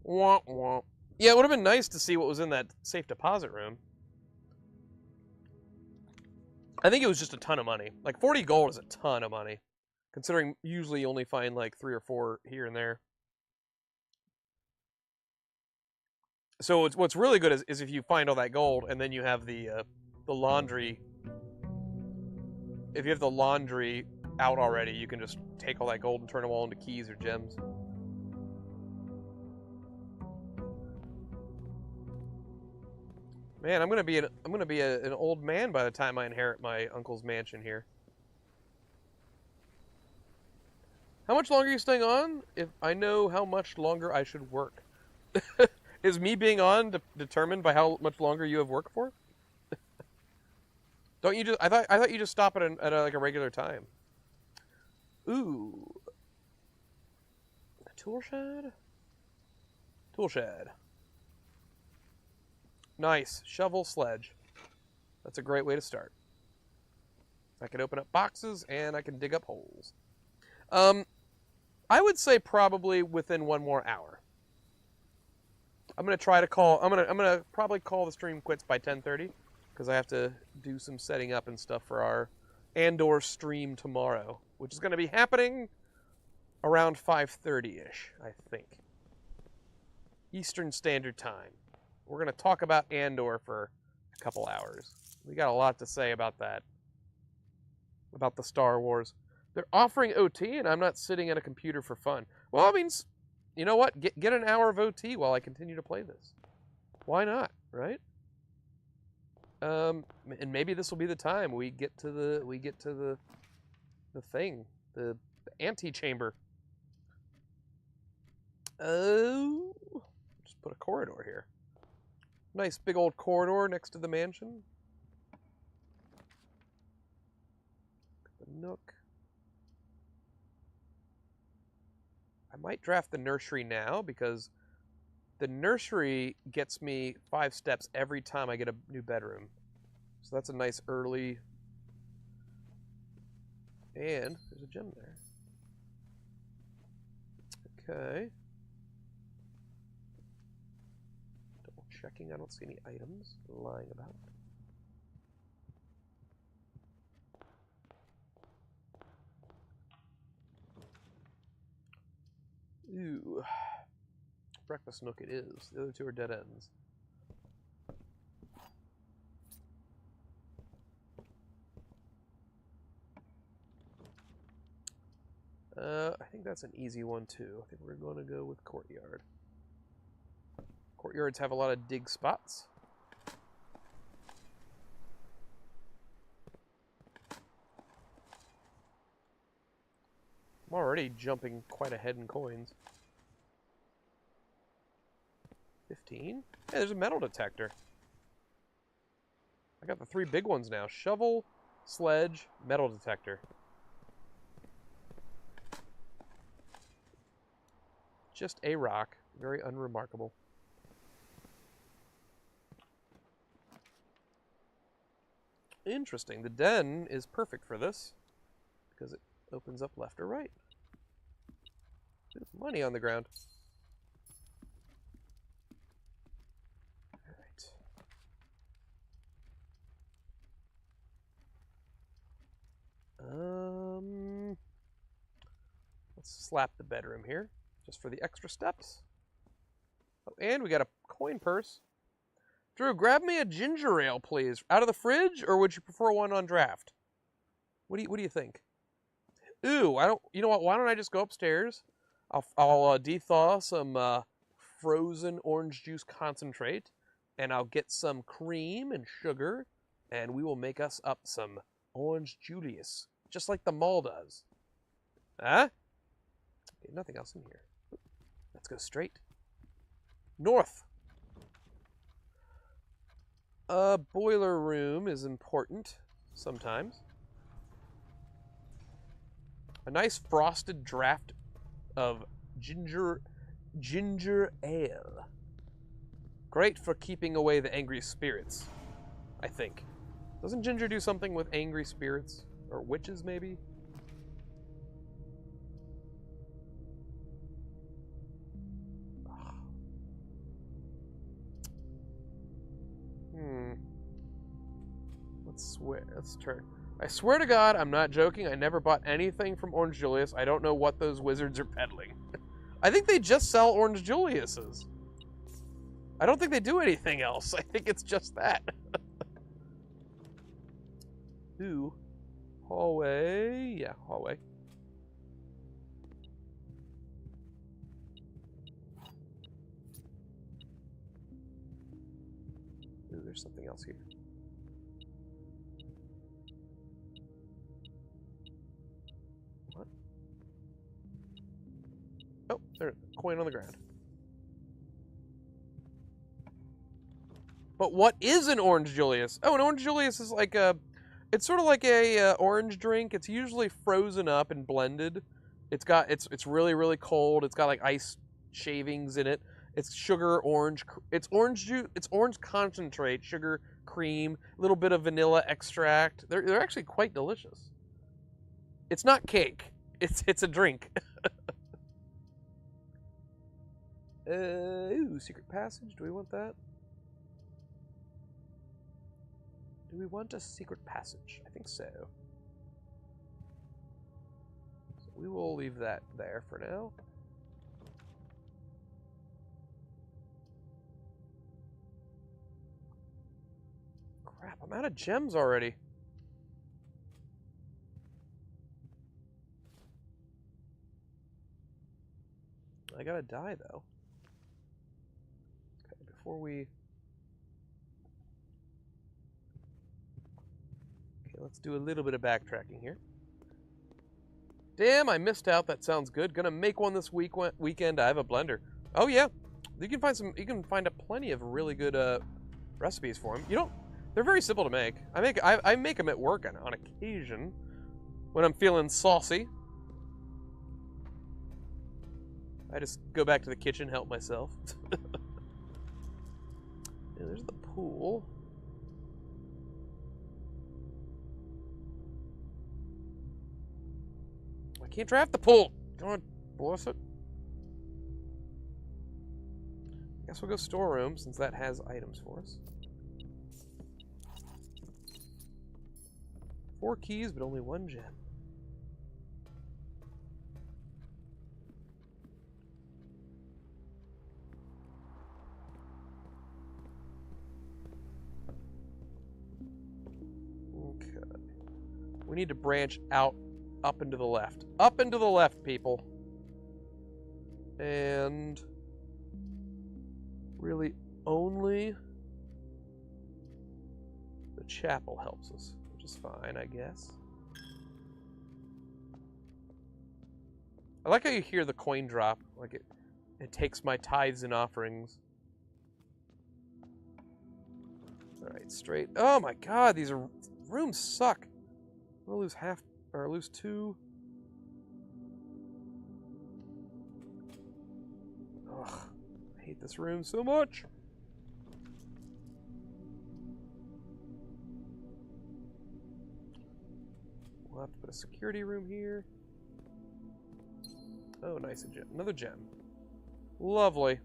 Womp womp. Yeah, it would have been nice to see what was in that safe deposit room. I think it was just a ton of money. Like 40 gold is a ton of money, considering usually you only find like 3 or 4 here and there. So what's really good is if you find all that gold and then you have the laundry. If you have the laundry out already, you can just take all that gold and turn them all into keys or gems. Man, I'm gonna be an old man by the time I inherit my uncle's mansion here. How much longer are you staying on? If I know how much longer I should work. Is me being on determined by how much longer you have work for? Don't you just? I thought you just stop at like a regular time. Ooh, a tool shed. Tool shed. Nice. Shovel sledge. That's a great way to start. I can open up boxes and I can dig up holes. I would say probably within 1 more hour. I'm gonna try to call. I'm gonna probably call the stream quits by 10:30 because I have to do some setting up and stuff for our Andor stream tomorrow, which is gonna be happening around 5:30ish, I think, Eastern Standard Time. We're gonna talk about Andor for a couple hours. We got a lot to say about that, about the Star Wars. They're offering OT, and I'm not sitting at a computer for fun. Well, that means, you know what? Get an hour of OT while I continue to play this. Why not, right? And maybe this will be the time we get to the thing, the antechamber. Oh, just put a corridor here. Nice big old corridor next to the mansion. The nook. I might draft the nursery now because the nursery gets me 5 steps every time I get a new bedroom. So that's a nice early. And there's a gem there. Okay. Double checking. I don't see any items lying about. Ooh. Breakfast nook it is. The other 2 are dead ends. I think that's an easy one too. I think we're going to go with courtyard. Courtyards have a lot of dig spots. I'm already jumping quite ahead in coins. 15? Hey, there's a metal detector. I got the 3 big ones now. Shovel, sledge, metal detector. Just a rock. Very unremarkable. Interesting. The den is perfect for this because it opens up left or right. There's money on the ground. Let's slap the bedroom here, just for the extra steps. Oh, and we got a coin purse. Drew, grab me a ginger ale, please. Out of the fridge, or would you prefer one on draft? What do you think? Ooh, I don't. You know what? Why don't I just go upstairs? I'll de-thaw some frozen orange juice concentrate, and I'll get some cream and sugar, and we will make us up some orange Julius, just like the mall does. Huh? Okay, nothing else in here. Let's go straight north. Boiler room is important sometimes. A nice frosted draft of ginger ale. Great for keeping away the angry spirits, I think. Doesn't ginger do something with angry spirits? Or witches, maybe? Let's turn. I swear to God, I'm not joking. I never bought anything from Orange Julius. I don't know what those wizards are peddling. I think they just sell Orange Juliuses. I don't think they do anything else. I think it's just that. Ooh. Hallway. Yeah, hallway. Ooh, there's something else here. What? Oh, there's a coin on the ground. But what is an Orange Julius? Oh, an Orange Julius is like a... It's sort of like a orange drink. It's usually frozen up and blended. It's really, really cold. It's got like ice shavings in it. It's sugar, orange. It's orange juice. It's orange concentrate, sugar, cream, a little bit of vanilla extract. They're actually quite delicious. It's not cake. It's a drink. Ooh, secret passage. Do we want that? Do we want a secret passage? I think so. So we will leave that there for now. Crap, I'm out of gems already. I gotta die, though. Okay, before we... Okay, let's do a little bit of backtracking here. Damn, I missed out. That sounds good. Gonna make one this weekend. I have a blender. Oh, yeah. You can find plenty of really good recipes for them. They're very simple to make. I make them at work on occasion when I'm feeling saucy. I just go back to the kitchen, help myself. Yeah, there's the pool. I can't draft the pool. God bless it. Guess we'll go storeroom since that has items for us. 4 keys, but only 1 gem. Okay. We need to branch out up and to the left. Up and to the left, people. And really only the chapel helps us, which is fine, I guess. I like how you hear the coin drop, like it takes my tithes and offerings. Alright, straight. Oh my god, these rooms suck. I'm gonna lose half, or lose 2. Ugh, I hate this room so much. We'll have to put a security room here. Oh, nice, a gem. Another gem. Lovely.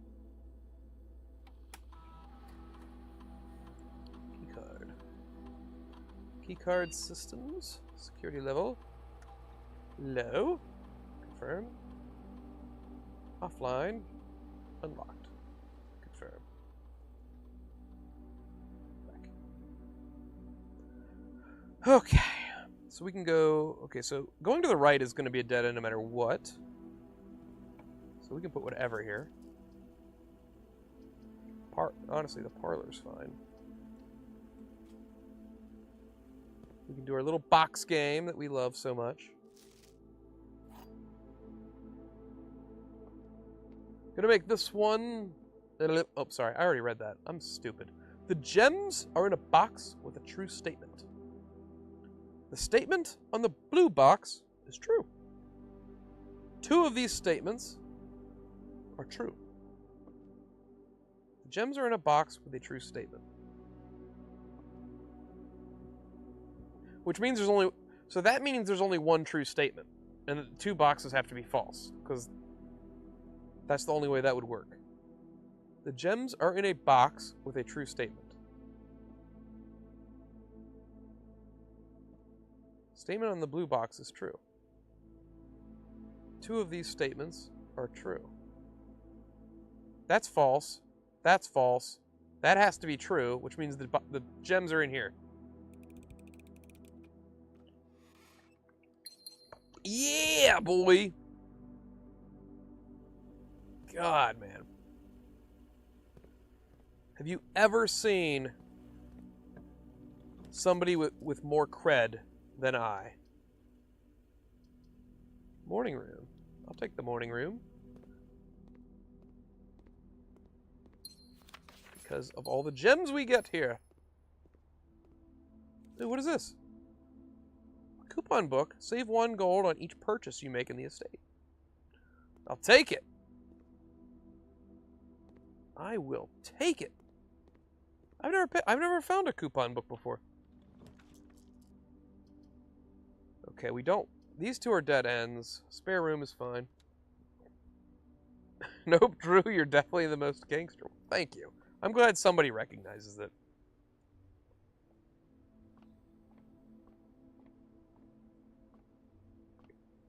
Keycard. Keycard systems. Security level. Low. Confirm. Offline. Unlocked. Confirm. Back. Okay. So we can go... Okay, so going to the right is going to be a dead end no matter what. So we can put whatever here. Honestly, the parlor's fine. We can do our little box game that we love so much. Gonna make this one... Oh, sorry, I already read that. I'm stupid. The gems are in a box with a true statement. The statement on the blue box is true. 2 of these statements are true. The gems are in a box with a true statement. Which means there's only... So that means there's only 1 true statement. And the 2 boxes have to be false. Because that's the only way that would work. The gems are in a box with a true statement. Statement on the blue box is true. 2 of these statements are true. That's false. That's false. That has to be true, which means the gems are in here. Yeah, boy! God, man. Have you ever seen somebody with more cred than I? Morning room. I'll take the morning room. Because of all the gems we get here. Hey, what is this? A coupon book. Save 1 gold on each purchase you make in the estate. I'll take it. I will take it. I've never found a coupon book before. Okay, we don't. These two are dead ends. Spare room is fine. Nope, Drew, you're definitely the most gangster. Thank you. I'm glad somebody recognizes it.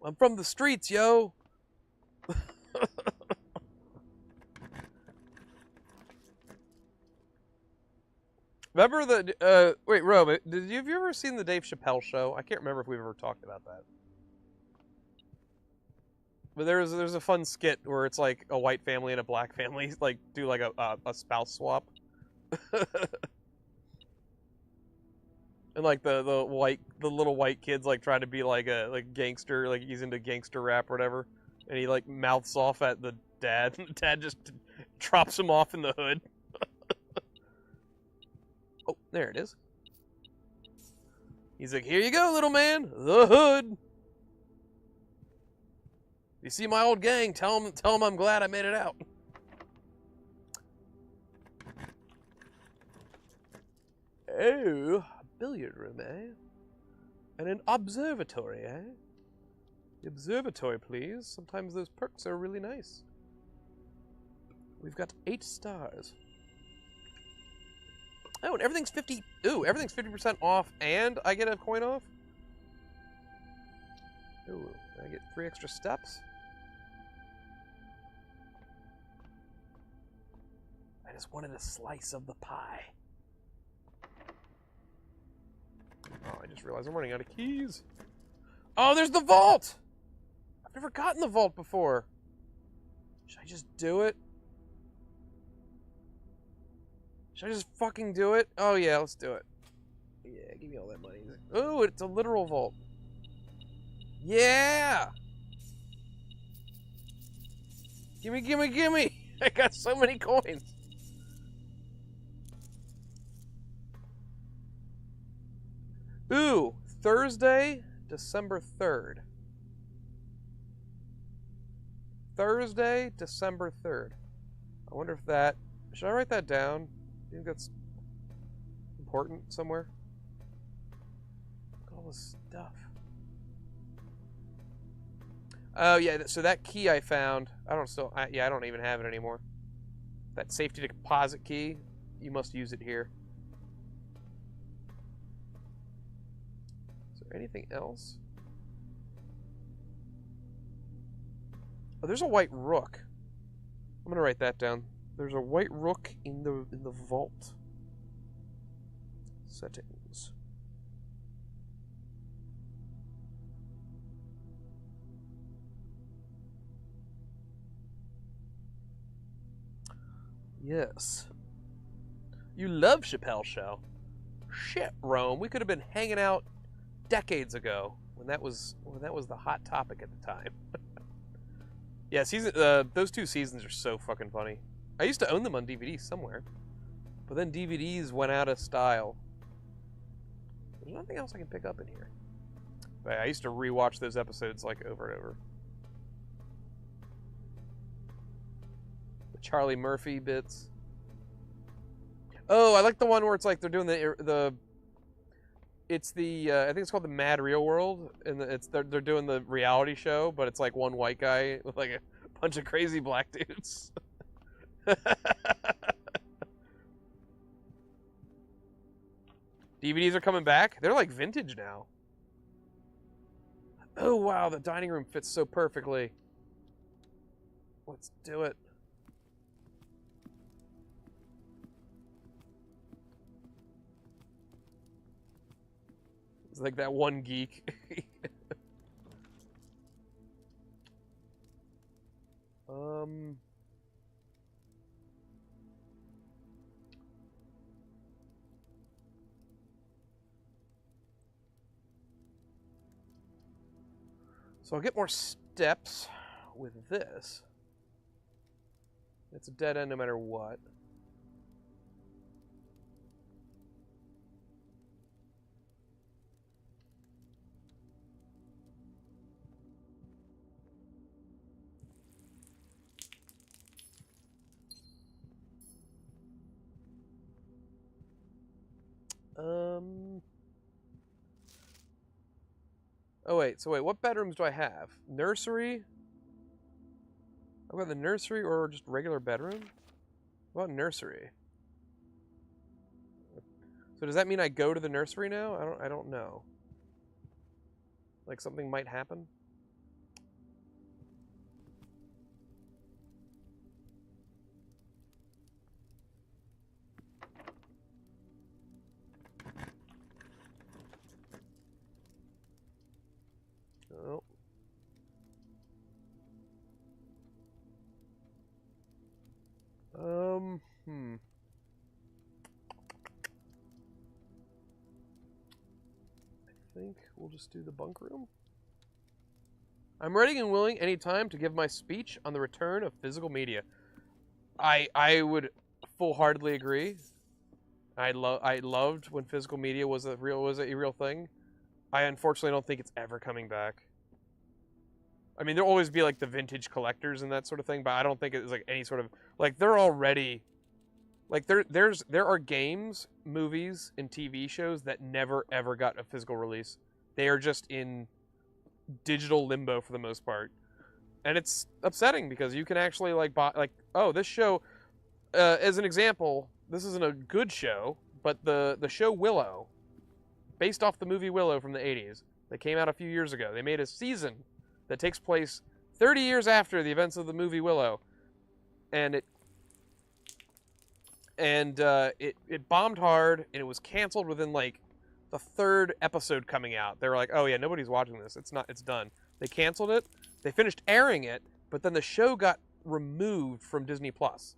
I'm from the streets, yo. Remember the wait, Rome, have you ever seen the Dave Chappelle show? I can't remember if we've ever talked about that. But there's a fun skit where it's like a white family and a black family like do like a spouse swap. And like the little white kid's like trying to be like a gangster, like he's into gangster rap or whatever, and he like mouths off at the dad, and the dad just drops him off in the hood. Oh, there it is. He's like, "Here you go, little man, the hood. You see my old gang? Tell him I'm glad I made it out." Oh, a billiard room, eh? And an observatory, eh? The observatory, please. Sometimes those perks are really nice. We've got 8 stars. Oh, and everything's 50. Ooh, everything's 50% off, and I get a coin off. Ooh, I get 3 extra steps. I just wanted a slice of the pie. Oh, I just realized I'm running out of keys. Oh, there's the vault! I've never gotten the vault before. Should I just do it? Should I just fucking do it? Oh yeah, let's do it. Yeah, give me all that money. Oh, it's a literal vault. Yeah! Gimme, gimme, gimme! I got so many coins. Ooh, Thursday, December 3rd. Thursday, December 3rd. I wonder if that... Should I write that down? You think that's important somewhere? Look at all this stuff. Oh, yeah, so that key I found... I don't even have it anymore. That safety deposit key, you must use it here. Anything else? Oh, there's a white rook. I'm gonna write that down. There's a white rook in the vault. Settings. Yes. You love Chappelle Show. Shit, Rome. We could have been hanging out decades ago when that was the hot topic at the time. Yeah, those 2 seasons are so fucking funny. I used to own them on DVD somewhere, but then DVDs went out of style. There's nothing else I can pick up in here. But I used to rewatch those episodes like over and over. The Charlie Murphy bits. Oh, I like the one where it's like they're doing the it's the I think it's called the Mad Real World, and they're doing the reality show, but it's like one white guy with like a bunch of crazy black dudes. DVDs are coming back. They're like vintage now. Oh wow, the dining room fits so perfectly. Let's do it. It's like that one geek. So I'll get more steps with this. It's a dead end no matter what. Oh, wait. So, wait. What bedrooms do I have? Nursery? I've got the nursery or just regular bedroom? What about nursery? So does that mean I go to the nursery now? I don't know. Like something might happen? Oh. Hmm. I think we'll just do the bunk room. I'm ready and willing anytime to give my speech on the return of physical media. I would full-heartedly agree. I loved when physical media was a real thing. I unfortunately don't think it's ever coming back. I mean, there'll always be like the vintage collectors and that sort of thing, but I don't think it's like any sort of like they're already like there are games, movies, and TV shows that never ever got a physical release. They are just in digital limbo for the most part, and it's upsetting because you can actually like buy like oh this show as an example, this isn't a good show, but the show Willow, based off the movie Willow from the 80s, that came out a few years ago. They made a season that takes place 30 years after the events of the movie Willow, and it bombed hard, and it was canceled within like the third episode coming out. They were like, "Oh yeah, nobody's watching this. It's done." They canceled it. They finished airing it, but then the show got removed from Disney Plus.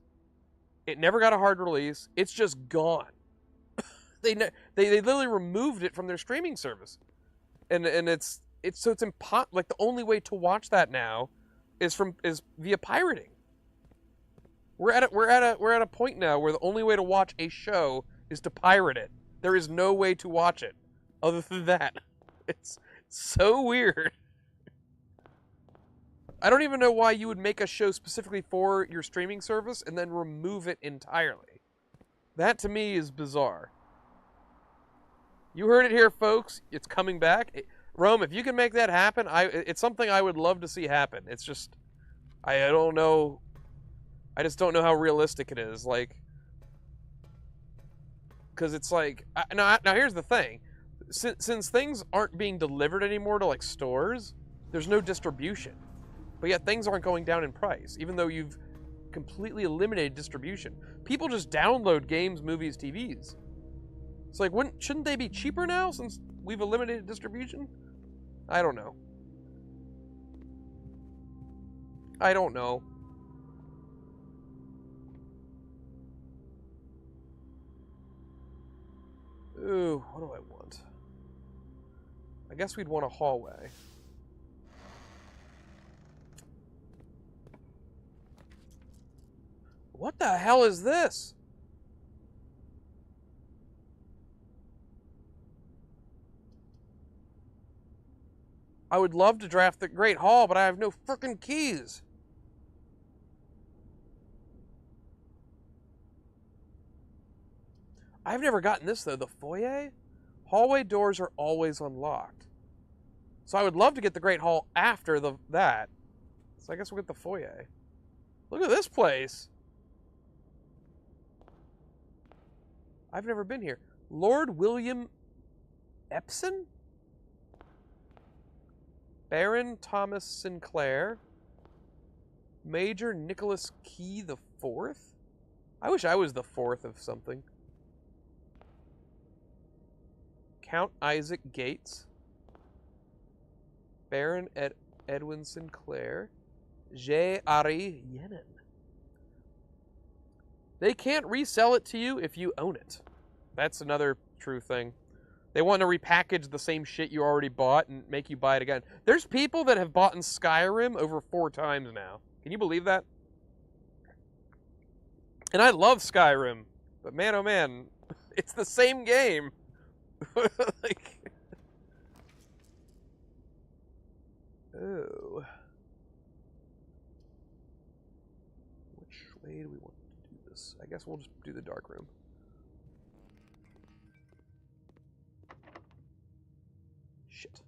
It never got a hard release. It's just gone. They literally removed it from their streaming service, and it's like the only way to watch that now is via pirating. We're at a point now where the only way to watch a show is to pirate it. There is no way to watch it other than that. It's so weird. I don't even know why you would make a show specifically for your streaming service and then remove it entirely. That to me is bizarre. You heard it here, folks. It's coming back. Rome, if you can make that happen, it's something I would love to see happen. It's just, I don't know. I just don't know how realistic it is. Like, because it's like, now here's the thing. Since things aren't being delivered anymore to like stores, there's no distribution. But yet things aren't going down in price, even though you've completely eliminated distribution. People just download games, movies, TVs. It's like, shouldn't they be cheaper now since we've eliminated distribution? I don't know. I don't know. Ooh, what do I want? I guess we'd want a hallway. What the hell is this? I would love to draft the Great Hall, but I have no frickin' keys. I've never gotten this, though. The foyer? Hallway doors are always unlocked. So I would love to get the Great Hall after that. So I guess we'll get the foyer. Look at this place. I've never been here. Lord William Epson? Baron Thomas Sinclair. Major Nicholas Key the Fourth? I wish I was the fourth of something. Count Isaac Gates. Baron Edwin Sinclair. J.R.E. Yenin. They can't resell it to you if you own it. That's another true thing. They want to repackage the same shit you already bought and make you buy it again. There's people that have bought in Skyrim over 4 times now. Can you believe that? And I love Skyrim, but man, oh man, it's the same game. Like, oh. Which way do we want to do this? I guess we'll just do the dark room. Shit.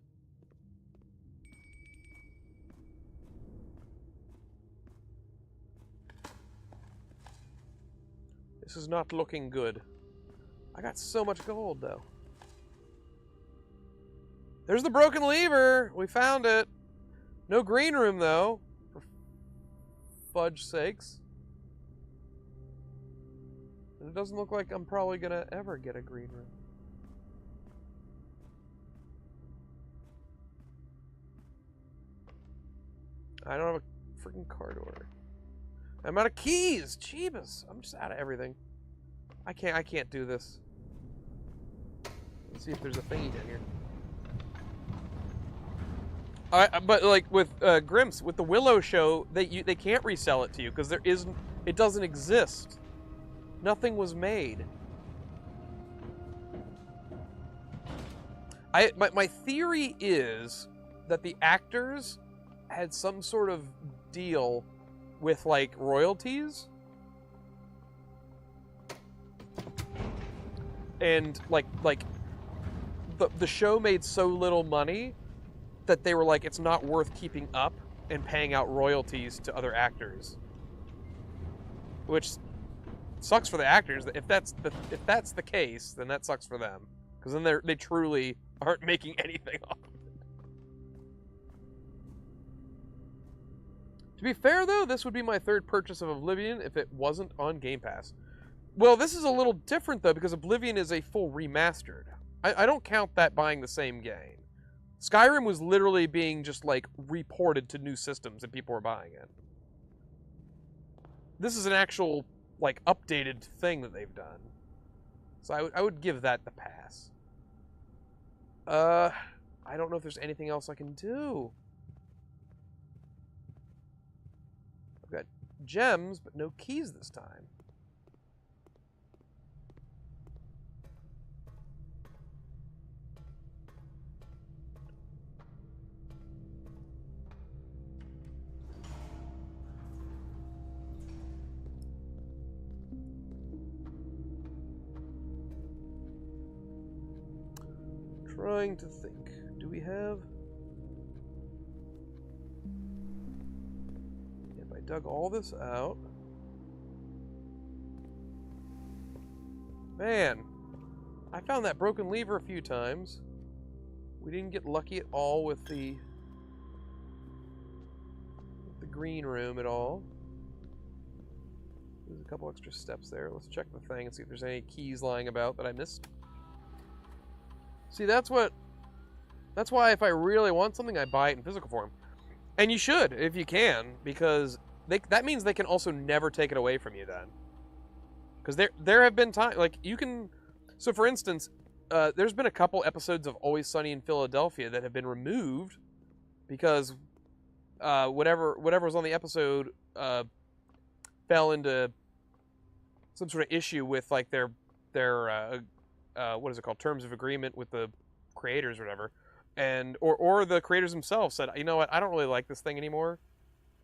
This is not looking good. I got so much gold, though. There's the broken lever. We found it. No green room, though. For fudge sakes. And it doesn't look like I'm probably going to ever get a green room. I don't have a freaking card order. I'm out of keys. Jeebus. I'm just out of everything. I can't do this. Let's see if there's a thingy down here. But like with Grimps, with the Willow show, they can't resell it to you because it doesn't exist. Nothing was made. My theory is that the actors had some sort of deal with like royalties, and like the show made so little money that they were like, it's not worth keeping up and paying out royalties to other actors, which sucks for the actors. If that's the case, then that sucks for them, because then they truly aren't making anything off of it. To be fair, though, this would be my third purchase of Oblivion if it wasn't on Game Pass. Well, this is a little different, though, because Oblivion is a full remastered. I don't count that buying the same game. Skyrim was literally being just, like, reported to new systems and people were buying it. This is an actual, like, updated thing that they've done. So I would give that the pass. I don't know if there's anything else I can do. I've got gems, but no keys this time. Trying to think. Do we have... If I dug all this out... Man! I found that broken lever a few times. We didn't get lucky at all with the green room at all. There's a couple extra steps there. Let's check the thing and see if there's any keys lying about that I missed. See, that's why if I really want something, I buy it in physical form. And you should, if you can, because that means they can also never take it away from you then. Because there have been times, like, you can... So, for instance, there's been a couple episodes of Always Sunny in Philadelphia that have been removed because whatever was on the episode fell into some sort of issue with, like, their what is it called, terms of agreement with the creators or whatever, and or the creators themselves said, you know what, I don't really like this thing anymore.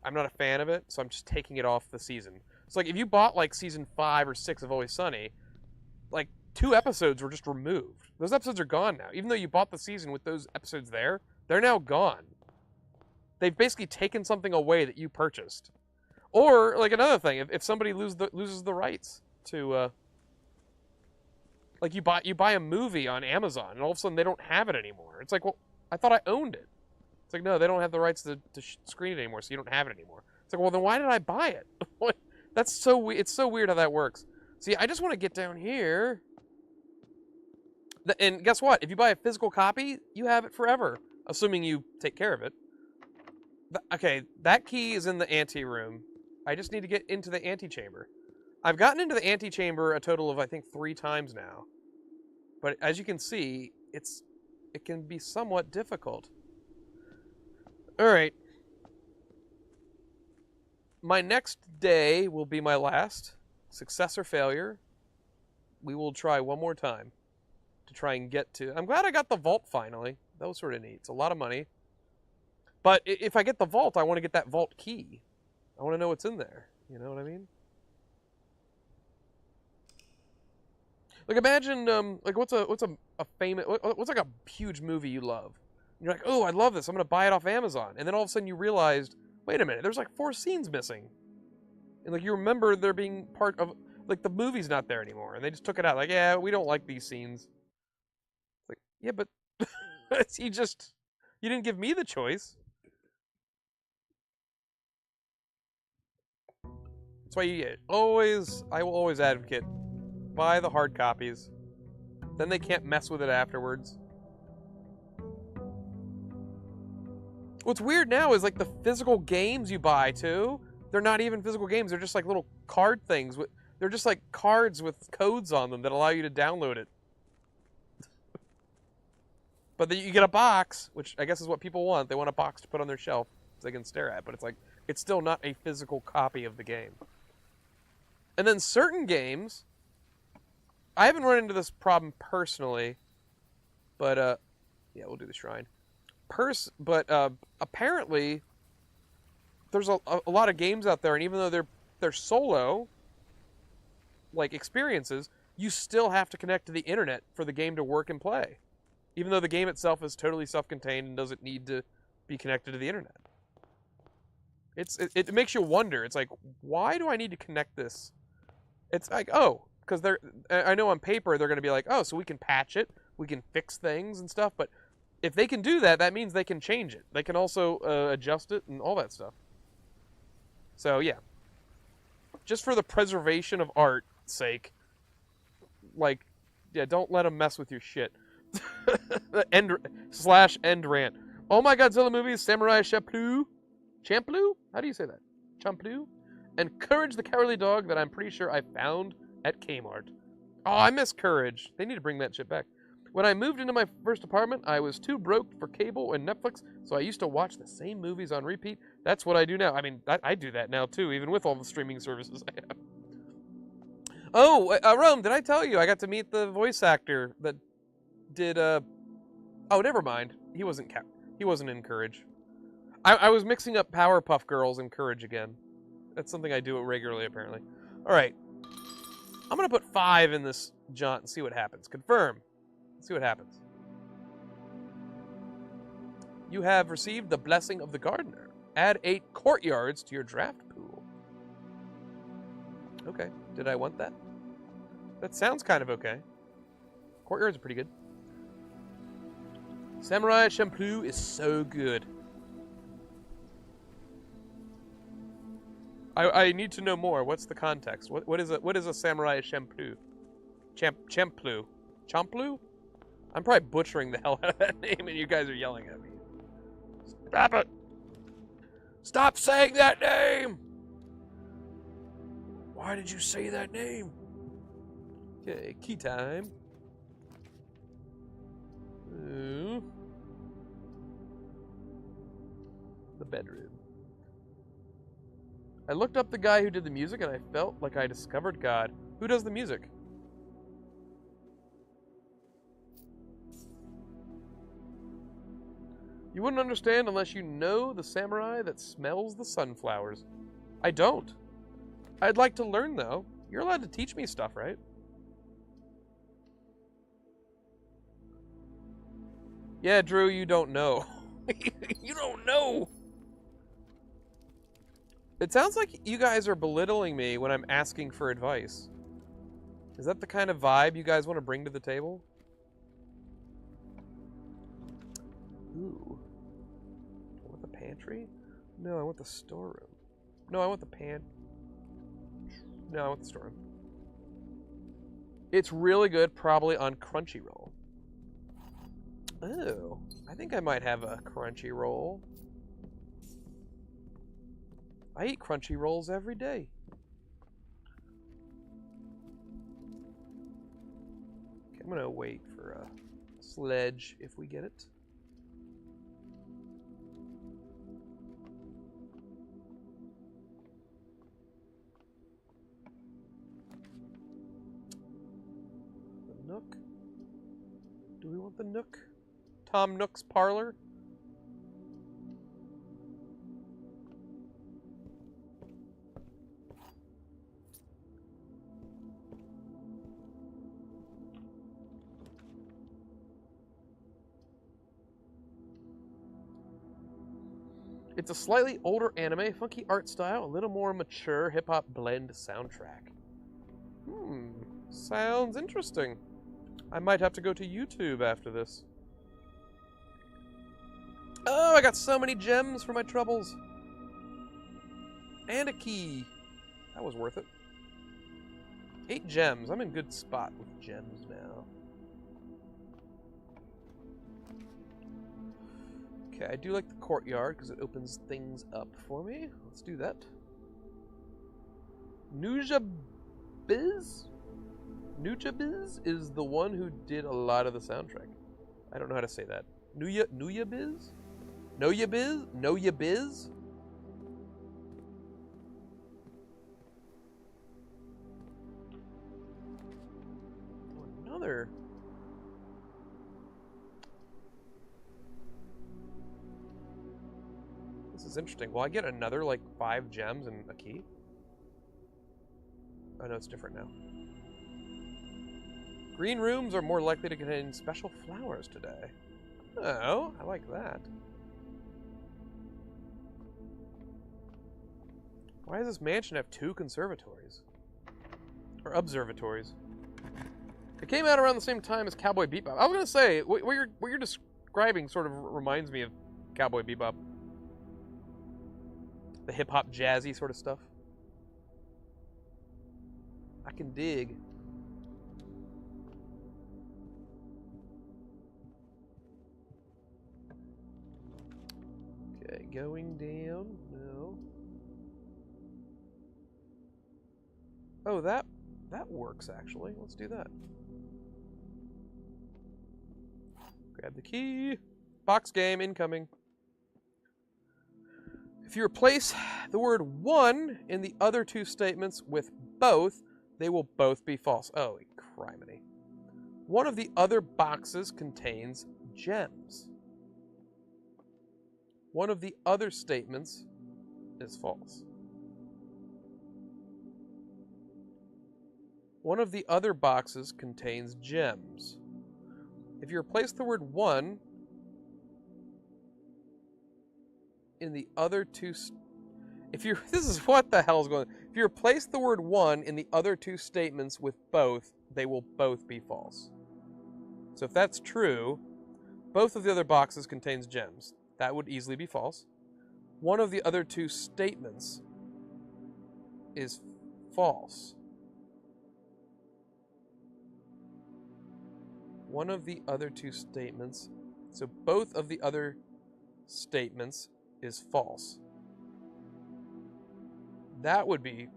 I'm not a fan of it, so I'm just taking it off the season. So like if you bought like season 5 or 6 of Always Sunny, like 2 episodes were just removed. Those episodes are gone now. Even though you bought the season with those episodes there, they're now gone. They've basically taken something away that you purchased. Or like another thing, if somebody loses the rights to like you buy a movie on Amazon and all of a sudden they don't have it anymore. It's like, well, I thought I owned it. It's like, no, they don't have the rights to screen it anymore, so you don't have it anymore. It's like, well, then why did I buy it? That's so it's so weird how that works. See, I just want to get down here. And guess what? If you buy a physical copy, you have it forever, assuming you take care of it. Okay, that key is in the anteroom. I just need to get into the antechamber. I've gotten into the antechamber a total of, I think, 3 times now. But as you can see, it can be somewhat difficult. Alright. My next day will be my last. Success or failure. We will try one more time to try and get to... I'm glad I got the vault finally. That was sort of neat. It's a lot of money. But if I get the vault, I want to get that vault key. I want to know what's in there. You know what I mean? Like imagine, like what's a famous, what's like a huge movie you love? And you're like, oh, I love this. I'm gonna buy it off Amazon. And then all of a sudden you realized, wait a minute, there's like 4 scenes missing. And like you remember there being part of, Like, the movie's not there anymore, and they just took it out. Like, yeah, we don't like these scenes. It's like, yeah, but you didn't give me the choice. That's why I will always advocate, buy the hard copies. Then they can't mess with it afterwards. What's weird now is, like, the physical games you buy, too, they're not even physical games. They're just, like, little card things. They're just, like, cards with codes on them that allow you to download it. But then you get a box, which I guess is what people want. They want a box to put on their shelf so they can stare at. But it's like, it's still not a physical copy of the game. And then certain games, I haven't run into this problem personally, but, yeah, we'll do the shrine. But apparently, there's a lot of games out there, and even though they're solo, like, experiences, you still have to connect to the internet for the game to work and play. Even though the game itself is totally self-contained and doesn't need to be connected to the internet. It makes you wonder. It's like, why do I need to connect this? It's like, oh, because I know on paper they're going to be like, oh, so we can patch it, we can fix things and stuff, but if they can do that, that means they can change it. They can also adjust it and all that stuff. So, yeah. Just for the preservation of art's sake, like, yeah, don't let them mess with your shit. End rant. All my Godzilla movies, Samurai Champloo? Champloo? How do you say that? Champloo? And Courage the Cowardly Dog that I'm pretty sure I found at Kmart. Oh, I miss Courage. They need to bring that shit back. When I moved into my first apartment, I was too broke for cable and Netflix, so I used to watch the same movies on repeat. That's what I do now. I mean, I do that now, too, even with all the streaming services I have. Oh, Rome, did I tell you I got to meet the voice actor that did, oh, never mind. He wasn't in Courage. I was mixing up Powerpuff Girls and Courage again. That's something I do regularly, apparently. All right. I'm going to put 5 in this jaunt and see what happens. Confirm. Let's see what happens. You have received the blessing of the gardener. Add 8 courtyards to your draft pool. Okay. Did I want that? That sounds kind of okay. Courtyards are pretty good. Samurai Champloo is so good. I need to know more. What's the context? What is a Samurai Champloo? Champloo? Champloo? I'm probably butchering the hell out of that name, and you guys are yelling at me. Stop it! Stop saying that name! Why did you say that name? Okay, key time. Ooh. The bedroom. I looked up the guy who did the music, and I felt like I discovered God. Who does the music? You wouldn't understand unless you know the samurai that smells the sunflowers. I don't. I'd like to learn, though. You're allowed to teach me stuff, right? Yeah, Drew, you don't know. You don't know! It sounds like you guys are belittling me when I'm asking for advice. Is that the kind of vibe you guys want to bring to the table? Ooh. I want the pantry? No, I want the storeroom. No, I want the No, I want the storeroom. It's really good, probably on Crunchyroll. Oh, I think I might have a Crunchyroll. I eat Crunchyrolls every day. Okay, I'm gonna wait for a sledge if we get it. The Nook. Do we want the Nook? Tom Nook's parlor? It's a slightly older anime, funky art style, a little more mature hip-hop blend soundtrack. Sounds interesting. I might have to go to YouTube after this. Oh, I got so many gems for my troubles. And a key. That was worth it. 8 gems. I'm in good spot with gems now. Okay, I do like the courtyard because it opens things up for me. Let's do that. Nujabes? Nujabes is the one who did a lot of the soundtrack. I don't know how to say that. Nuyabes? Noyabiz? Noyabiz? Oh, another. This is interesting. Will I get another, like, 5 gems and a key? Oh, no, it's different now. Green rooms are more likely to contain special flowers today. Oh, I like that. Why does this mansion have 2 conservatories? Or observatories? It came out around the same time as Cowboy Bebop. I was gonna say, what you're describing sort of reminds me of Cowboy Bebop. The hip-hop jazzy sort of stuff. I can dig. Okay, going down. No. Oh, that works, actually. Let's do that. Grab the key. Box game incoming. If you replace the word one in the other 2 statements with both, they will both be false. Oh, criminy. One of the other boxes contains gems. One of the other statements is false. One of the other boxes contains gems. If you replace the word one in the other 2... This is what the hell is going on. If you replace the word one in the other 2 statements with both, they will both be false. So if that's true, both of the other boxes contains gems. That would easily be false. One of the other 2 statements is false. One of the other 2 statements, so both of the other statements is false. That would be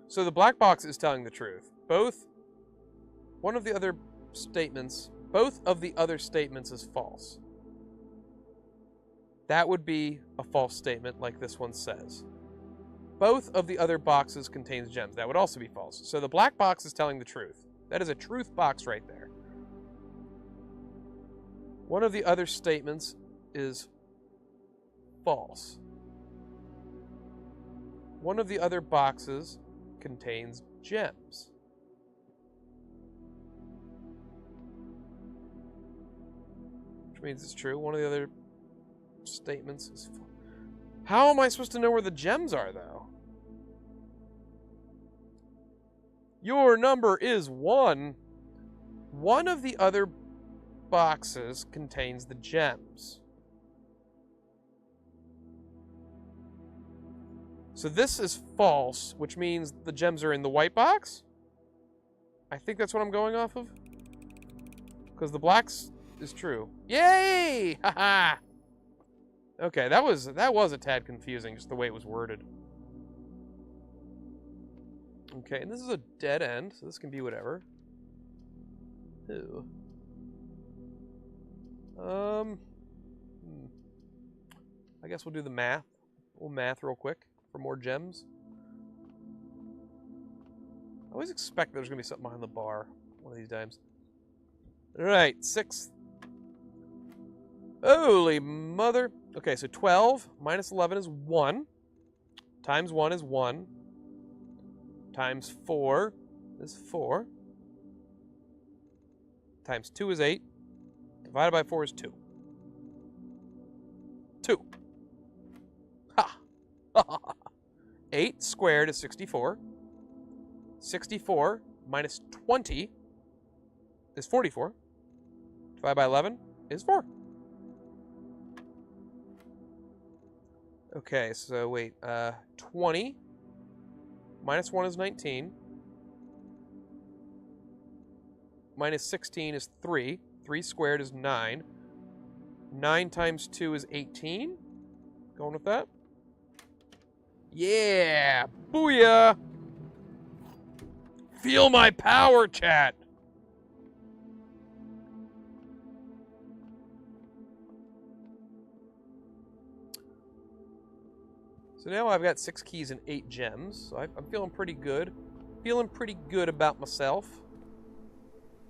so the black box is telling the truth. Both of the other statements is false. That would be a false statement like this one says. Both of the other boxes contains gems. That would also be false. So the black box is telling the truth. That is a truth box right there. One of the other statements is false. One of the other boxes contains gems. Which means it's true. One of the other statements is false. How am I supposed to know where the gems are, though? Your number is 1. One of the other boxes contains the gems. So this is false, which means the gems are in the white box? I think that's what I'm going off of. Because the blacks is true. Yay! Haha! Okay, that was a tad confusing, just the way it was worded. Okay, and this is a dead end, so this can be whatever. Ew. I guess we'll do the math. We'll math real quick for more gems. I always expect there's going to be something behind the bar one of these times. Alright, 6th. Holy mother. Okay, so 12 minus 11 is 1. Times 1 is 1. Times 4 is 4. Times 2 is 8. Divided by 4 is 2. 2. 8 squared is 64. 64 minus 20 is 44. Divided by 11 is 4. Okay, so wait. 20 minus 1 is 19. Minus 16 is 3. 3 squared is 9. 9 times 2 is 18. Going with that? Yeah! Booyah! Feel my power, chat! So now I've got 6 keys and 8 gems. So I'm feeling pretty good. Feeling pretty good about myself.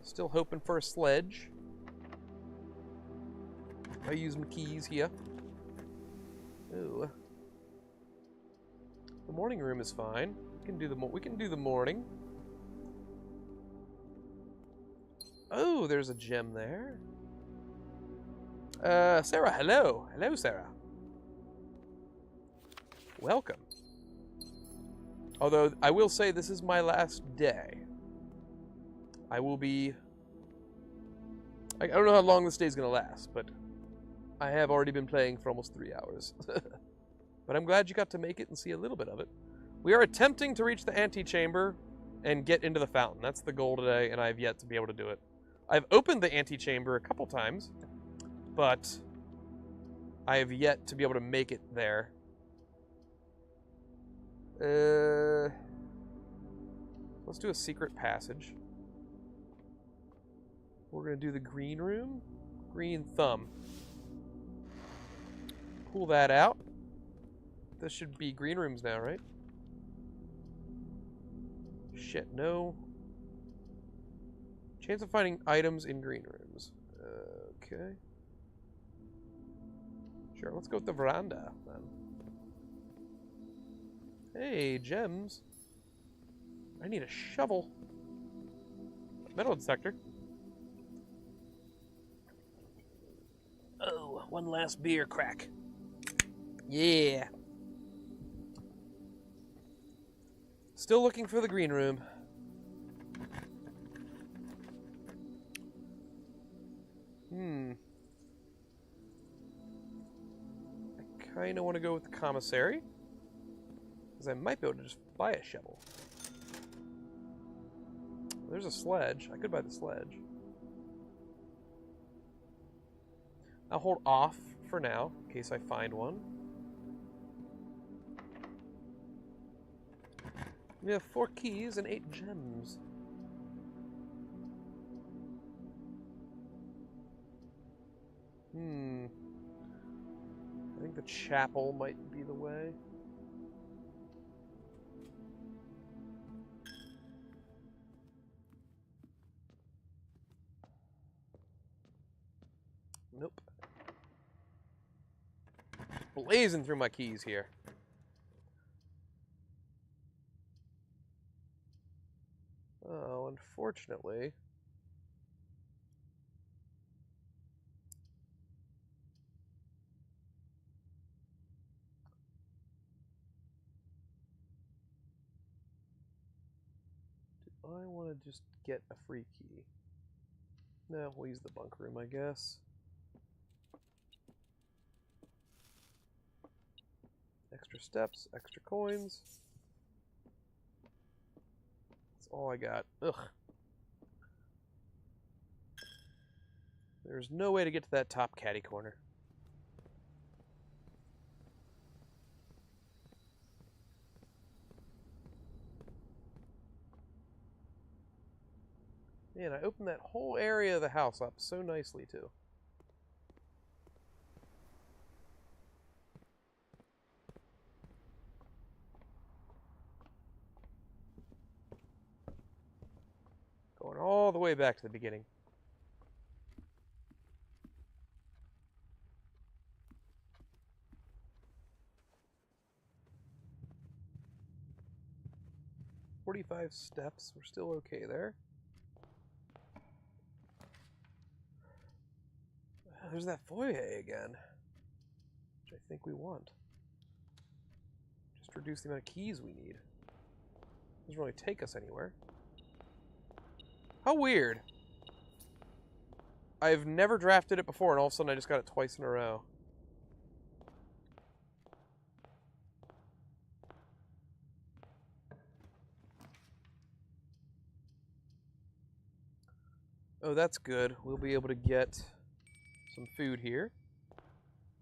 Still hoping for a sledge. I use my keys here. Ooh. The morning room is fine. We can do the morning. Oh, there's a gem there. Sarah, hello. Hello, Sarah. Welcome. Although, I will say this is my last day. I will be... I don't know how long this day's going to last, but I have already been playing for almost 3 hours. But I'm glad you got to make it and see a little bit of it. We are attempting to reach the antechamber and get into the fountain. That's the goal today, and I have yet to be able to do it. I've opened the antechamber a couple times, but I have yet to be able to make it there. Let's do a secret passage. We're going to do the green room. Green thumb. Pull that out. This should be green rooms now, right? Shit, no. Chance of finding items in green rooms. Okay. Sure, let's go with the veranda, then. Hey, gems. I need a shovel. Metal detector. Oh, one last beer crack. Yeah. Still looking for the green room. I kind of want to go with the commissary. Because I might be able to just buy a shovel. There's a sledge. I could buy the sledge. I'll hold off for now, in case I find one. We have 4 keys and 8 gems. I think the chapel might be the way. Nope. Blazing through my keys here. Oh, unfortunately. Do I want to just get a free key? No, we'll use the bunk room, I guess. Extra steps, extra coins. That's all I got. Ugh. There's no way to get to that top caddy corner. Man, I opened that whole area of the house up so nicely, too. Going all the way back to the beginning. "45 steps. We're still okay there. There's that foyer again, which I think we want. Just reduce the amount of keys we need. Doesn't really take us anywhere. How weird. I've never drafted it before, and all of a sudden I just got it twice in a row. Oh, that's good. We'll be able to get some food here,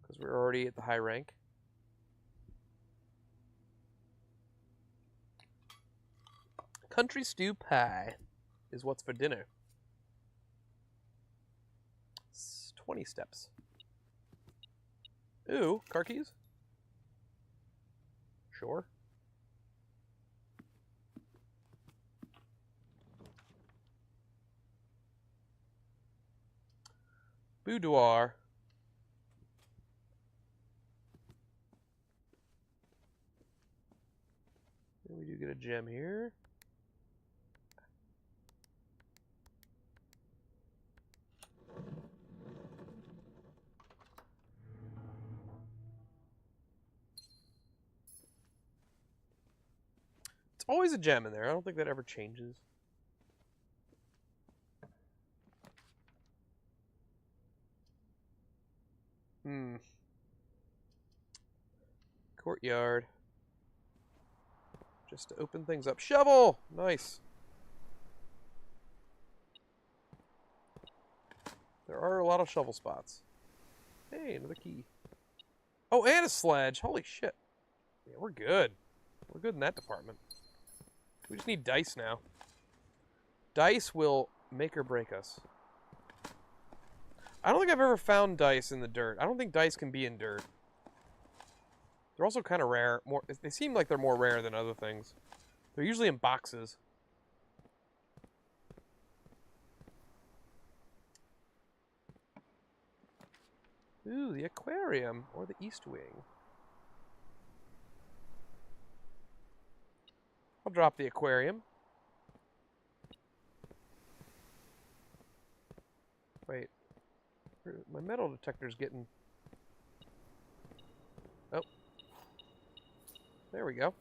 because we're already at the high rank. Country stew pie is what's for dinner. It's 20 steps. Ooh, car keys? Sure. Boudoir. And we do get a gem here. It's always a gem in there. I don't think that ever changes. Courtyard. Just to open things up. Shovel! Nice. There are a lot of shovel spots. Hey, another key. Oh, and a sledge. Holy shit. Yeah, we're good. We're good in that department. We just need dice now. Dice will make or break us. I don't think I've ever found dice in the dirt. I don't think dice can be in dirt. They're also kind of rare. They seem like they're more rare than other things. They're usually in boxes. Ooh, the aquarium or the East Wing. I'll drop the aquarium. Wait. My metal detector's getting... Oh. There we go.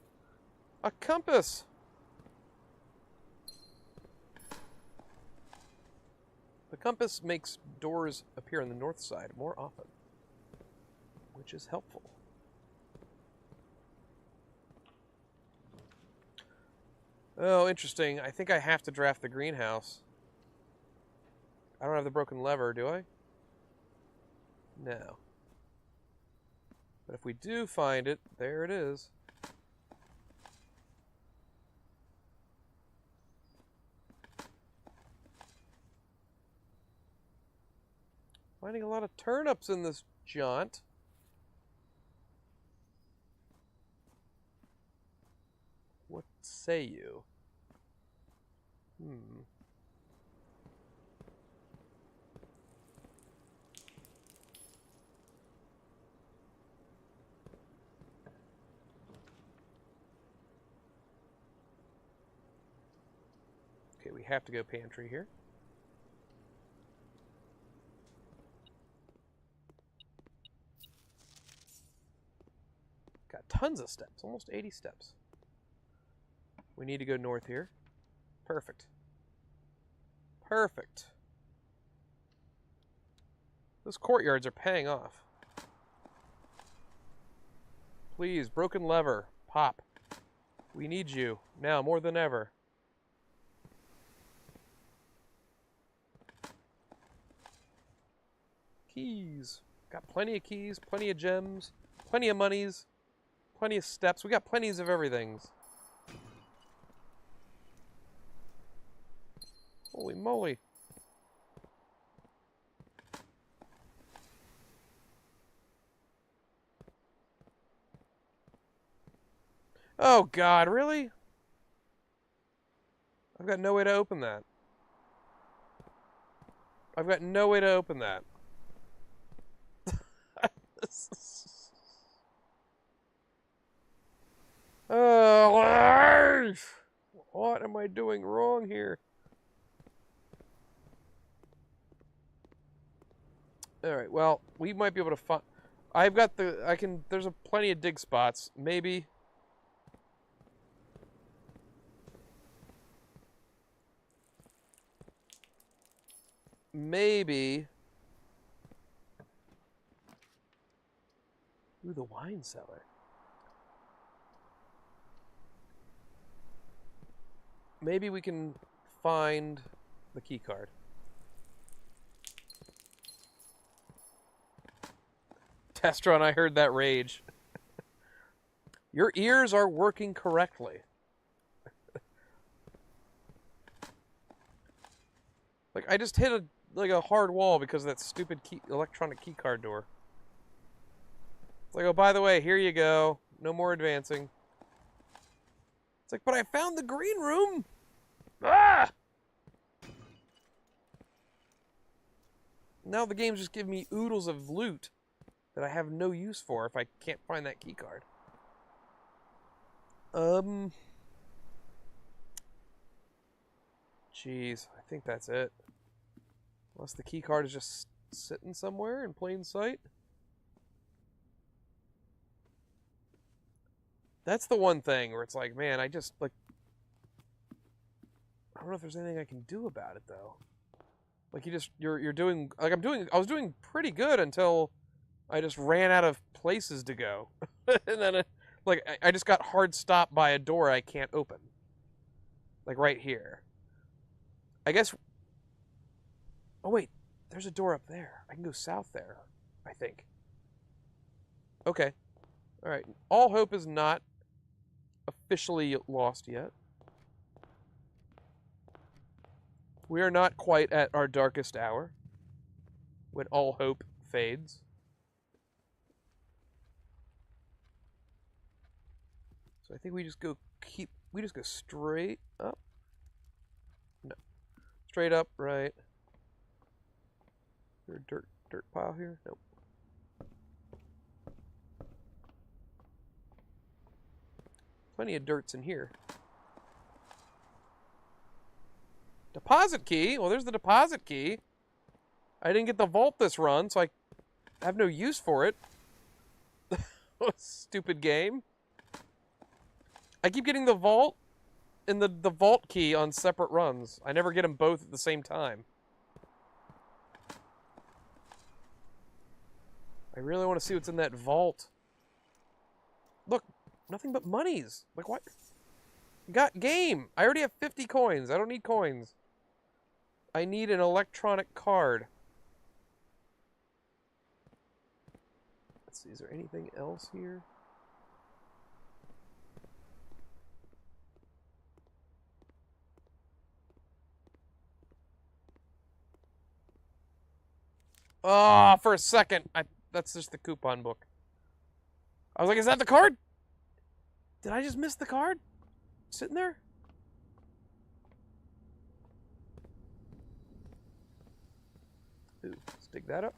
A compass! The compass makes doors appear on the north side more often, which is helpful. Oh, interesting. I think I have to draft the greenhouse. I don't have the broken lever, do I? No. But if we do find it, there it is. Finding a lot of turnips in this jaunt. What say you? Okay, we have to go pantry here. Got tons of steps, almost 80 steps. We need to go north here. Perfect. Perfect. Those courtyards are paying off. Please, broken lever, pop. We need you, now more than ever. Keys. Got plenty of keys, plenty of gems, plenty of monies, plenty of steps. We got plenties of everything. Holy moly. Oh God, really? I've got no way to open that. I've got no way to open that. Oh, what am I doing wrong here? Alright, well, we might be able to find... I've got the... there's plenty of dig spots. Maybe maybe... Ooh, the wine cellar. Maybe we can find the key card. Testron, I heard that rage. Your ears are working correctly. Like, I just hit a hard wall because of that stupid electronic key card door. It's like, oh, by the way, here you go. No more advancing. It's like, but I found the green room! Ah! Now the game's just giving me oodles of loot that I have no use for if I can't find that key card. Jeez, I think that's it. Unless the key card is just sitting somewhere in plain sight. That's the one thing where it's like, man, I just, like... I don't know if there's anything I can do about it, though. Like, you're doing... Like, I was doing pretty good until I just ran out of places to go. And then, I just got hard stopped by a door I can't open. Like, right here. I guess... Oh, wait. There's a door up there. I can go south there, I think. Okay. All right. All hope is not officially lost yet. We are not quite at our darkest hour when all hope fades. So I think we just go straight up. No. Straight up, right. Is there a dirt pile here? Nope. Plenty of dirts in here. Deposit key? Well, there's the deposit key. I didn't get the vault this run, so I have no use for it. Stupid game. I keep getting the vault and the vault key on separate runs. I never get them both at the same time. I really want to see what's in that vault. Look, nothing but monies. Like, what? Got game. I already have 50 coins. I don't need coins. I need an electronic card. Let's see, is there anything else here? Ah, for a second. That's just the coupon book. I was like, is that the card? Did I just miss the card? Sitting there? Ooh, let's dig that up.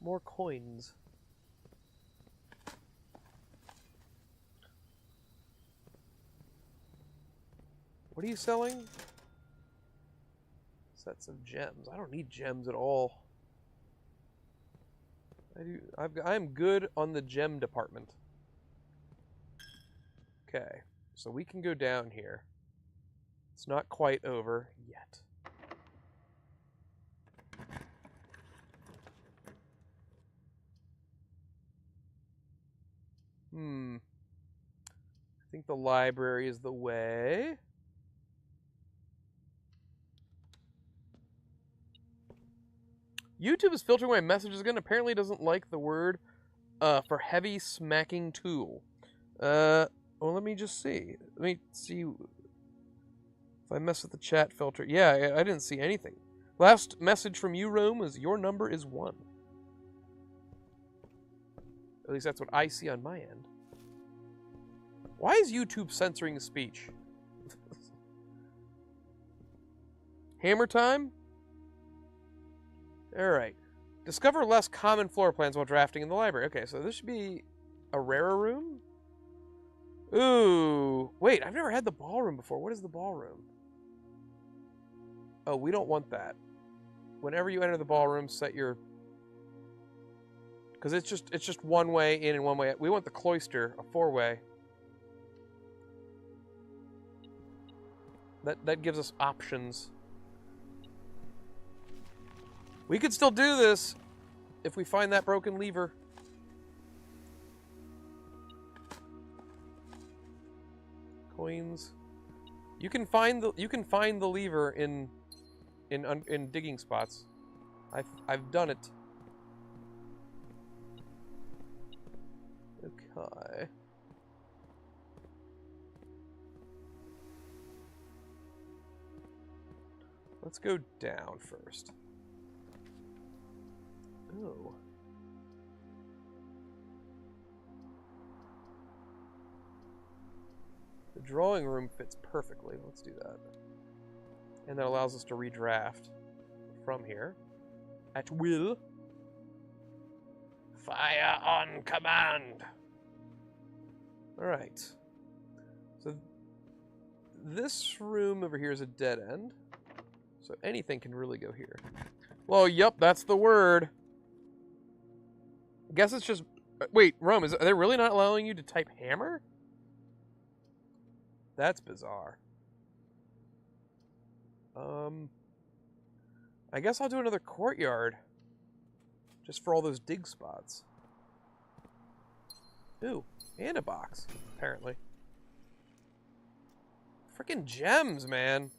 More coins. What are you selling? Sets of gems. I don't need gems at all. I'm good on the gem department. Okay, so we can go down here. It's not quite over yet. I think the library is the way. YouTube is filtering my messages again. Apparently doesn't like the word for heavy smacking tool. Well, let me just see. Let me see if I mess with the chat filter. Yeah, I didn't see anything. Last message from you, Rome, is your number is 1. At least that's what I see on my end. Why is YouTube censoring speech? Hammer time? Alright. Discover less common floor plans while drafting in the library. Okay, so this should be a rarer room? Ooh. Wait, I've never had the ballroom before. What is the ballroom? Oh, we don't want that. Whenever you enter the ballroom, set your... Because it's just one way in and one way out. We want the cloister, a 4-way. That gives us options. We could still do this if we find that broken lever. Coins. You can find the lever in digging spots. I've done it. Okay. Let's go down first. Oh. The drawing room fits perfectly. Let's do that. And that allows us to redraft from here. At will. Fire on command. Alright. So this room over here is a dead end. So anything can really go here. Well, yep, that's the word. I guess it's just... Wait, Rome, are they really not allowing you to type hammer? That's bizarre. I guess I'll do another courtyard. Just for all those dig spots. Ooh, and a box, apparently. Freaking gems, man.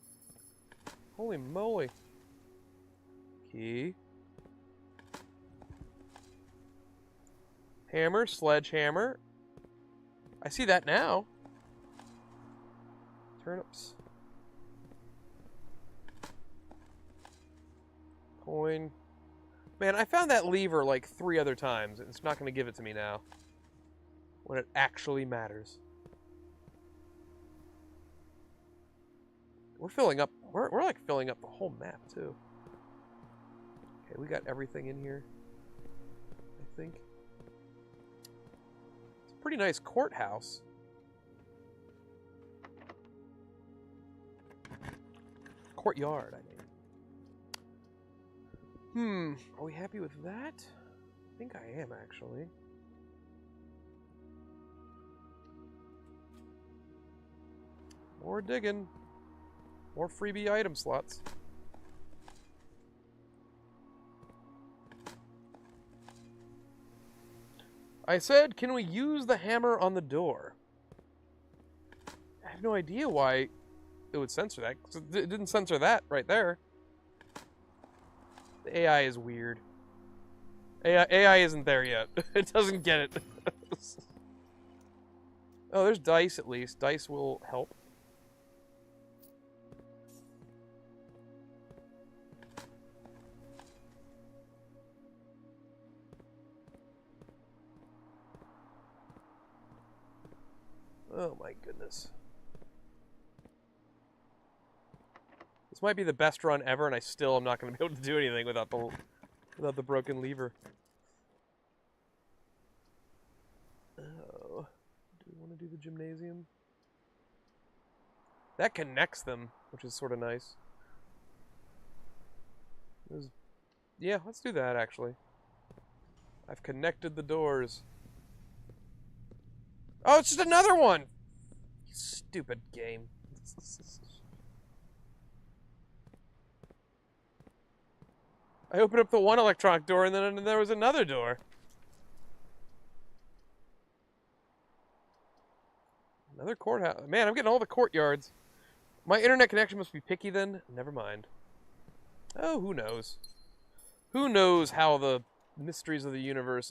Holy moly. Key. Hammer, sledgehammer. I see that now. Turnips. Coin. Man, I found that lever like 3 other times. It's not going to give it to me now. When it actually matters. We're filling up. We're like filling up the whole map, too. Okay, we got everything in here. I think. It's a pretty nice courthouse. Courtyard, I mean. Are we happy with that? I think I am, actually. More digging. More freebie item slots. I said, can we use the hammer on the door? I have no idea why it would censor that. 'Cause it didn't censor that right there. The AI is weird. AI isn't there yet. It doesn't get it. Oh, there's dice at least. Dice will help. Oh my goodness. This might be the best run ever, and I still am not going to be able to do anything without the broken lever. Oh. Do we want to do the gymnasium? That connects them, which is sort of nice. Yeah, let's do that, actually. I've connected the doors. Oh, it's just another one! You stupid game. I opened up the one electronic door, and then there was another door. Another courthouse. Man, I'm getting all the courtyards. My internet connection must be picky then. Never mind. Oh, who knows? Who knows how the mysteries of the universe...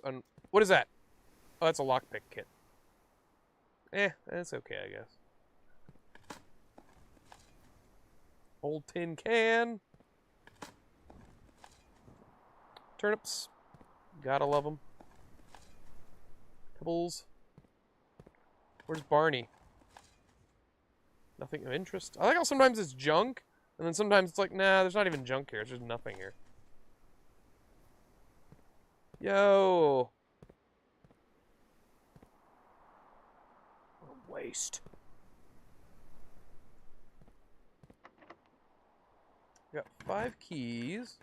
What is that? Oh, that's a lockpick kit. That's okay, I guess. Old tin can. Turnips. Gotta love them. Pebbles. Where's Barney? Nothing of interest. I like how sometimes it's junk, and then sometimes it's like, nah, there's not even junk here. It's just nothing here. Yo. What a waste. We got 5 keys.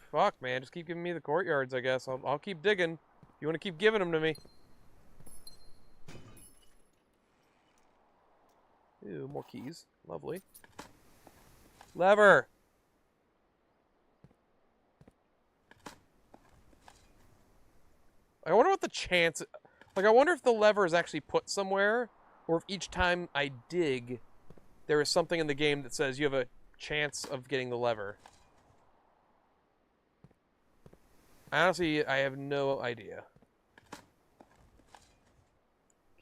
Fuck, man. Just keep giving me the courtyards, I guess. I'll keep digging. If you want to keep giving them to me. Ooh, more keys. Lovely. Lever! I wonder what the chance... Like, I wonder if the lever is actually put somewhere, or if each time I dig, there is something in the game that says you have a chance of getting the lever. Honestly, I have no idea.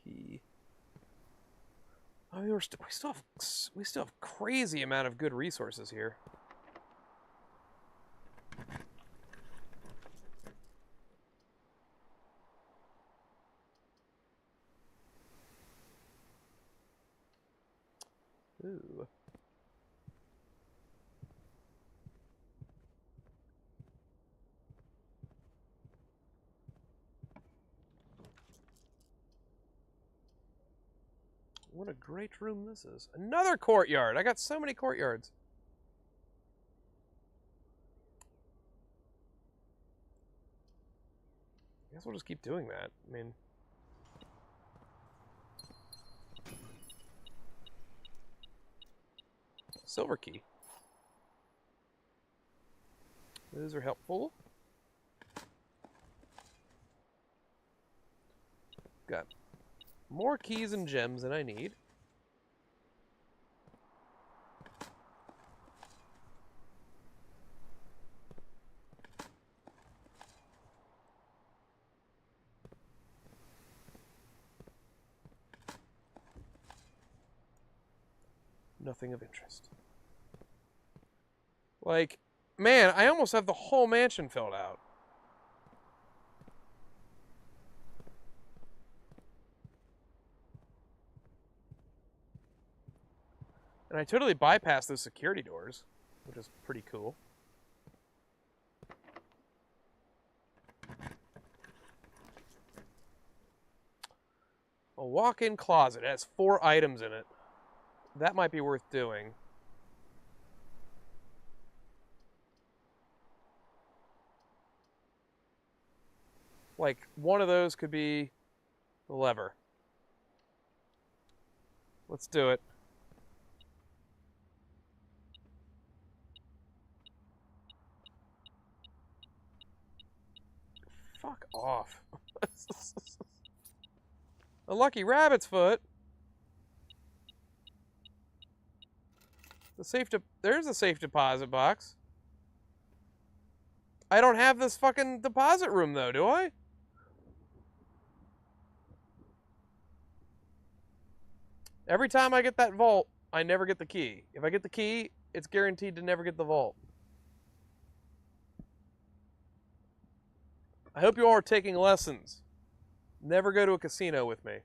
Key. I mean, we still have crazy amount of good resources here. Ooh. What a great room this is. Another courtyard. I got so many courtyards. I guess we'll just keep doing that. I mean... Silver key. Those are helpful. Got more keys and gems than I need. Nothing of interest. Like, man, I almost have the whole mansion filled out. And I totally bypassed those security doors, which is pretty cool. A walk-in closet. It has 4 items in it. That might be worth doing. Like, one of those could be the lever. Let's do it. Fuck off. A lucky rabbit's foot. There's a safe deposit box. I don't have this fucking deposit room though, do I? Every time I get that vault, I never get the key. If I get the key, it's guaranteed to never get the vault. I hope you all are taking lessons. Never go to a casino with me.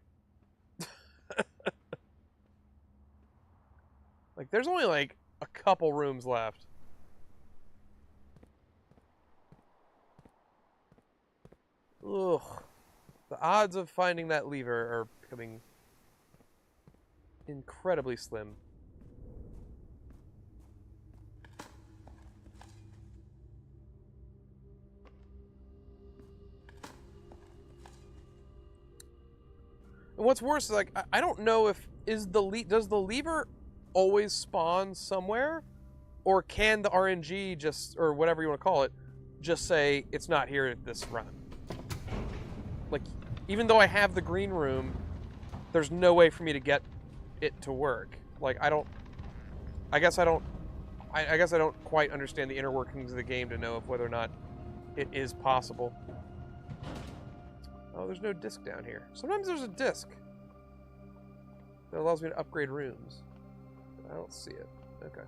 Like, there's only like a couple rooms left. Ugh. The odds of finding that lever are becoming incredibly slim. And what's worse is, like, I don't know if does the lever always spawn somewhere, or can the RNG just, or whatever you want to call it, just say it's not here at this run? Like, even though I have the green room, there's no way for me to get it to work. Like, I guess I don't quite understand the inner workings of the game to know if whether or not it is possible. Oh, there's no disc down here. Sometimes there's a disc that allows me to upgrade rooms. I don't see it. Okay.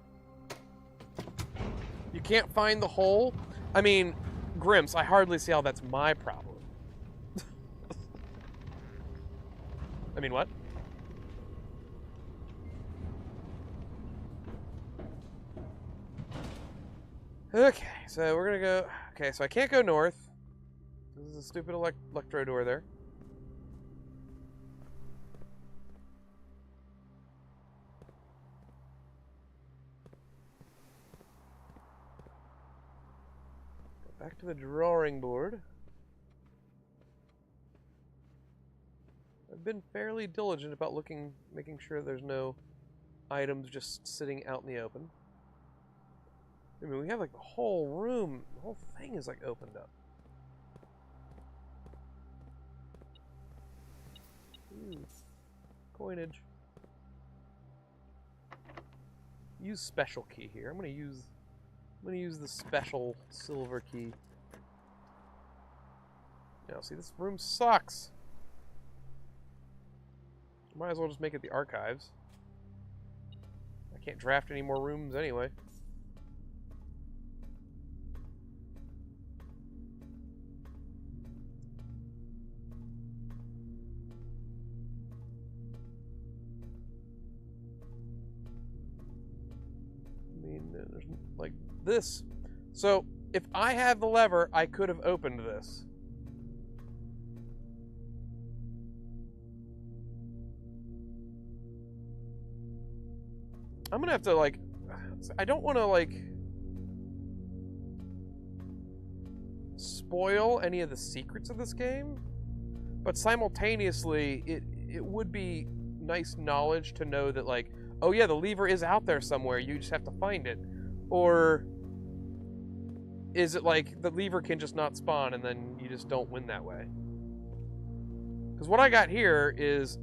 You can't find the hole? I mean, Grimps, I hardly see how that's my problem. I mean, what? Okay, so we're gonna go... Okay, so I can't go north. This is a stupid electro door there. Back to the drawing board. I've been fairly diligent about making sure there's no items just sitting out in the open. I mean, we have like the whole room, the whole thing is like opened up. Coinage. Use special key here. I'm gonna use the special silver key. Now, see, this room sucks. Might as well just make it the archives. I can't draft any more rooms anyway. I mean, there's like this. So, if I had the lever, I could have opened this. I'm gonna have to, like, I don't want to, like, spoil any of the secrets of this game, but simultaneously, it would be nice knowledge to know that, like, oh yeah, the lever is out there somewhere, you just have to find it. Or is it like the lever can just not spawn and then you just don't win that way? Because what I got here is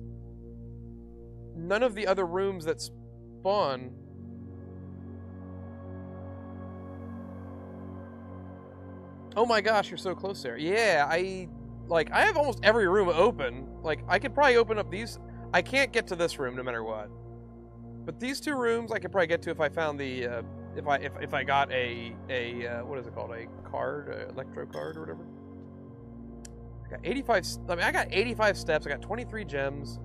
none of the other rooms that spawn oh my gosh, you're so close there. Yeah, I have almost every room open. Like, I could probably open up these. I can't get to this room no matter what. But these two rooms I could probably get to if I found the if I got a what is it called? A card, electro card or whatever. I got 85 I got 85 steps, I got 23 gems.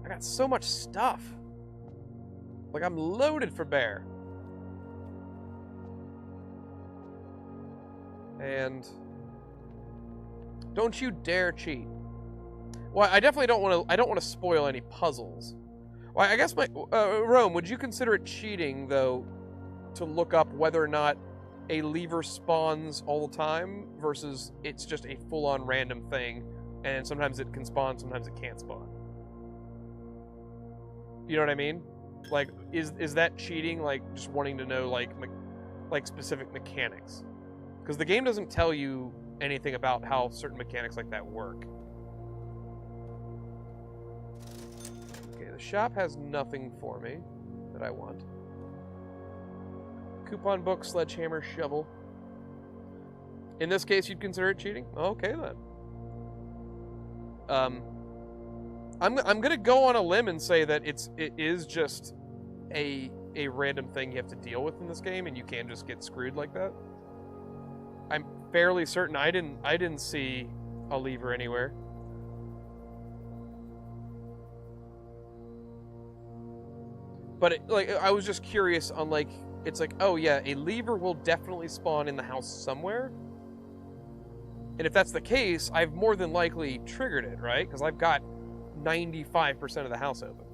I got so much stuff. Like, I'm loaded for bear. And don't you dare cheat. Well, I definitely don't want to. I don't want to spoil any puzzles. Well, I guess Rome, would you consider it cheating though to look up whether or not a lever spawns all the time versus it's just a full-on random thing, and sometimes it can spawn, sometimes it can't spawn? You know what I mean? Like, is that cheating? Like, just wanting to know like specific mechanics? Because the game doesn't tell you anything about how certain mechanics like that work. Okay, the shop has nothing for me that I want. Coupon book, sledgehammer, shovel. In this case, you'd consider it cheating? Okay, then. I'm gonna go on a limb and say that it is just a random thing you have to deal with in this game, and you can just get screwed like that. I'm fairly certain I didn't see a lever anywhere. But I was just curious on, like, it's like, oh yeah, a lever will definitely spawn in the house somewhere. And if that's the case, I've more than likely triggered it, right? Because I've got 95% of the house open.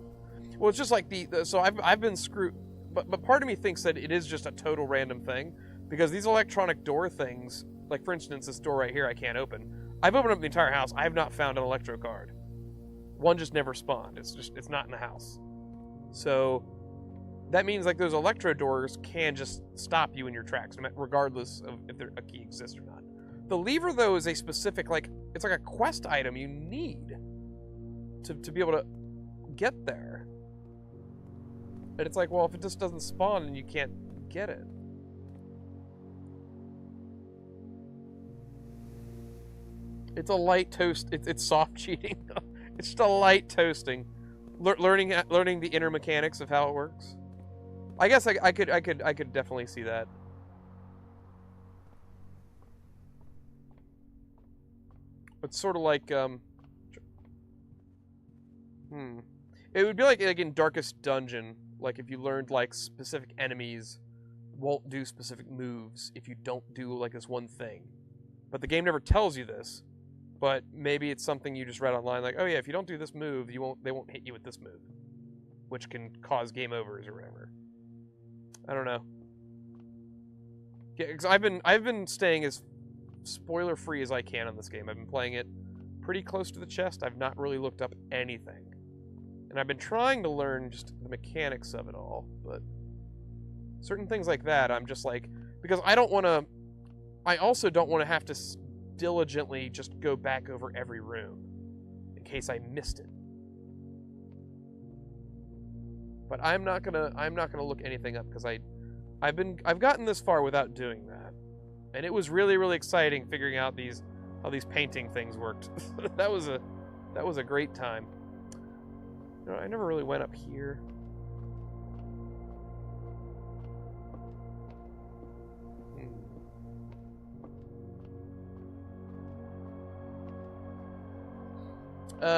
Well, it's just like so I've been screwed, but part of me thinks that it is just a total random thing, because these electronic door things, like for instance this door right here I can't open. I've opened up the entire house. I have not found an electro card. One just never spawned. It's not in the house. So that means like those electro doors can just stop you in your tracks, regardless of if a key exists or not. The lever though is a specific, like, it's like a quest item you need to be able to get there. And it's like, well, if it just doesn't spawn, then you can't get it. It's a light toast. It's soft cheating. It's just a light toasting. Learning the inner mechanics of how it works. I guess I could definitely see that. It's sort of like it would be like in Darkest Dungeon, like if you learned like specific enemies won't do specific moves if you don't do like this one thing. But the game never tells you this. But maybe it's something you just read online, like, oh yeah, if you don't do this move, they won't hit you with this move, which can cause game overs or whatever. I don't know. Yeah, because I've been staying as spoiler free as I can on this game. I've been playing it pretty close to the chest. I've not really looked up anything. And I've been trying to learn just the mechanics of it all, but certain things like that, I'm just like, because I also don't want to have to diligently just go back over every room in case I missed it. But I'm not gonna look anything up because I've gotten this far without doing that, and it was really, really exciting figuring out how these painting things worked. that was a great time. You know, I never really went up here.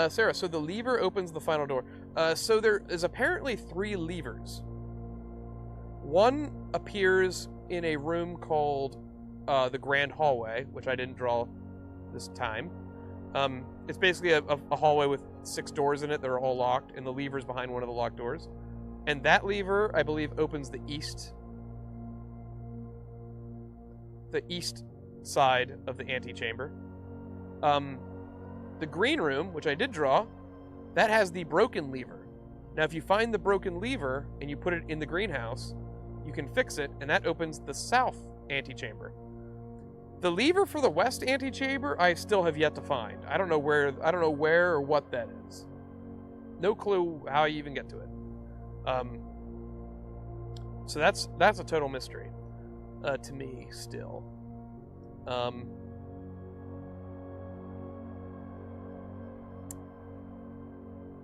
Sarah, so the lever opens the final door. So there is apparently 3 levers. One appears in a room called the Grand Hallway, which I didn't draw this time. It's basically a hallway with 6 doors in it that are all locked, and the lever's behind one of the locked doors. And that lever, I believe, opens the east side of the antechamber. The green room, which I did draw, that has the broken lever. Now, if you find the broken lever and you put it in the greenhouse, you can fix it, and that opens the south antechamber. The lever for the west antechamber, I still have yet to find. I don't know where or what that is. No clue how you even get to it. So that's a total mystery to me still.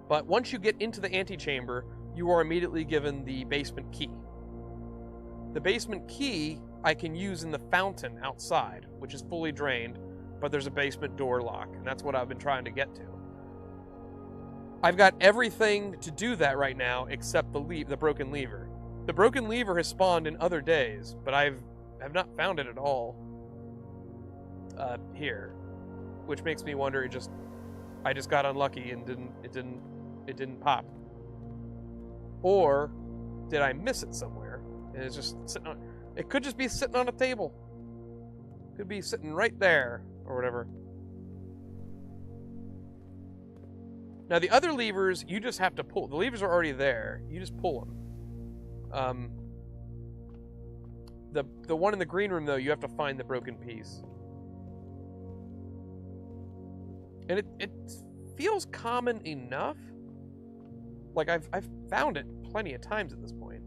But once you get into the antechamber, you are immediately given the basement key. The basement key I can use in the fountain outside, which is fully drained, but there's a basement door lock, and that's what I've been trying to get to. I've got everything to do that right now except the broken lever. The broken lever has spawned in other days, but I have not found it at all here, which makes me wonder I just got unlucky and it didn't pop. Or did I miss it somewhere? And it's just sitting on. It could just be sitting on a table. Could be sitting right there or whatever. Now the other levers you just have to pull. The levers are already there. You just pull them. The one in the green room though, you have to find the broken piece. And it feels common enough. Like I've found it plenty of times at this point.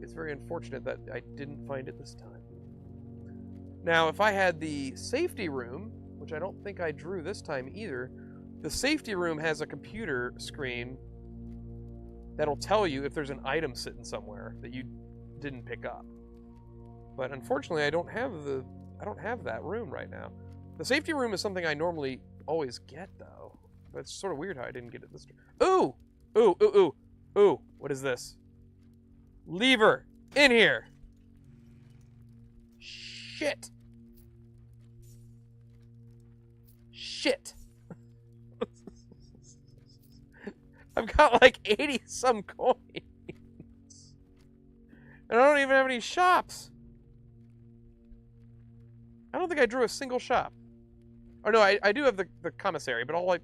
It's very unfortunate that I didn't find it this time. Now, if I had the safety room, which I don't think I drew this time either, the safety room has a computer screen that'll tell you if there's an item sitting somewhere that you didn't pick up. But unfortunately, I don't have that room right now. The safety room is something I normally always get though. But it's sort of weird how I didn't get it this time. Ooh! Ooh, ooh, ooh. Ooh, what is this? Lever! In here! Shit! Shit! I've got like 80 some coins. And I don't even have any shops. I don't think I drew a single shop. Oh no, I do have the commissary, but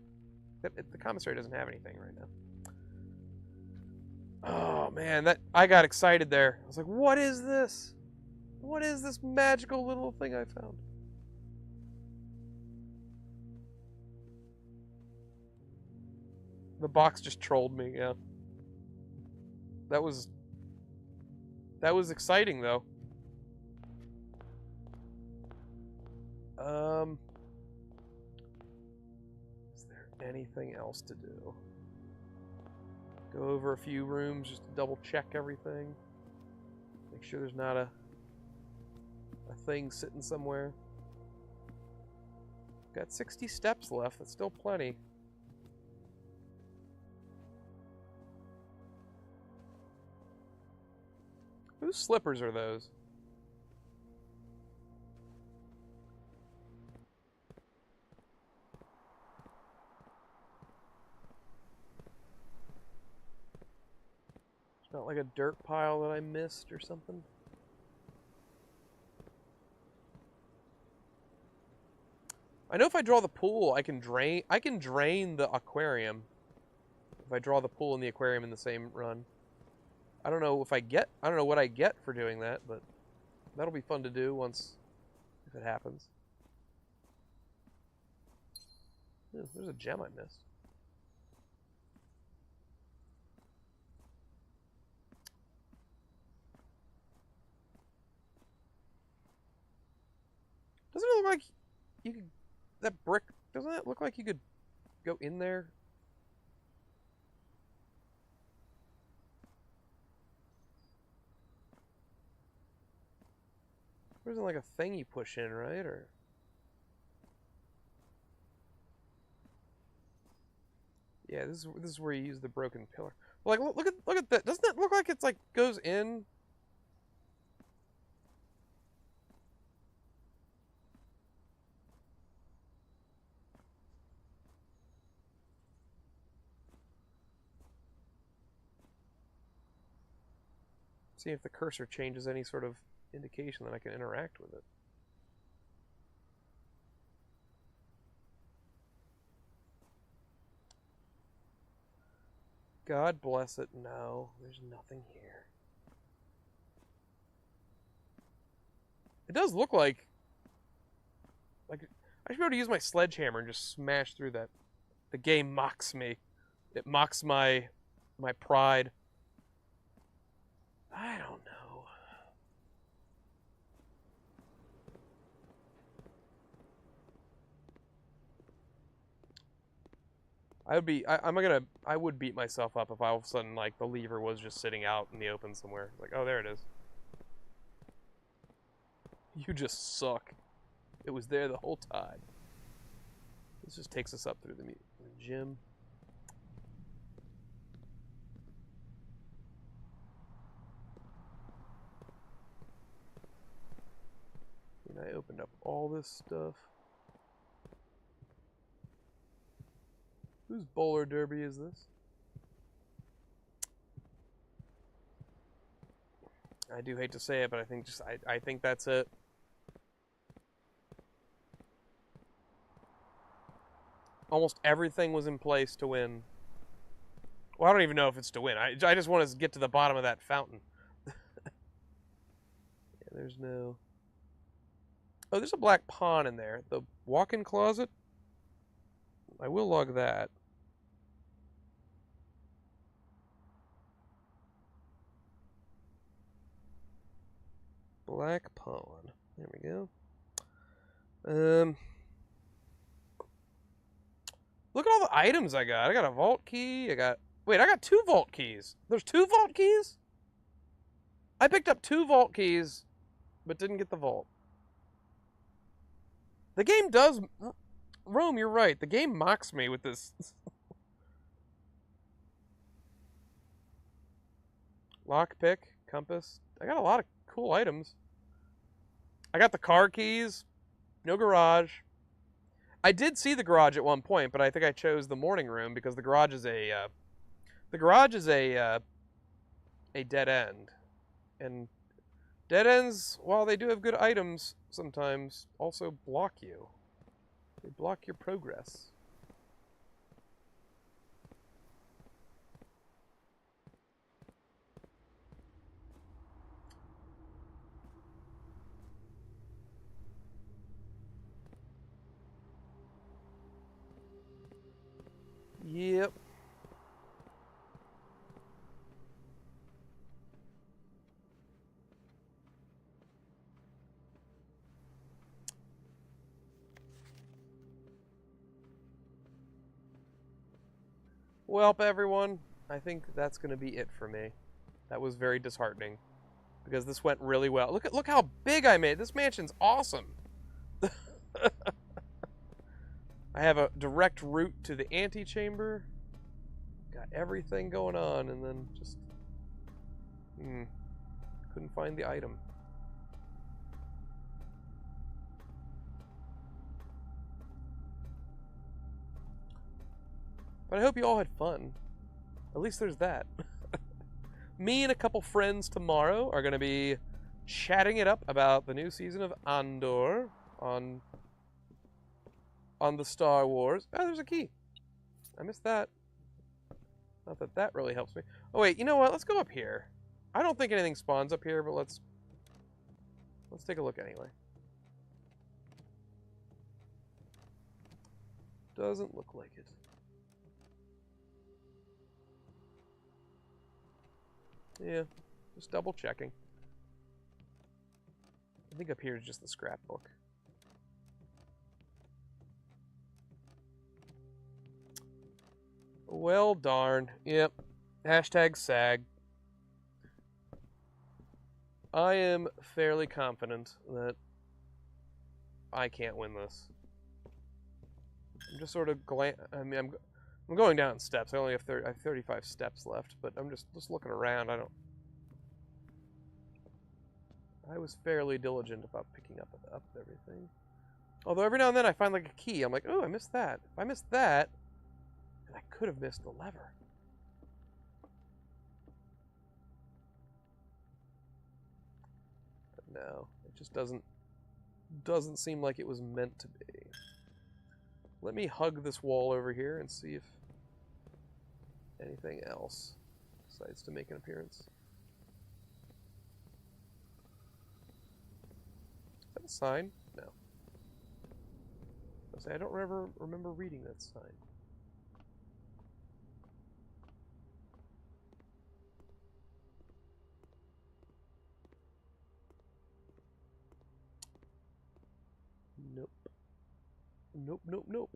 the commissary doesn't have anything right now. Oh man, I got excited there. I was like, what is this? What is this magical little thing I found? The box just trolled me, yeah. That was exciting though. Is there anything else to do? Go over a few rooms just to double check everything. Make sure there's not a thing sitting somewhere. Got 60 steps left. That's still plenty. Whose slippers are those? It's not like a dirt pile that I missed or something. I know if I draw the pool, I can drain the aquarium. if I draw the pool and the aquarium in the same run. I don't know what I get for doing that, but that'll be fun to do if it happens. Ooh, there's a gem I missed. Doesn't it look like you could... That brick, doesn't it look like you could go in there? There isn't like a thing you push in, right? Or... Yeah, this is where you use the broken pillar. Like, look at that. Doesn't it look like it's like goes in? See if the cursor changes any sort of indication that I can interact with it. God bless it. No, there's nothing here. It does look like I should be able to use my sledgehammer and just smash through that. The game mocks me. It mocks my pride. I don't know. I would beat myself up if all of a sudden like the lever was just sitting out in the open somewhere. Like, oh, there it is. You just suck. It was there the whole time. This just takes us up through the gym. And I opened up all this stuff. Whose bowler derby is this? I do hate to say it, but I think that's it. Almost everything was in place to win. Well, I don't even know if it's to win. I just want to get to the bottom of that fountain. Yeah, there's no... Oh, there's a black pawn in there. The walk-in closet? I will log that. Black pawn. There we go. Look at all the items I got. I got a vault key. Wait, I got 2 vault keys. There's 2 vault keys? I picked up 2 vault keys, but didn't get the vault. The game does... Rome, you're right. The game mocks me with this. Lockpick, compass. I got a lot of cool items. I got the car keys. No garage. I did see the garage at one point, but I think I chose the morning room because the garage is a dead end, and dead ends, while they do have good items, sometimes also block you. They block your progress. Yep. Well, everyone, I think that's going to be it for me. That was very disheartening because this went really well. Look how big I made. This mansion's awesome. I have a direct route to the antechamber. Got everything going on, and then just couldn't find the item. But I hope you all had fun. At least there's that. Me and a couple friends tomorrow are going to be chatting it up about the new season of Andor on the Star Wars. Oh, there's a key. I missed that. Not that that really helps me. Oh wait, you know what? Let's go up here. I don't think anything spawns up here, but let's take a look anyway. Doesn't look like it. Yeah, just double checking. I think up here is just the scrapbook. Well, darn. Yep. Hashtag SAG. I am fairly confident that I can't win this. I'm just sort of I mean, I'm going down steps. I only have 35 steps left, but I'm just looking around. I was fairly diligent about picking up everything. Although every now and then I find like a key. I'm like, oh, I missed that. If I missed that, then I could have missed the lever. But no, it just doesn't seem like it was meant to be. Let me hug this wall over here and see if anything else decides to make an appearance. Is that a sign? No. I don't remember reading that sign. Nope. Nope, nope, nope.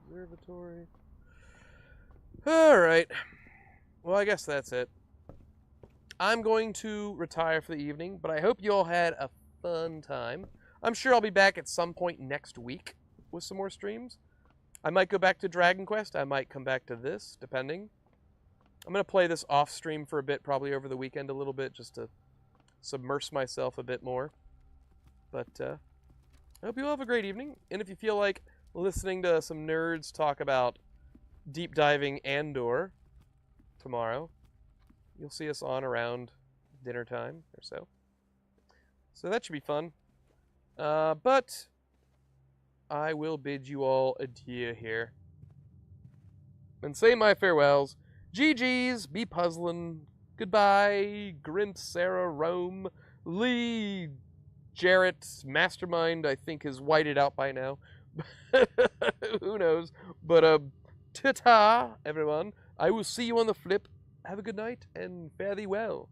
Observatory. Alright. Well, I guess that's it. I'm going to retire for the evening, but I hope you all had a fun time. I'm sure I'll be back at some point next week with some more streams. I might go back to Dragon Quest. I might come back to this, depending. I'm going to play this off stream for a bit, probably over the weekend a little bit, just to submerge myself a bit more. But I hope you all have a great evening. And if you feel like listening to some nerds talk about deep diving Andor tomorrow, you'll see us on around dinner time or so. So that should be fun. But I will bid you all adieu here. And say my farewells. GG's, be puzzling. Goodbye, Grint, Sarah, Rome, Lee, Jarrett, Mastermind, I think is whited out by now. Who knows? But, ta-ta, everyone. I will see you on the flip. Have a good night, and fare thee well.